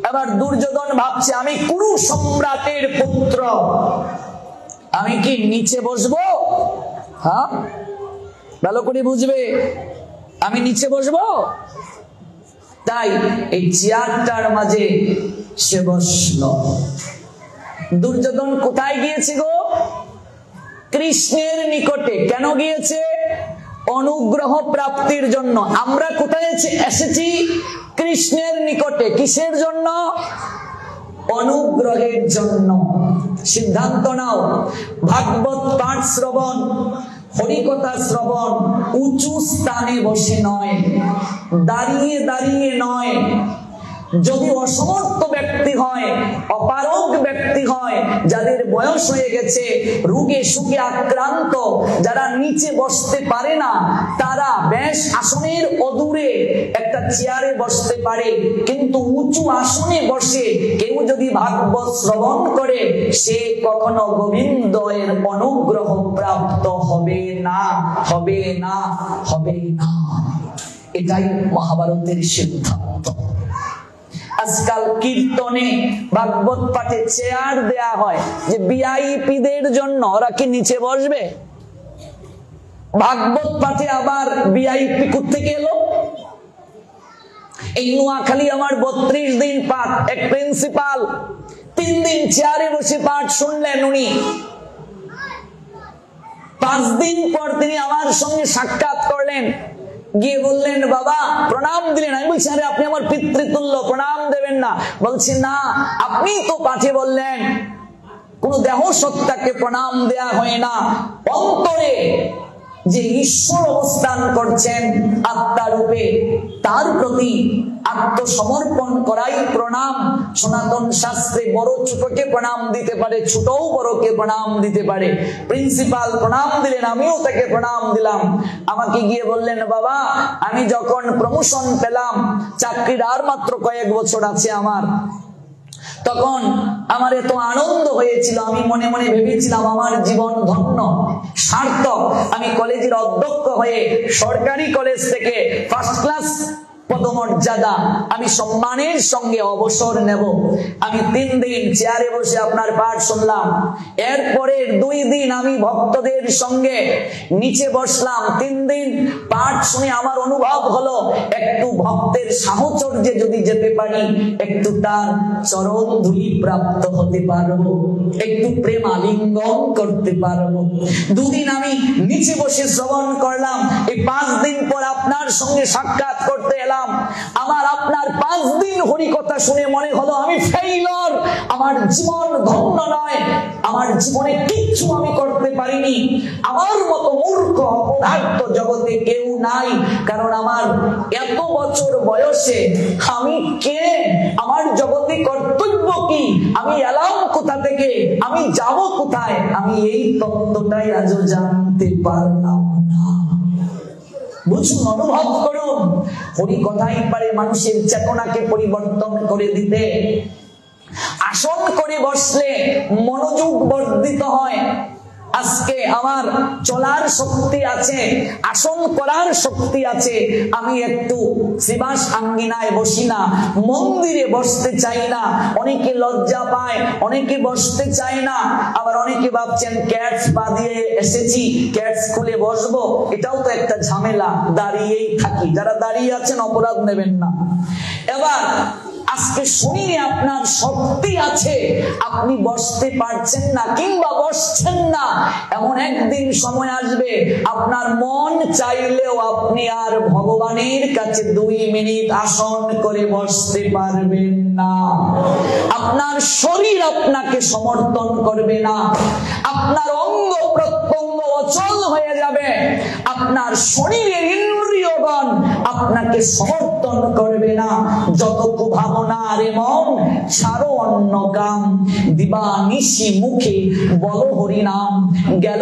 এবার দুর্যোধন ভাবছে আমি কুরু সম্রাটের পুত্র, আমি কি নিচে বসবো? হ্যাঁ, ভালো করে বুঝবে, আমি নিচে বসবো? তাই এই চেয়ারটার মাঝে সে বসল। দুর্যোধন কোথায় গিয়েছে গো? কৃষ্ণের নিকটে। কেন গিয়েছে? অনুগ্রহ প্রাপ্তির জন্য। আমরা কোথায় এসেছি? কৃষ্ণের নিকটে। কিসের জন্য? অনুগ্রহের জন্য। সিদ্ধান্ত নাও, ভাগবত পাঠ শ্রবণ, হরিকথা শ্রবণ উঁচু স্থানে বসে নয়, দাঁড়িয়ে দাঁড়িয়ে নয়। যদি অসমর্থ ব্যক্তি হয়, অপারগ ব্যক্তি হয়, যাদের বয়স হয়ে গেছে, রোগে সুখে আক্রান্ত, যারা নিচে বসতে পারে না, তারা বেশ আসনের অদূরে একটা চেয়ারে বসতে পারে। কিন্তু উঁচু আসনে বসে কেউ যদি ভাগবত শ্রবণ করে, সে কখনো গোবিন্দের অনুগ্রহ প্রাপ্ত হবে না, হবে না, হবে না। এটাই মহাভারতের সিদ্ধান্ত। আজকাল কীর্তনে ভাগবত পাঠে চেয়ার দেয়া হয় যে ভিআইপিদের জন্য, ওরা কি নিচে বসবে? ভাগবত পাঠে আবার ভিআইপি কোত্থেকে এলো? এই নোয়াখালী আমার 32 দিন পাঠ, এক প্রিন্সিপাল 3 দিন চেয়ারে বসে পাঠ শুনলেন। উনি 5 দিন পর তিনি আমার সঙ্গে সাক্ষাৎ করলেন, গিয়ে বললেন বাবা প্রণাম দিলেন। আমি বলছি আরে আপনি আমার পিতৃতুল্য, প্রণাম দেবেন না? বলছি না, আপনি তো পাঠে বললেন কোন দেহ সত্তাকে প্রণাম দেয়া হয় না, অন্তরে যে ঈশ্বর অবস্থান করছেন আত্মারূপে, তার প্রতি আত্মসমর্পণ করাই প্রণাম। সনাতন শাস্ত্রে বড় ছোটকে প্রণাম দিতে পারে, ছোটও বড়কে প্রণাম দিতে পারে। প্রিন্সিপাল প্রণাম দিলেন, আমিও তাকে প্রণাম দিলাম। আমাকে গিয়ে বললেন বাবা আমি যখন প্রমোশন পেলাম, চাকরির আর মাত্র কয়েক বছর আছে আমার, তখন আমার এত আনন্দ হয়েছিল, আমি মনে মনে ভেবেছিলাম আমার জীবন ধন্য, সার্থক। আমি কলেজের অধ্যক্ষ হয়ে সরকারি কলেজ থেকে ফার্স্ট ক্লাস পদমর্যাদা আমি সম্মানের সঙ্গে অবসর নেব। আমি 3 দিন চেয়ারে বসে আপনার পাঠ শুনলাম। এরপরে 2 দিন আমি ভক্তদের সঙ্গে নিচে বসলাম। 3 দিন পাঠ শুনে আমার অনুভব হলো একটু ভক্তের সাহচর্যে যদি যেতে পারি, একটু তার চরণ ধুলি প্রাপ্ত হতে পারবো, একটু প্রেম আলিঙ্গন করতে পারবো। 2 দিন আমি নিচে বসে শ্রবণ করলাম। এই 5 দিন পর আপনার সঙ্গে সাক্ষাৎ করতে এলাম। আমার আপনার 5 দিন হরিকথা শুনে মনে হলো আমি ফেইলর, আমার জীবন ধন্য নয়, আমার জীবনে কিচ্ছু আমি করতে পারিনি, আমার মতো মূর্খ অপদার্থ জগতে কেউ নাই। কারণ আমার এত বছর বয়সে আমি কে, আমার জগতে কর্তব্য কি, আমি এলাম কোথা থেকে, আমি যাব কোথায়, আমি এই তত্ত্বটাই আজও জানতে পারলাম না। বুঝুন, অনুভব করুন, হরি কথাই পারে মানুষের চেতনাকে পরিবর্তন করে দিতে। আসন করে বসলে মনোযোগ বর্ধিত হয়। আজকে আমার চলার শক্তি আছে, আসন করার শক্তি আছে, আমি একটু শ্রীবাস আঙ্গিনায় বসি না, মন্দিরে বসতে চাই না। অনেকে লজ্জা পায়, অনেকে বসতে চায় না। আবার অনেকে ভাবছেন ক্যাটস পা দিয়ে এসেছি, ক্যাটস খুলে বসবো, এটাও তো একটা ঝামেলা, দাঁড়িয়েই থাকি। যারা দাঁড়িয়ে আছেন অপরাধ নেবেন না। এবার আজকে শরীরে আপনার শক্তি আছে, আপনি বসতে পারছেন না কিংবা বসছেন না, এমন একদিন সময় আসবে আপনার মন চাইলেও আপনি আর ভগবানের কাছে 2 মিনিট আসন করে বসতে পারবেন না। আপনার শরীর আপনাকে সমর্থন করবে না, আপনার অঙ্গ প্রত্যঙ্গ অচল হয়ে যাবে, আপনার শরীরের ইন্দ্রিয়গণ আপনাকে সমর্থন করবে না। যত ভাবনা রে মন ছাড়ো অন্য কাম, দিবা নিশি মুখে বলো হরি নাম। গেল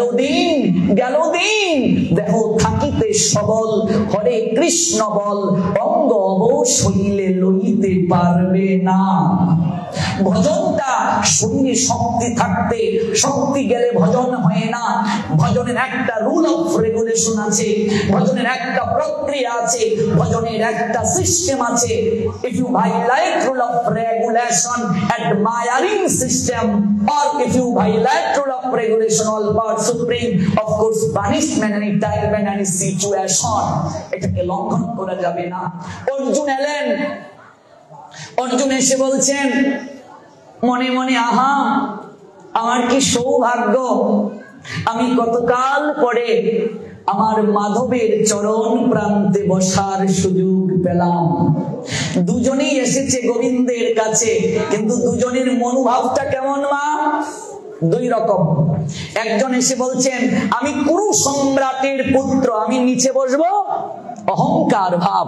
দিন দেহ থাকিতে সবল, হরে কৃষ্ণ বল অঙ্গ অবশ হইলে লইতে পারবে না। ভজনটা শরীরে শক্তি থাকতে, শক্তি গেলে ভজন হয় না। ভজনের একটা রুল অফ রেগুলেশন আছে, ভজনের একটা প্রক্রিয়া আছে, ভজনের একটা system আছে, if you violate rule of regulation, admiring system, or if you violate rule of regulation, all power supreme, of course punishment and time and any situation, এটাকে লঙ্ঘন করা যাবে না। অর্জুন এলেন, অর্জুন এসে বলছেন মনে মনে, আহা আমার কি সৌভাগ্য, আমি কতকাল পরে আমার মাধবের চরণ প্রান্তে বসার সুযোগ পেলাম। দুজনেই এসেছে গোবিন্দের কাছে, কিন্তু দুজনের মনোভাবটা কেমন মা? দুই রকম। একজন এসে বলছেন আমি কুরু সম্রাটের পুত্র, আমি নিচে বসবো, অহংকার ভাব,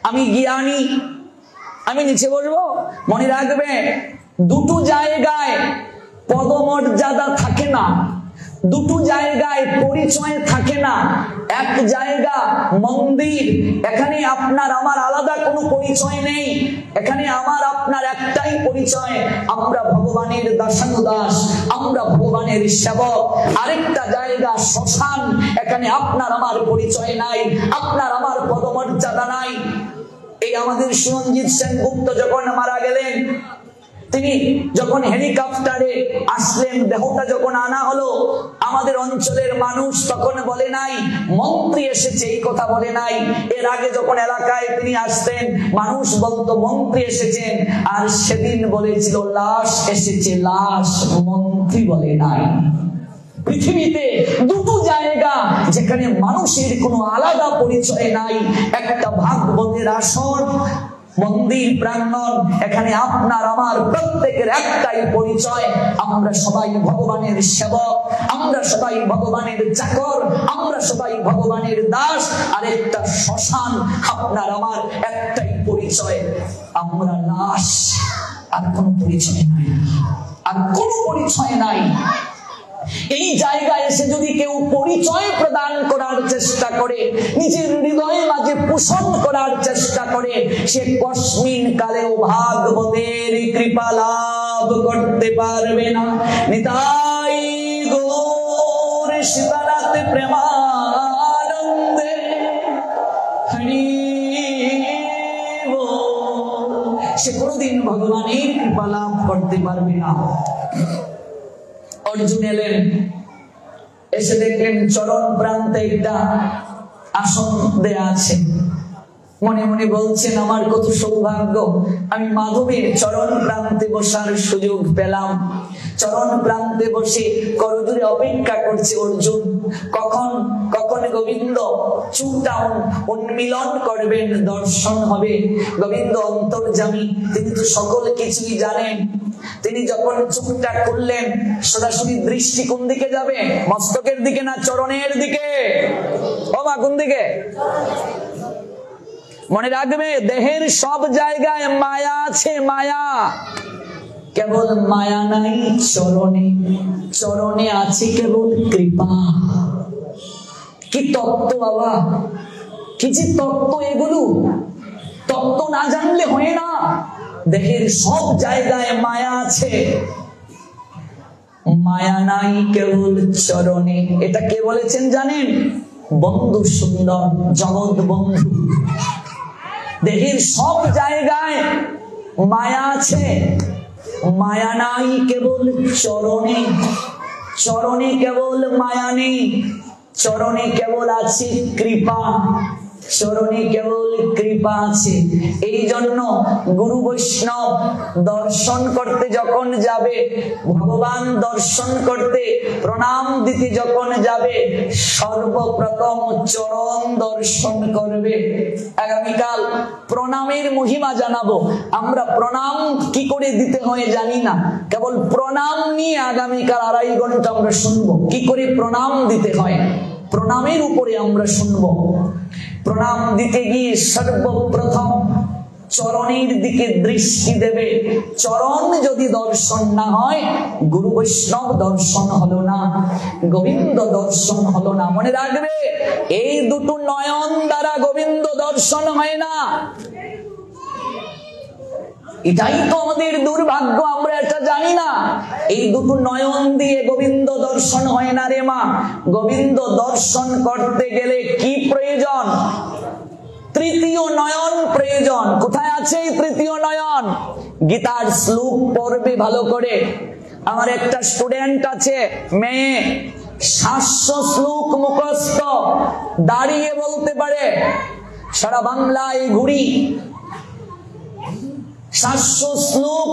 আমি জ্ঞানী, আমি নিচে বসবো। মনে রাখবে দুটো জায়গায় পদমর্যাদা থাকে না, দুটো জায়গায় পরিচয় থাকে না। এক জায়গা মন্দির, এখানে আপনার আমার আলাদা কোনো পরিচয় নেই, এখানে আমার আপনার একটাই পরিচয়, আমরা ভগবানের দাসানুদাস, আমরা ভগবানের সেবক। আরেকটা জায়গা শ্মশান, এখানে আপনার আমার পরিচয় নাই, আপনার আমার পদমর্যাদা নাই। এই আমাদের সুরঞ্জিত সেনগুপ্ত যখন মারা গেলেন, তিনি যখন হেলিকপ্টারে আসলেন, দেহটা যখন আনা হলো, আমাদের অঞ্চলের মানুষ তখন বলে নাই মন্ত্রী এসেছে, এই কথা বলে নাই। এর আগে যখন এলাকায় তিনি আসতেন, মানুষ বলতো মন্ত্রী এসেছেন, আর সেদিন বলেছিল লাশ এসেছে, লাশ, মন্ত্রী বলে নাই। পৃথিবীতে দুটো জায়গা যেখানে মানুষের কোনো আলাদা পরিচয় নাই, একটা ভাগবতের আসন, মন্দির প্রাঙ্গণ, এখানে আপনার আমার প্রত্যেকের একটাই পরিচয়, আমরা সবাই ভগবানের সেবক, আমরা সবাই ভগবানের চাকর, আমরা সবাই ভগবানের দাস। আর একটা শ্মশান, আপনার আমার একটাই পরিচয়, আমরা লাশ, আর কোনো পরিচয় নাই, আর কোনো পরিচয় নাই। এই জায়গায় এসে যদি কেউ পরিচয় প্রদান করার চেষ্টা করে, নিজের হৃদয়ে মাঝে পোষণ করার চেষ্টা করে, সে কস্মিন কালেও ভাগবতের কৃপা লাভ করতে পারবে না। নিতাই গৌর শিবনাথ প্রেমানন্দে হরি বল, সে কোনোদিন ভগবানের কৃপা লাভ করতে পারবে না। অর্জুন এলেন, এসে দেখলেন চরণ প্রান্তে একটা আসন দেয়া আছে। মনে মনে বলছেন আমার কত সৌভাগ্য, আমি মাধবের চরণ প্রান্তে বসার সুযোগ পেলাম। চরণ প্রান্তে বসে করজোড়ে অপেক্ষা করছে অর্জুন, কখন কখন গোবিন্দ চুপটা উন্মিলন করবেন, দর্শন হবে। গোবিন্দ অন্তর্যামী, তিনি তো সকল কিছুই জানেন। তিনি যখন চুপটা খুললেন, সরাসরি দৃষ্টি কোন দিকে যাবে? মস্তকের দিকে না চরণের দিকে? ও মা, কোন দিকে? মনে রাখবে দেহের সব জায়গায় মায়া আছে, মায়া, কেবল মায়া নাই চরণে, চরণে আছে কেবল কৃপা। কি তত্ত্ব বাবা, কি যে তত্ত্ব এগুলো, তত্ত্ব না জানলে হয় না। দেহের সব জায়গায় মায়া আছে, মায়া নাই কেবল চরণে। এটা কে বলেছেন জানেন? বন্ধু সুন্দর, জগৎ বন্ধু। দেহের সব জায়গায় মায়া আছে, মায়া নাই কেবল চরণে, চরণে কেবল মায়া নেই, চরণে কেবল আছে কৃপা, চরণে কেবল কৃপা আছে। এই জন্য গুরু বৈষ্ণব দর্শন করতে যখন যাবে, ভগবান দর্শন করতে প্রণাম দিতে যখন যাবে, সর্বপ্রথম চরণ দর্শন করবে। আগামীকাল প্রণামের মহিমা জানাবো। আমরা প্রণাম কি করে দিতে হয় জানি না, কেবল প্রণাম নিয়ে আগামীকাল 2.5 ঘন্টা আমরা শুনবো, কি করে প্রণাম দিতে হয়, প্রণামের উপরে আমরা শুনবো। প্রণাম দিতে গিয়ে সর্বপ্রথম চরণের দিকে দৃষ্টি দেবে। চরণ যদি দর্শন না হয়, গুরু বৈষ্ণব দর্শন হলো না, গোবিন্দ দর্শন হলো না। মনে রাখবে, এই দুটো নয়ন দ্বারা গোবিন্দ দর্শন হয় না। এটাই তো আমাদের দুর্ভাগ্য, আমরা এটা জানি না। এই দুটো নয়ন দিয়ে গোবিন্দ দর্শন হয় না রে মা। গোবিন্দ দর্শন করতে গেলে কি প্রয়োজন? তৃতীয় নয়ন প্রয়োজন। কোথায় আছে এই তৃতীয় নয়ন? গীতার শ্লোক পড়বে ভালো করে। আমার একটা স্টুডেন্ট আছে, মেয়ে, 700 শ্লোক মুখস্থ, দাঁড়িয়ে বলতে পারে সারা বাংলায় ঘুরি, 700 শ্লোক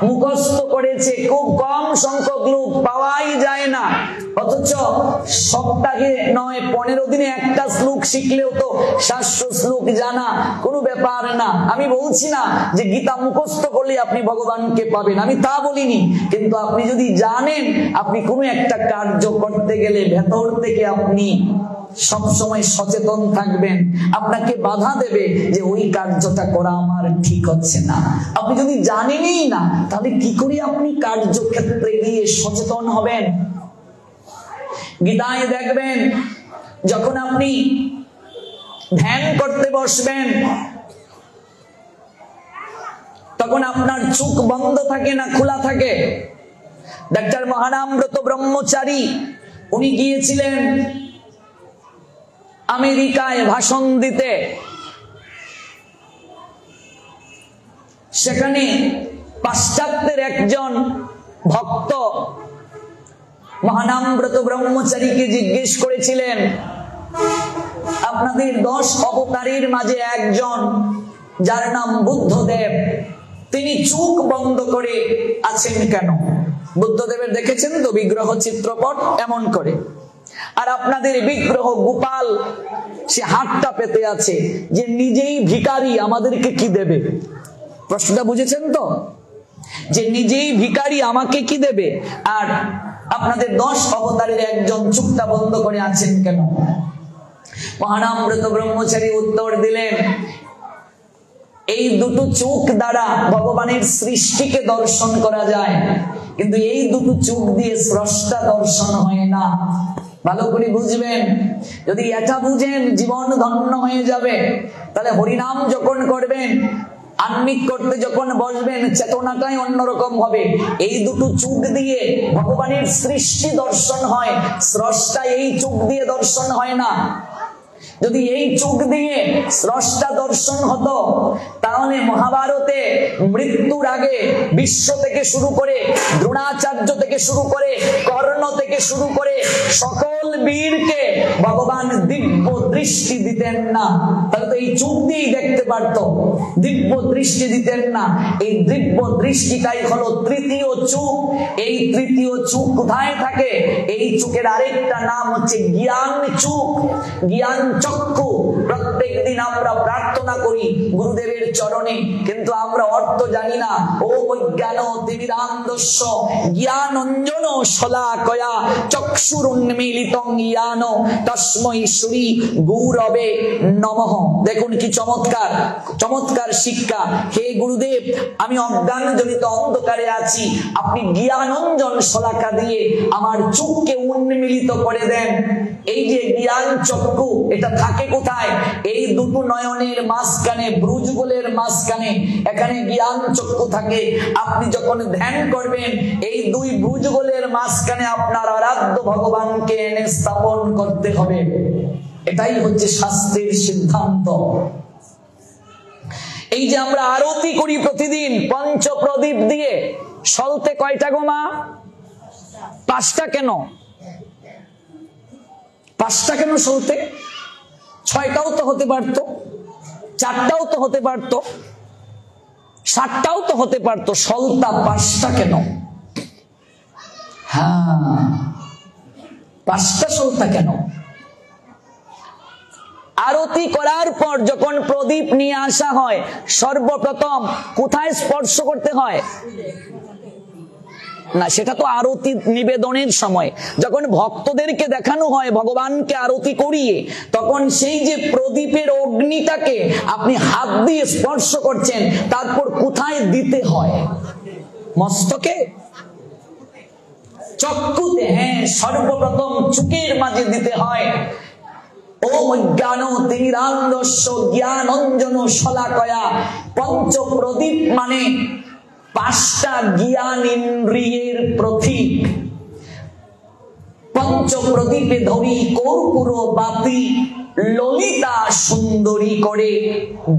মুখস্থ করেছে। খুব কম সংখ্যক লোক, পাওয়াই যায় না। অথচ সপ্তাহে নয় 15 দিনে একটা শ্লোক শিখলেও তো 700 শ্লোক জানা কোনো ব্যাপার না। আমি বলছি না যে গীতা মুখস্থ করলে আপনি ভগবানকে পাবেন, আমি তা বলিনি। কিন্তু আপনি যদি জানেন, আপনি কোনো একটা কার্য করতে গেলে ভেতর থেকে আপনি সবসময় সচেতন থাকবেন। আপনাকে বাধা দেবে যে ওই কার্যটা করা আমার ঠিক হচ্ছে না। আপনি যদি জানেনই না, তাহলে কি করে আপনি কার্যক্ষেত্রে গিয়ে সচেতন হবেন? গীতায় দেখবেন, যখন আপনি ধ্যান করতে বসবেন, তখন আপনার চোখ বন্ধ থাকে না খোলা থাকে? ডাক্তার মহানামব্রত ব্রহ্মচারী, উনি গিয়েছিলেন আমেরিকায় ভাষণ দিতে। সেখানে পাশ্চাত্যের একজন ভক্ত মহানামব্রত ব্রহ্মচারীকে জিজ্ঞেস করেছিলেন, আপনাদের 10 অবতারের মাঝে একজন, যার নাম বুদ্ধদেব, তিনি চোখ বন্ধ করে আছেন কেন? বুদ্ধদেবের দেখেছেন তো বিগ্রহ চিত্রপট এমন করে, আর আপনাদের বিগ্রহ গোপাল সে হাতটা পেতে আছে, যে নিজেই ভিখারি, আমাদেরকে কি দেবে? প্রশ্নটা বুঝেছেন তো? যে নিজেই ভিখারি, আমাকে কি দেবে? আর আপনাদের 10 অবতারের একজন চোখটা বন্ধ করে আছেন কেন? মহানামব্রত ব্রহ্মচারী উত্তর দিলেন, এই দুটো চোখ দ্বারা ভগবানের সৃষ্টিকে দর্শন করা যায়, কিন্তু এই দুটো চোখ দিয়ে স্রষ্টা দর্শন হয় না। ভালো করে বুঝবেন। যদি এটা বুঝেন, জীবন ধন্য হয়ে যাবে। তাহলে হরিনাম যখন করবেন, আন্নিক করতে যখন বসবেন, চেতনাটাই অন্যরকম হবে। এই দুটো চোখ দিয়ে ভগবানের সৃষ্টি দর্শন হয়, স্রষ্টা এই চোখ দিয়ে দর্শন হয় না। যদি এই চোখ দিয়ে স্রষ্টা দর্শন হতো, তাহলে মহাভারতে মৃত্যুর আগে বিশ্ব থেকে শুরু করে, দ্রোণাচার্য থেকে শুরু করে, কর্ণ থেকে শুরু করে সকল বীরকে ভগবান দিব্য দৃষ্টি দিতেন না। তাহলে তো এই চোখ দিয়েই দেখতে পারত, দিব্য দৃষ্টি দিতেন না। এই দিব্য দৃষ্টিটাই হলো তৃতীয় চোখ। এই তৃতীয় চোখ কোথায় থাকে? এই চোখের আরেকটা নাম হচ্ছে জ্ঞান চোখ, জ্ঞান চক্ষু। প্রত্যেক দিন আমরা প্রার্থনা করি গুরুদেবের চরণে, কিন্তু আমরা অর্থ জানি না। ও জ্ঞান তিমিরান্ধস্য জ্ঞানঞ্জন শলাকয়া চক্ষুরুন্মীলিতং জ্ঞান তস্मै শ্রী গুরবে নমঃ। দেখুন কি চমৎকার চমৎকার শিক্ষা। হে গুরুদেব, আমি অজ্ঞানজনিত অন্ধকারে আছি, আপনি জ্ঞানঞ্জন শলাকা দিয়ে আমার চোখকে উন্মিলিত করে দেন। এই যে জ্ঞান চক্ষু, এটা থাকে কোথায়? এই দুটো নয়নের মাঝখানে, ব্রুজগুলের মাঝখানে, এখানে জ্ঞান চক্ষু থাকে। আপনি যখন ধ্যান করবেন, এই দুই ব্রুজগুলের মাঝখানে আপনার আরাধ্য ভগবানকে এনে স্থাপন করতে হবে। এটাই হচ্ছে শাস্ত্রের সিদ্ধান্ত। এই যে আমরা আরতি করি প্রতিদিন পঞ্চপ্রদীপ দিয়ে, সলতে কয়টা গো মা? 5টা কেন? 5টা কেন সলতে? 6টাও তো হতে পারতো, 4টাও তো হতে পারতো, 7টাও তো হতে পারতো। সলতা 5টা কেন? হ্যাঁ, 5টা সলতা কেন? আরতি করার পর যখন প্রদীপ নিয়ে আসা হয়, সর্বপ্রথম কোথায় স্পর্শ করতে হয়? না, সেটা তো আরতি নিবেদনের সময়। যখন ভক্তদেরকে দেখানো হয় ভগবানকে আরতি করিয়ে, তখন সেই যে প্রদীপের অগ্নিটাকে আপনি হাত দিয়ে স্পর্শ করছেন, তারপর কোথায় দিতে হয়? মস্তকে, চক্ষুতে। হ্যাঁ, সর্বপ্রথম চোখের মাঝে দিতে হয়। ওম জ্ঞান তিমিরান্ধস্য জ্ঞানঞ্জন শলাকয়া। পঞ্চপ্রদীপ মানে 5টা জ্ঞান ইন্দ্রিয়ের প্রতীক। পঞ্চ প্রদীপে ধরি কর্পূর বাতি, ললিতা সুন্দরী করে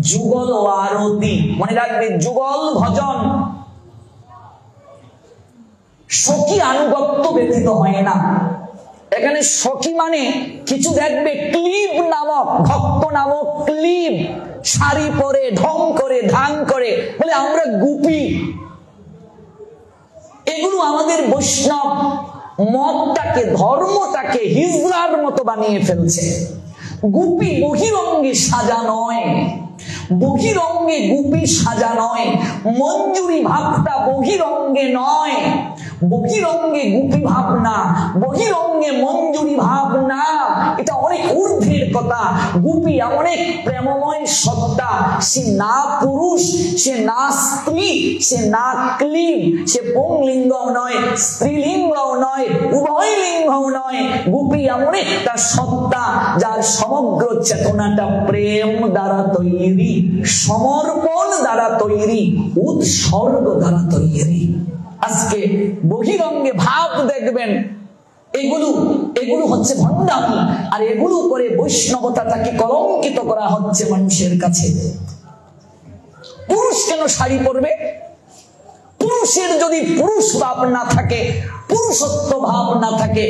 যুগল আরতি। মনে রাখবে, যুগল ভজন সখী আনুগত্য ব্যতীত হয় না। এখানে সখী মানে কিছু দেখবে ক্লিব নামক, ভক্ত নামক ক্লিব, শাড়ি পরে ঢং করে ধাং করে বলে আমরা গুপি। এগুলো আমাদের বৈষ্ণব মতটাকে, ধর্মটাকে হিজড়ার মতো বানিয়ে ফেলছে। গুপি বহিরঙ্গে সাজা নয়, বহিরঙ্গে গুপি সাজা নয়, মঞ্জুরি ভাবটা বহিরঙ্গে নয়, বহিরঙ্গে গুপি ভাব না, বহিরঙ্গে মঞ্জুরি ভাব না, এটা অনেক ঊর্ধ্বের কথা। গুপি অনেক প্রেমময় সত্তা, সে না পুরুষ, সে না স্ত্রী, সে না ক্লীব, সে পুংলিঙ্গও নয়, স্ত্রীলিঙ্গও নয়, উভয় লিঙ্গও নয়। গুপি এমন একটা সত্তা যার সমগ্র চেতনাটা প্রেম দ্বারা তৈরি, সমর্পণ দ্বারা তৈরি, উৎসর্গ দ্বারা তৈরি। আজকে বহিরঙ্গে ভাব দেখবেন, এগুলো হচ্ছে ভণ্ডামি, আর এগুলো করে বৈষ্ণবতাটাকে কলঙ্কিত করা হচ্ছে মানুষের কাছে। পুরুষ কেন শাড়ি পরবে? পুরুষের যদি পুরুষ ভাব না থাকে, পুরুষত্ব ভাব না থাকে,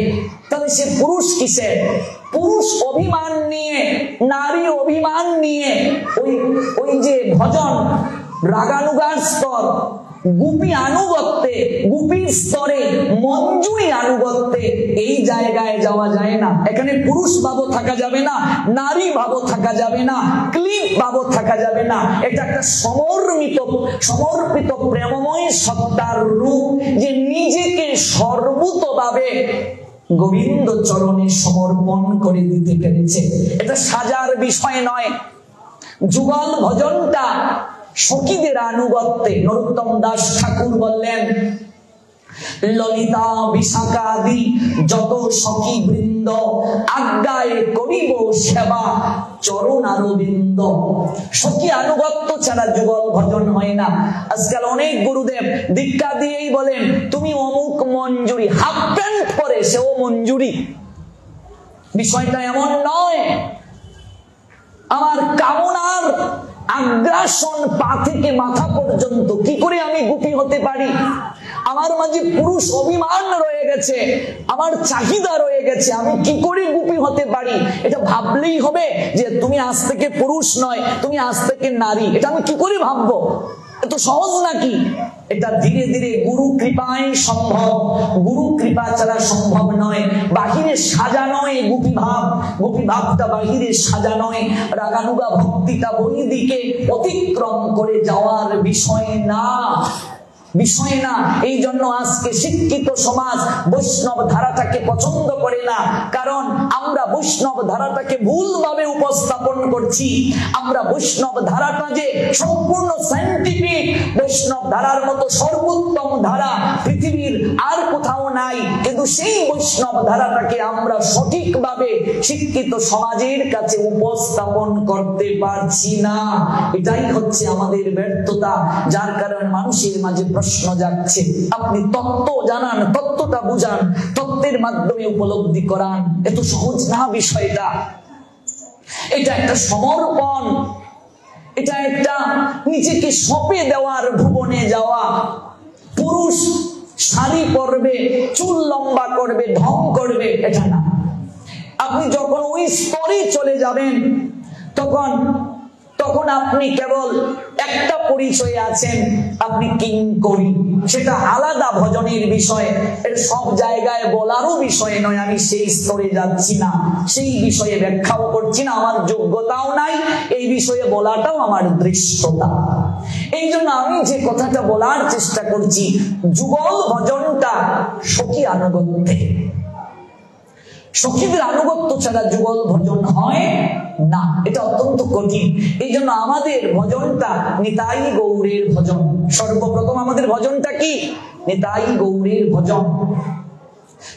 তাহলে সে পুরুষ কিসে? পুরুষ অভিমান নিয়ে, নারী অভিমান নিয়ে, ওই যে ভজন রাগানুগার স্তর, গুপি আনুগত্যে, গুপির স্তরে, মঞ্জুরি আনুগত্যে, এই জায়গায় যাওয়া যায় না। এখানে পুরুষ ভাবও থাকা যাবে না, নারী ভাবও থাকা যাবে না, ক্লিপ ভাবও থাকা যাবে না। এটা একটা সমর্পিত প্রেমময় সত্তার রূপ, যে নিজেকে সর্বতভাবে গোবিন্দ চরণে সমর্পণ করে দিতে পেরেছে। এটা সাজার বিষয় নয়। যুগল ভজনটা সখীদের আনুগত্যে। নরোত্তম দাস ঠাকুর বললেন, ললিতা বিশাখা আদি যত সখী বৃন্দ, আজ্ঞায় করিব সেবা চরণ আরবিন্দ। সখী আনুগত্য ছাড়া যুগল ভজন হয় না। আজকাল অনেক গুরুদেব দীক্ষা দিয়েই বলেন, তুমি অমুক মঞ্জুরি, হাফ প্যান্ট পরে সেও মঞ্জুরি। বিষয়টা এমন নয়। আমার কামনার আগ্রাসন পা থেকে মাথা পর্যন্ত, কি করে আমি গুপি হতে পারি? আমার মাঝে পুরুষ অভিমান রয়ে গেছে, আমার চাহিদা রয়ে গেছে, আমি কি করে গুপি হতে পারি? এটা ভাবলেই হবে যে তুমি আজ থেকে পুরুষ নয়, তুমি আজ থেকে নারী। এটা আমি কি করে ভাববো? এত সহজ নাকি? এটা ধীরে ধীরে গুরু কৃপায় সম্ভব। গুরু কৃপা ছাড়া সম্ভব নয়। বাহিরে সাজা নয় গুপি ভাব, গুপি ভাবটা বাহিরে সাজা নয়। রাগানুগা ভক্তিটা বৈদিকে অতিক্রম করে যাওয়ার বিষয় না, বিষয় না। এই জন্য আজকে শিক্ষিত সমাজ বৈষ্ণব ধারাটাকে পছন্দ করে না, কারণ আমরা বৈষ্ণব ধারাটাকে ভুলভাবে উপস্থাপন করছি। আমরা বৈষ্ণব ধারাটা যে সম্পূর্ণ সায়েন্টিফিক, বৈষ্ণব ধারার মতো সর্বোত্তম ধারা পৃথিবীর আর কোথাও নাই, কিন্তু সেই বৈষ্ণব ধারাটাকে আমরা সঠিকভাবে শিক্ষিত সমাজের কাছে উপস্থাপন করতে পারছি না। এটাই হচ্ছে আমাদের ব্যর্থতা, যার কারণে মানুষের মাঝে প্রশ্ন যাচ্ছে। আপনি তত্ত্ব জানান, তত্ত্বটা বুঝান, তত্ত্বের মাধ্যমে উপলব্ধি করান। এত সহজ না বিষয়টা। এটা একটা সমর্পণ, এটা একটা নিজেকে সঁপে দেওয়ার, ভুবনে যাওয়া। পুরুষ শাড়ি পরবে, চুল লম্বা করবে, ঢং করবে, এটা না। আপনি যখন ওই স্তরে চলে যাবেন, তখন আপনি কেবল একটা পরিচয়ে আছেন, আপনি কিঙ্করী। সেটা আলাদা ভজনের বিষয়, এটা সব জায়গায় বলারও বিষয় নয়। আমি সেই স্তরে যাচ্ছি না, সেই বিষয়ে ব্যাখ্যাও করছি না, আমার যোগ্যতাও নাই এই বিষয়ে বলাটাও আমার দৃষ্টতা। এই জন্য আমি যে কথাটা বলার চেষ্টা করছি, যুগল ভজনটা সখী আনুগত্যে। সখীদের আনুগত্য ছাড়া যুগল ভজন হয় না, এটা অত্যন্ত কঠিন। এই জন্য আমাদের ভজনটা নিতাই গৌরের ভজন। সর্বপ্রথম আমাদের ভজনটা কি? নিতাই গৌরের ভজন।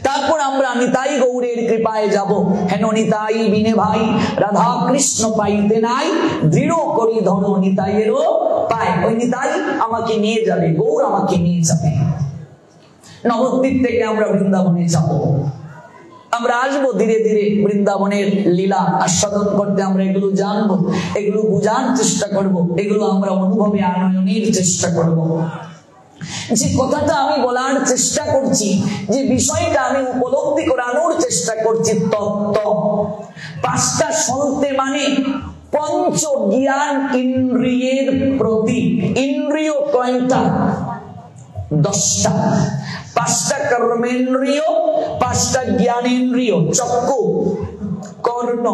তারপর আমরা নিতাই গৌরের কৃপায় যাব। হেন নিতাই বিনে ভাই রাধা কৃষ্ণ পাইতে নাই, দৃঢ় করি ধরো নিতাইয়েরও পায়। ওই নিতাই আমাকে নিয়ে যাবে, গৌর আমাকে নিয়ে যাবে। নবদ্বীপ থেকে আমরা বৃন্দাবনে যাব। আমরা আসবো ধীরে ধীরে বৃন্দাবনের লীলা আস্বাদন করতে, আমরা এগুলো জানবো, এগুলো বুঝার চেষ্টা করব, এগুলো আমরা অনুভবে আনয়নের চেষ্টা করব। যে কথাটা আমি বলার চেষ্টা করছি, যে বিষয়টা আমি উপলব্ধি করানোর চেষ্টা করছি, তত্ত্ব পাঁচটা শুনতে মানে পঞ্চ জ্ঞান ইন্দ্রিয়ের প্রতি। ইন্দ্রিয় কয়টা? 10টা। 5টা কর্মেন্দ্রিয়, 5টা জ্ঞানেন্দ্রিয়, চক্ষু, কর্ণ,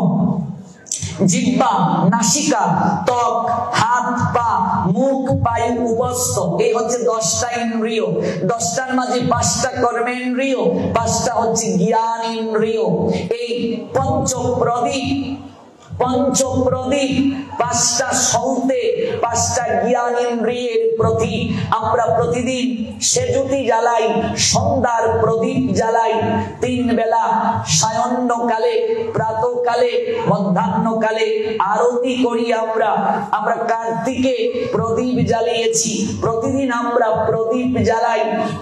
জিহ্বা, নাসিকা, ত্বক, হাত, পা, মুখ, পায়, উপস্থ, এই হচ্ছে 10টা ইন্দ্রিয়। 10টার মাঝে 5টা কর্মেন্দ্রিয়, 5টা হচ্ছে জ্ঞান ইন্দ্রিয়। এই পঞ্চপ্রদীপ 5টা সৌতে 5টা জ্ঞান ইন্দ্রিয়ের প্রতি আমরা প্রতিদিন সেজুতি জ্বালাই, সন্ধ্যার প্রদীপ জ্বালাই, 3 বেলা সায়ন্নকালে, প্রাতকালে, মধ্যাহ্নকালে আরতি করি। আমরা কার্তিকে প্রদীপ জ্বালিয়েছি, প্রতিদিন আমরা প্রদীপ জ্বালাই।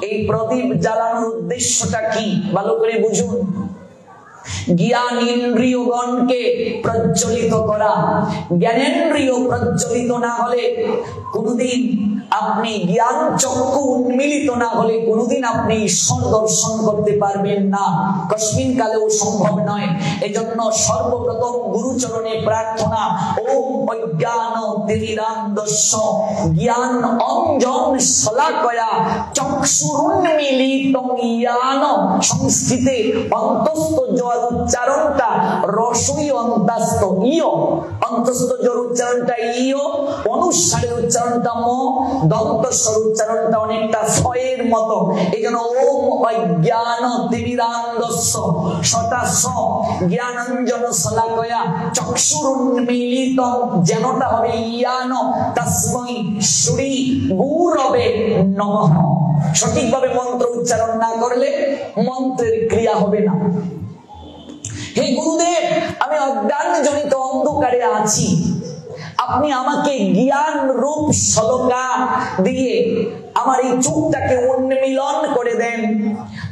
এই প্রদীপ জ্বালানোর উদ্দেশ্যটা কি ভালো করে বুঝুন। জ্ঞান ইন্দ্রিয়গণকে প্রজ্বলিত করা। জ্ঞানেন্দ্রিয় প্রজ্বলিত না হলে কোনদিন আপনি জ্ঞান চক্ষু উন্মিলিত না হলে কোনদিন আপনি ঈশ্বর দর্শন করতে পারবেন না, কস্মিন কালেও সম্ভব নয়। এজন্য সর্বপ্রথম গুরুচরণে প্রার্থনা, ওম অজ্ঞান তিমিরান্ধস্য জ্ঞান অঞ্জন শলাকয়া চক্ষুরুন্মিলিতং জ্ঞান। সংস্কৃতে অন্তস্থ জর উচ্চারণটা রসই অন্তস্থ ইয়, অন্তস্থ জর উচ্চারণটা ইয়, অনুসারের উচ্চারণটা ম, দন্ত স্বর উচ্চারণটা অনেকটা ফয়ের মতো। এই জন্য ওম অজ্ঞান তিমিরান্ধস্য সটা স জ্ঞানাঞ্জন শলাকয়া চক্ষুরুন্মিলিতং, যেনটা হবে ইয়ান তস্मै শ্রী গুরবে নমঃ। সঠিকভাবে মন্ত্র উচ্চারণ না করলে মন্ত্রের ক্রিয়া হবে না। হে গুরুদেব, আমি অজ্ঞানজনিত অন্ধকারে আছি, আপনি আমাকে জ্ঞান রূপ শলকা দিয়ে আমার এই চোখটাকে উন্মিলন করে দেন।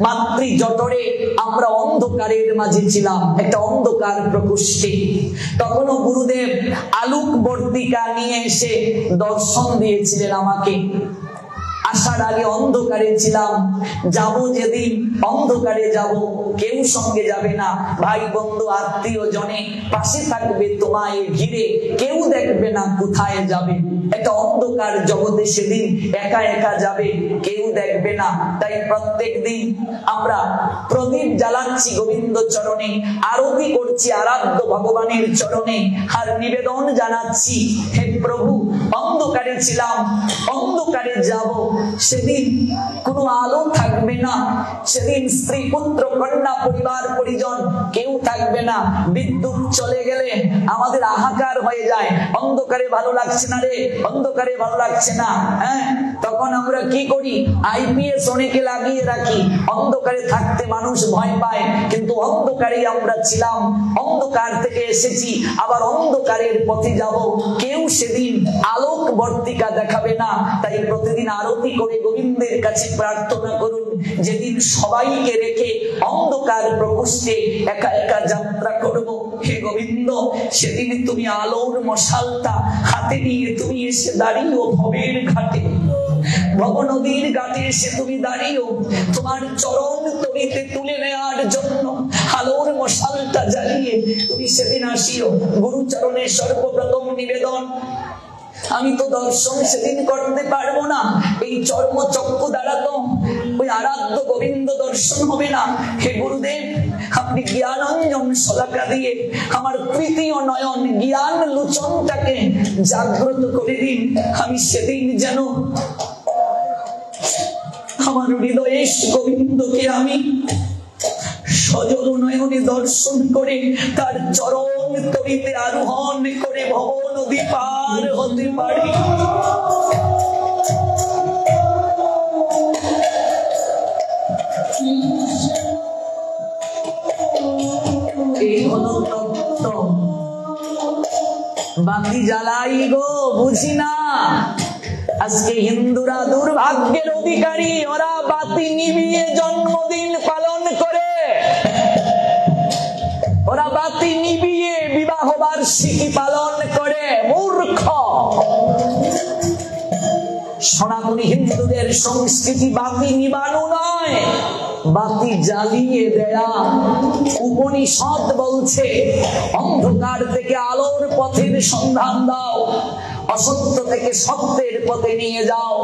মাতৃ জঠরে আমরা অন্ধকারের মাঝে ছিলাম, একটা অন্ধকার প্রকোষ্ঠে। তখনও গুরুদেব আলোক বর্তিকা নিয়ে এসে দর্শন দিয়েছিলেন আমাকে। আসার আগে অন্ধকারে ছিলাম, যাব যেদিন অন্ধকারে যাব, কেউ সঙ্গে যাবে না, ভাই বন্ধু আত্মীয় জনে পাশে থাকবে তোমায় ঘিরে, কেউ দেখবে না কোথায় যাবে। একটা অন্ধকার জগতে সেদিন একা একা যাবে, কেউ দেখবে না। তাই প্রত্যেক দিন আমরা প্রদীপ জ্বালাচ্ছি গোবিন্দ চরণে, আরতি করছি আরাধ্য ভগবানের চরণে, আর নিবেদন জানাচ্ছি, হে প্রভু অন্ধকারে ছিলাম, অন্ধকারে যাব, সেদিন কোনো আলো থাকবে না, সেদিন স্ত্রী পুত্র কন্যা পরিবার পরিজন কেউ থাকবে না। বিদ্যুৎ চলে গেলে আমাদের হাহাকার হয়ে যায়, অন্ধকারে ভালো লাগছে না রে, অন্ধকারে ভালো লাগছে না। হ্যাঁ, তখন আমরা কি করি, আইপিএস অনেকে লাগিয়ে রাখি। অন্ধকারে থাকতে মানুষ ভয় পায়, কিন্তু অন্ধকারে আমরা ছিলাম, অন্ধকার থেকে এসেছি, আবার অন্ধকারের পথে যাব, কেউ সেদিন আলোক বর্তিকা দেখাবে না। তাই প্রতিদিন আরতি করে গোবিন্দের কাছে প্রার্থনা করুন, যেদিন সবাইকে রেখে অন্ধকার প্রকোষ্ঠে একা একা যাত্রা করব, হে গোবিন্দ সেদিন তুমি আলোর মশালটা হাতে নিয়ে তুমি এসে দাঁড়িয়েও ভবের ঘাটে, ভব নদীর ঘাটে এসে তুমি দাঁড়িয়েও তোমার চরণ তলিতে তুলে নেওয়ার জন্য আলোর মশালটা জ্বালিয়ে তুমি সেদিন আসিও। গুরুচরণে সর্বপ্রথম নিবেদন, আমি তো দর্শন সেদিন করতে পারবো না, এই চর্ম চক্ষু দ্বারা তো ওই আরাধ্য গোবিন্দ দর্শন হবে না। হে গুরুদেব, আপনি জ্ঞানাঞ্জন শলাকা দিয়ে আমার তৃতীয় নয়ন জ্ঞান লোচনটাকে জাগ্রত করে দিন। আমি সেদিন যেন আমার হৃদয়ে গোবিন্দকে আমি সজল নয়নে দর্শন করে তার চরণ তলিতে আরোহণ করে ভব নদী পার হতে পারি। এই হলো তত্ত্ব। বাতি জ্বালাই গো বুঝি না, আজকে হিন্দুরা দুর্ভাগ্যের অধিকারী, ওরা বাতি নিভিয়ে জন্মদিন পালন করে। বার্ষিকী পালন করে। মূর্খ। সনাতনী হিন্দুদের সংস্কৃতি বাতি নিবানো নয়, বাতি জ্বালিয়ে দেয়া। উপনিষদ বলছে অন্ধকার থেকে আলোর পথের সন্ধান দাও, অসত্য থেকে সত্যের পথে নিয়ে যাও,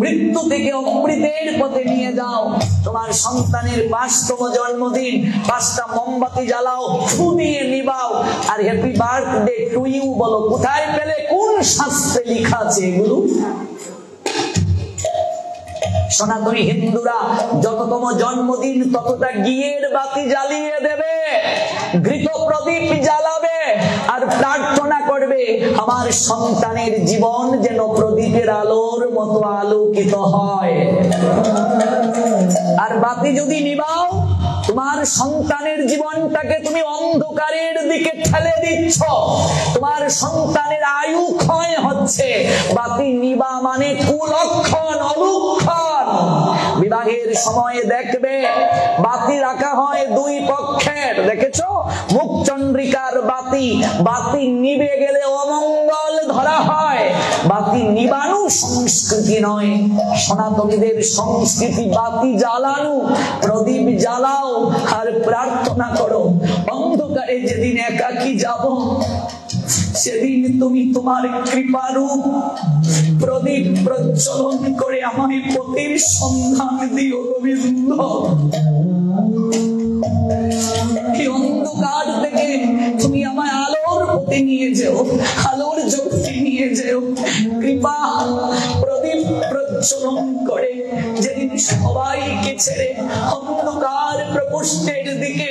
মৃত্যু থেকে অমৃতের পথে নিয়ে যাও। তোমার সন্তানের 5তম জন্মদিন 5টা মোমবাতি জ্বালাও, ফু দিয়ে নিবাও, আর হ্যাপি বার্থডে টু ইউ বলো। কোথায় পেলে? কোন শাস্ত্রে লেখা আছে এগুলো? সনাতনী হিন্দুরা যততম জন্মদিন ততটা ঘিয়ের বাতি জ্বালিয়ে দেবে, ঘৃত প্রদীপ জ্বালাবে, আর প্রার্থনা করবে আমার সন্তানের জীবন যেন প্রদীপের আলোর মতো আলোকিত হয়। আর বাতি যদি নিবাও, তোমার সন্তানের জীবনটাকে তুমি অন্ধকারের দিকে ঠেলে দিচ্ছ, তোমার সন্তানের আয়ু ক্ষয় হচ্ছে। বাতি নিবা মানে কুলক্ষণ, অলক্ষণ। বিবাহের সময়ে দেখবে বাতি রাখা হয় 2 পক্ষের, দেখেছো? মুখচন্দ্রিকার বাতি, বাতি নিভে গেলে অমঙ্গল ধরা হয়। বাতি নিবানো সংস্কৃতি নয়, সনাতনীদের সংস্কৃতি বাতি জ্বালানো। প্রদীপ জ্বালাও আর প্রার্থনা করো। অন্ধকারে যেদিন একাকী যাব, সেদিন তুমি তোমার কৃপারূপ প্রদীপ প্রজ্বলন করে আমায় পথের সন্ধান দিও গোবিন্দ। এই অন্ধকার থেকে তুমি আমায় আলোর পথে নিয়ে যেও, আলোর জগতে নিয়ে যেও। কৃপা প্রদীপ প্রজ্বলন করে যেদিন সবাইকে ছেড়ে অন্ধকার প্রকোষ্ঠের দিকে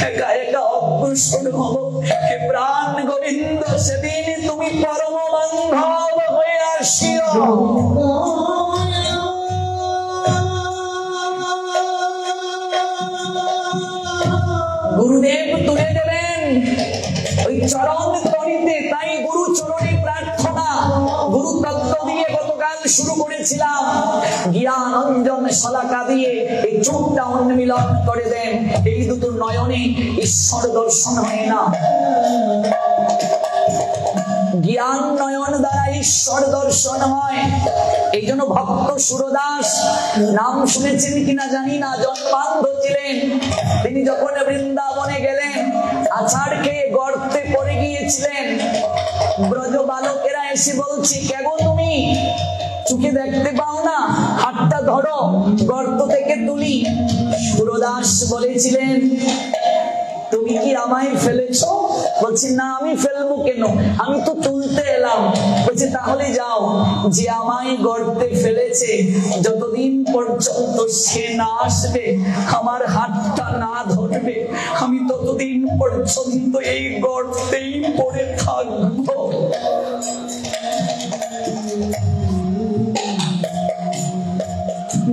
একা একা অগ্রসর হব, হে প্রাণ গোবিন্দ, সেদিন তুমি পরম বান্ধব হয়ে আসিও। গুরুদেব তুলে দেবেন ওই চরণ তরিতে। তাই গুরু চরণে প্রার্থনা। গুরু তত্ত্ব দিয়ে গতকাল শুরু করেছিলাম, জ্ঞান অঞ্জন শলাকা দিয়ে এই চোখটা উন্মিলন করে দেন। এই দুটো নয়নে ঈশ্বর দর্শন হয় না, জ্ঞান নয়ন দ্বারা ঈশ্বর দর্শন হয়। এই জন্য ভক্ত সুরদাস, নাম শুনেছেন কিনা জানি না, জন্মান্ধ ছিলেন। তিনি যখন বৃন্দাবনে গেলেন, আছাড় খেয়ে গর্তে পড়ে গিয়েছিলেন। ব্রজ বালকেরা এসে বলছে, কেগো তুমি চোখে দেখতে পাও না, হাতটা ধরো, গর্ত থেকে তুলি। সুরদাস বলেছিলেন, তুমি কি আমায় ফেলেছ? বলছি, না, আমি ফেলবো কেন, আমি তো তুলতে এলাম। বলছে, তাহলে যাও, যে আমায় গর্তে ফেলেছে যতদিন পর্যন্ত সে না আসবে, আমার হাতটা না ধরবে, আমি ততদিন পর্যন্ত এই গর্তেই পড়ে থাকবো।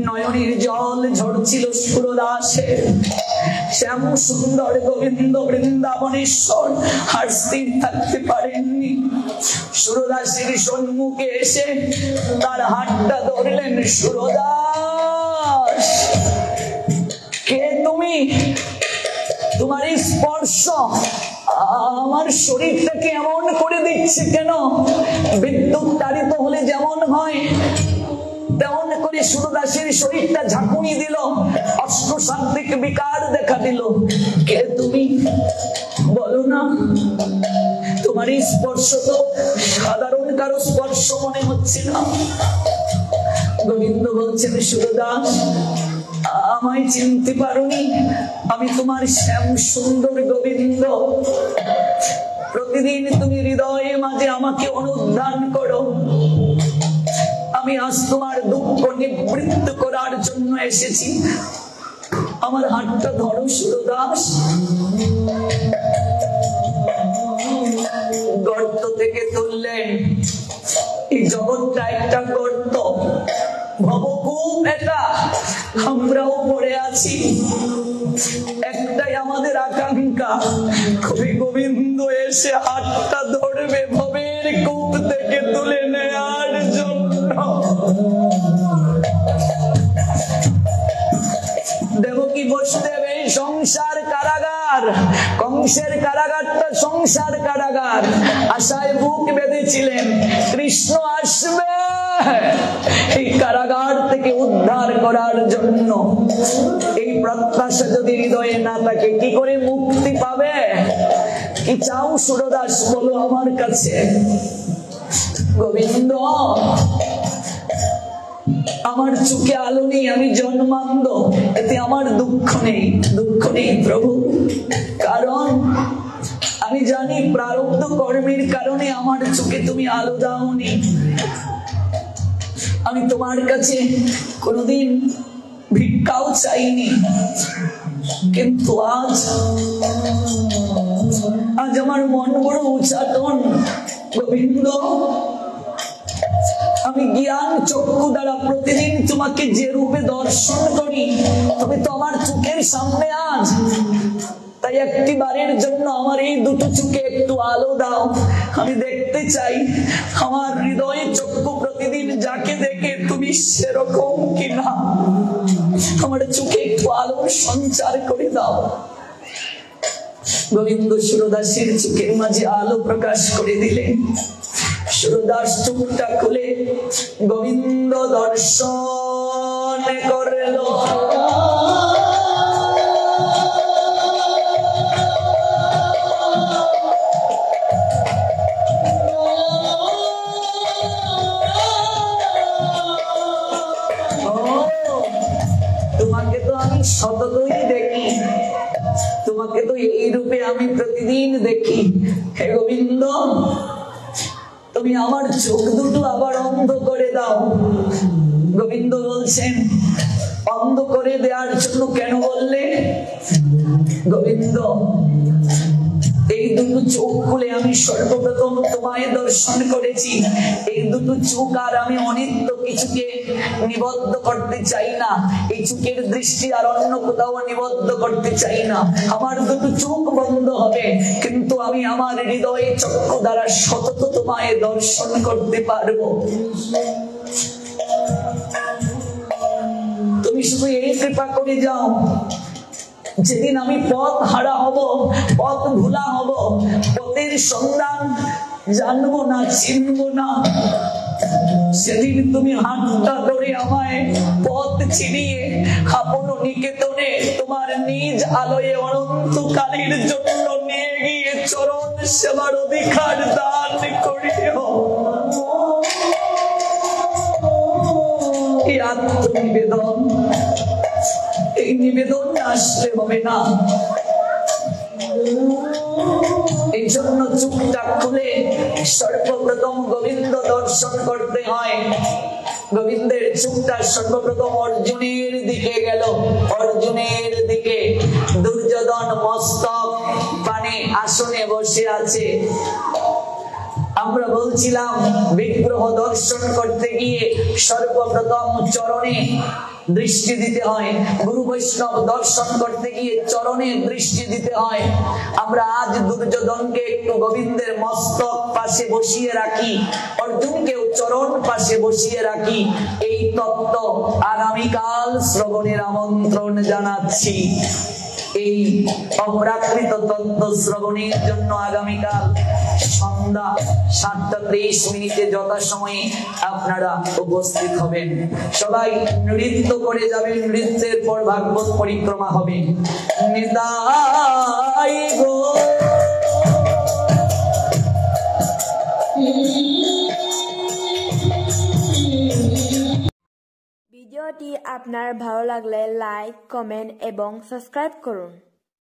নয়নের জল ঝরছিল সুরদাসের। শ্যাম সুন্দর গোবিন্দ বৃন্দাবনেশ্বর আর স্থির থাকতে পারেননি। সুরদাসের সম্মুখে এসে তার হাতটা ধরলেন। সুরদাস, কে তুমি? তোমার এই স্পর্শ আমার শরীরটাকে এমন করে দিচ্ছে কেন? বিদ্যুৎ তাড়িত হলে যেমন হয় তেমন করে সুরদাসের শরীরটা ঝাঁকুনি দিল, অষ্টসাত্ত্বিক বিকার দেখা দিল। কে তুমি? বলো না। তোমার এই স্পর্শ তো সাধারণ কারো স্পর্শ মনে হচ্ছে না। গোবিন্দ বলছেন, সুরদাস, আমায় চিনতে পারোনি? আমি তোমার শ্যাম সুন্দর গোবিন্দ। প্রতিদিন তুমি হৃদয়ে মাঝে আমাকে অনুধান করো। আমি আজ তোমার দুঃখ নিবৃত্ত করার জন্য এসেছি। আমার হাতটা ধরো সুরদাস। গর্ত থেকে তুললেন। এই জগৎটা একটা গর্ত, ভবকূপ এটা, আমরাও পড়ে আছি। একটাই আমাদের আকাঙ্ক্ষা, কবি গোবিন্দ এসে হাতটা ধরবে ভবের কূপ থেকে তুলে নেয়ার জন্য। দেবকী বসুদেব এই সংসার কারাগার, কংসের কারাগারটা একটা সংসার কারাগার, আশায় বুক বেঁধেছিলেন কৃষ্ণ আসবে এই কারাগার থেকে উদ্ধার করার জন্য। এই প্রত্যাশা যদি হৃদয়ে না থাকে কি করে মুক্তি পাবে? কি চাও সুরদাস বলো আমার কাছে? গোবিন্দ আমার চোখে আলো নেই, আমি জন্মান্ধ, এতে আমার দুঃখ নেই, দুঃখ নেই প্রভু, কারণ আমি জানি প্রারব্ধ কর্মের কারণে আমার চোখে তুমি আলো দাওনি। আমি তোমার কাছে কোনোদিন ভিক্ষাও চাইনি, কিন্তু আজ আমার মন বড় উচাটন গোবিন্দ। আমি জ্ঞান চক্ষু দ্বারা প্রতিদিন তোমাকে যে রূপে দর্শন করি তবে তো আমার চোখের সামনে আজ, তাই একটি বারের জন্য আমার এই দুটো চোখে একটু আলো দাও। আমি দেখতে চাই আমার হৃদয়ে চক্ষু প্রতিদিন যাকে দেখে তুমি সেরকম কিনা, আমার চোখে একটু আলোর সঞ্চার করে দাও। গোবিন্দ সুরদাসের চোখের মাঝে আলো প্রকাশ করে দিলেন। সুরদাস চোখটা খুলে গোবিন্দ দর্শন করল। তোমাকে তো আমি সততই দেখি, তোমাকে তো এই রূপে আমি প্রতিদিন দেখি। হে গোবিন্দ, তুমি আমার চোখ দুটো আবার অন্ধ করে দাও। গোবিন্দ বলছেন অন্ধ করে দেওয়ার জন্য কেন বললে? গোবিন্দ এই দুটো চোখ খুলে আমি সর্বপ্রথম তোমায় দর্শন করেছি। এই দুটো চোখ আর আমি অনিত্য কিছুকে নিবদ্ধ করতে চাই না, এই চোখের দৃষ্টি আর অন্য কোথাও নিবদ্ধ করতে চাই না। আমার দুটো চোখ বন্ধ হবে, কিন্তু আমি আমার হৃদয়ে চক্ষু দ্বারা সতত তোমায় দর্শন করতে পারবো। তুমি শুধু এই কৃপা করে যাও, যেদিন আমি পথ হারা হব, পথ ভুলা হব, পথের সন্ধান জানবো না, চিনবো না, সেদিন তুমি হাতটা ধরে আমায় পথ চিনিয়ে আপন নিকেতনে তোমার নিজ আলোয় অনন্তকালের জন্য নিয়ে গিয়ে চরণ সেবার অধিকার দান করিও। এই আত্মনিবেদন, এই নিবেদন আসলে হবে না। এই জন্য চোখটা খুলে সর্বপ্রথম গোবিন্দ দর্শন করতে হয়। গোবিন্দের চোখটা সর্বপ্রথম অর্জুনের দিকে গেল, অর্জুনের দিকে। দুর্যোধন মস্তক পানে আসনে বসে আছে। আমরা বলছিলাম বিগ্রহ দর্শন করতে গিয়ে সর্বপ্রথম চরণে দৃষ্টি দিতে হয়, গুরু বৈষ্ণব দর্শন করতে গিয়ে চরণে দৃষ্টি দিতে হয়। আমরা আজ দুর্যোধনকে একটু গোবিন্দের মস্তক পাশে বসিয়ে রাখি, অর্জুনকেও চরণ পাশে বসিয়ে রাখি। এই তত্ত্ব আগামীকাল শ্রবণের আমন্ত্রণ জানাচ্ছি। এই অপ্রাকৃত তত্ত্ব শ্রবণের জন্য আগামীকাল সন্ধ্যা 7:30 যথাসময়ে আপনারা উপস্থিত হবেন। সবাই নৃত্য করে যাবেন, নৃত্যের পর ভাগবত পরিক্রমা হবে। নিতাই গো। ভিডিওটি আপনার ভালো লাগলে লাইক, কমেন্ট এবং সাবস্ক্রাইব করুন।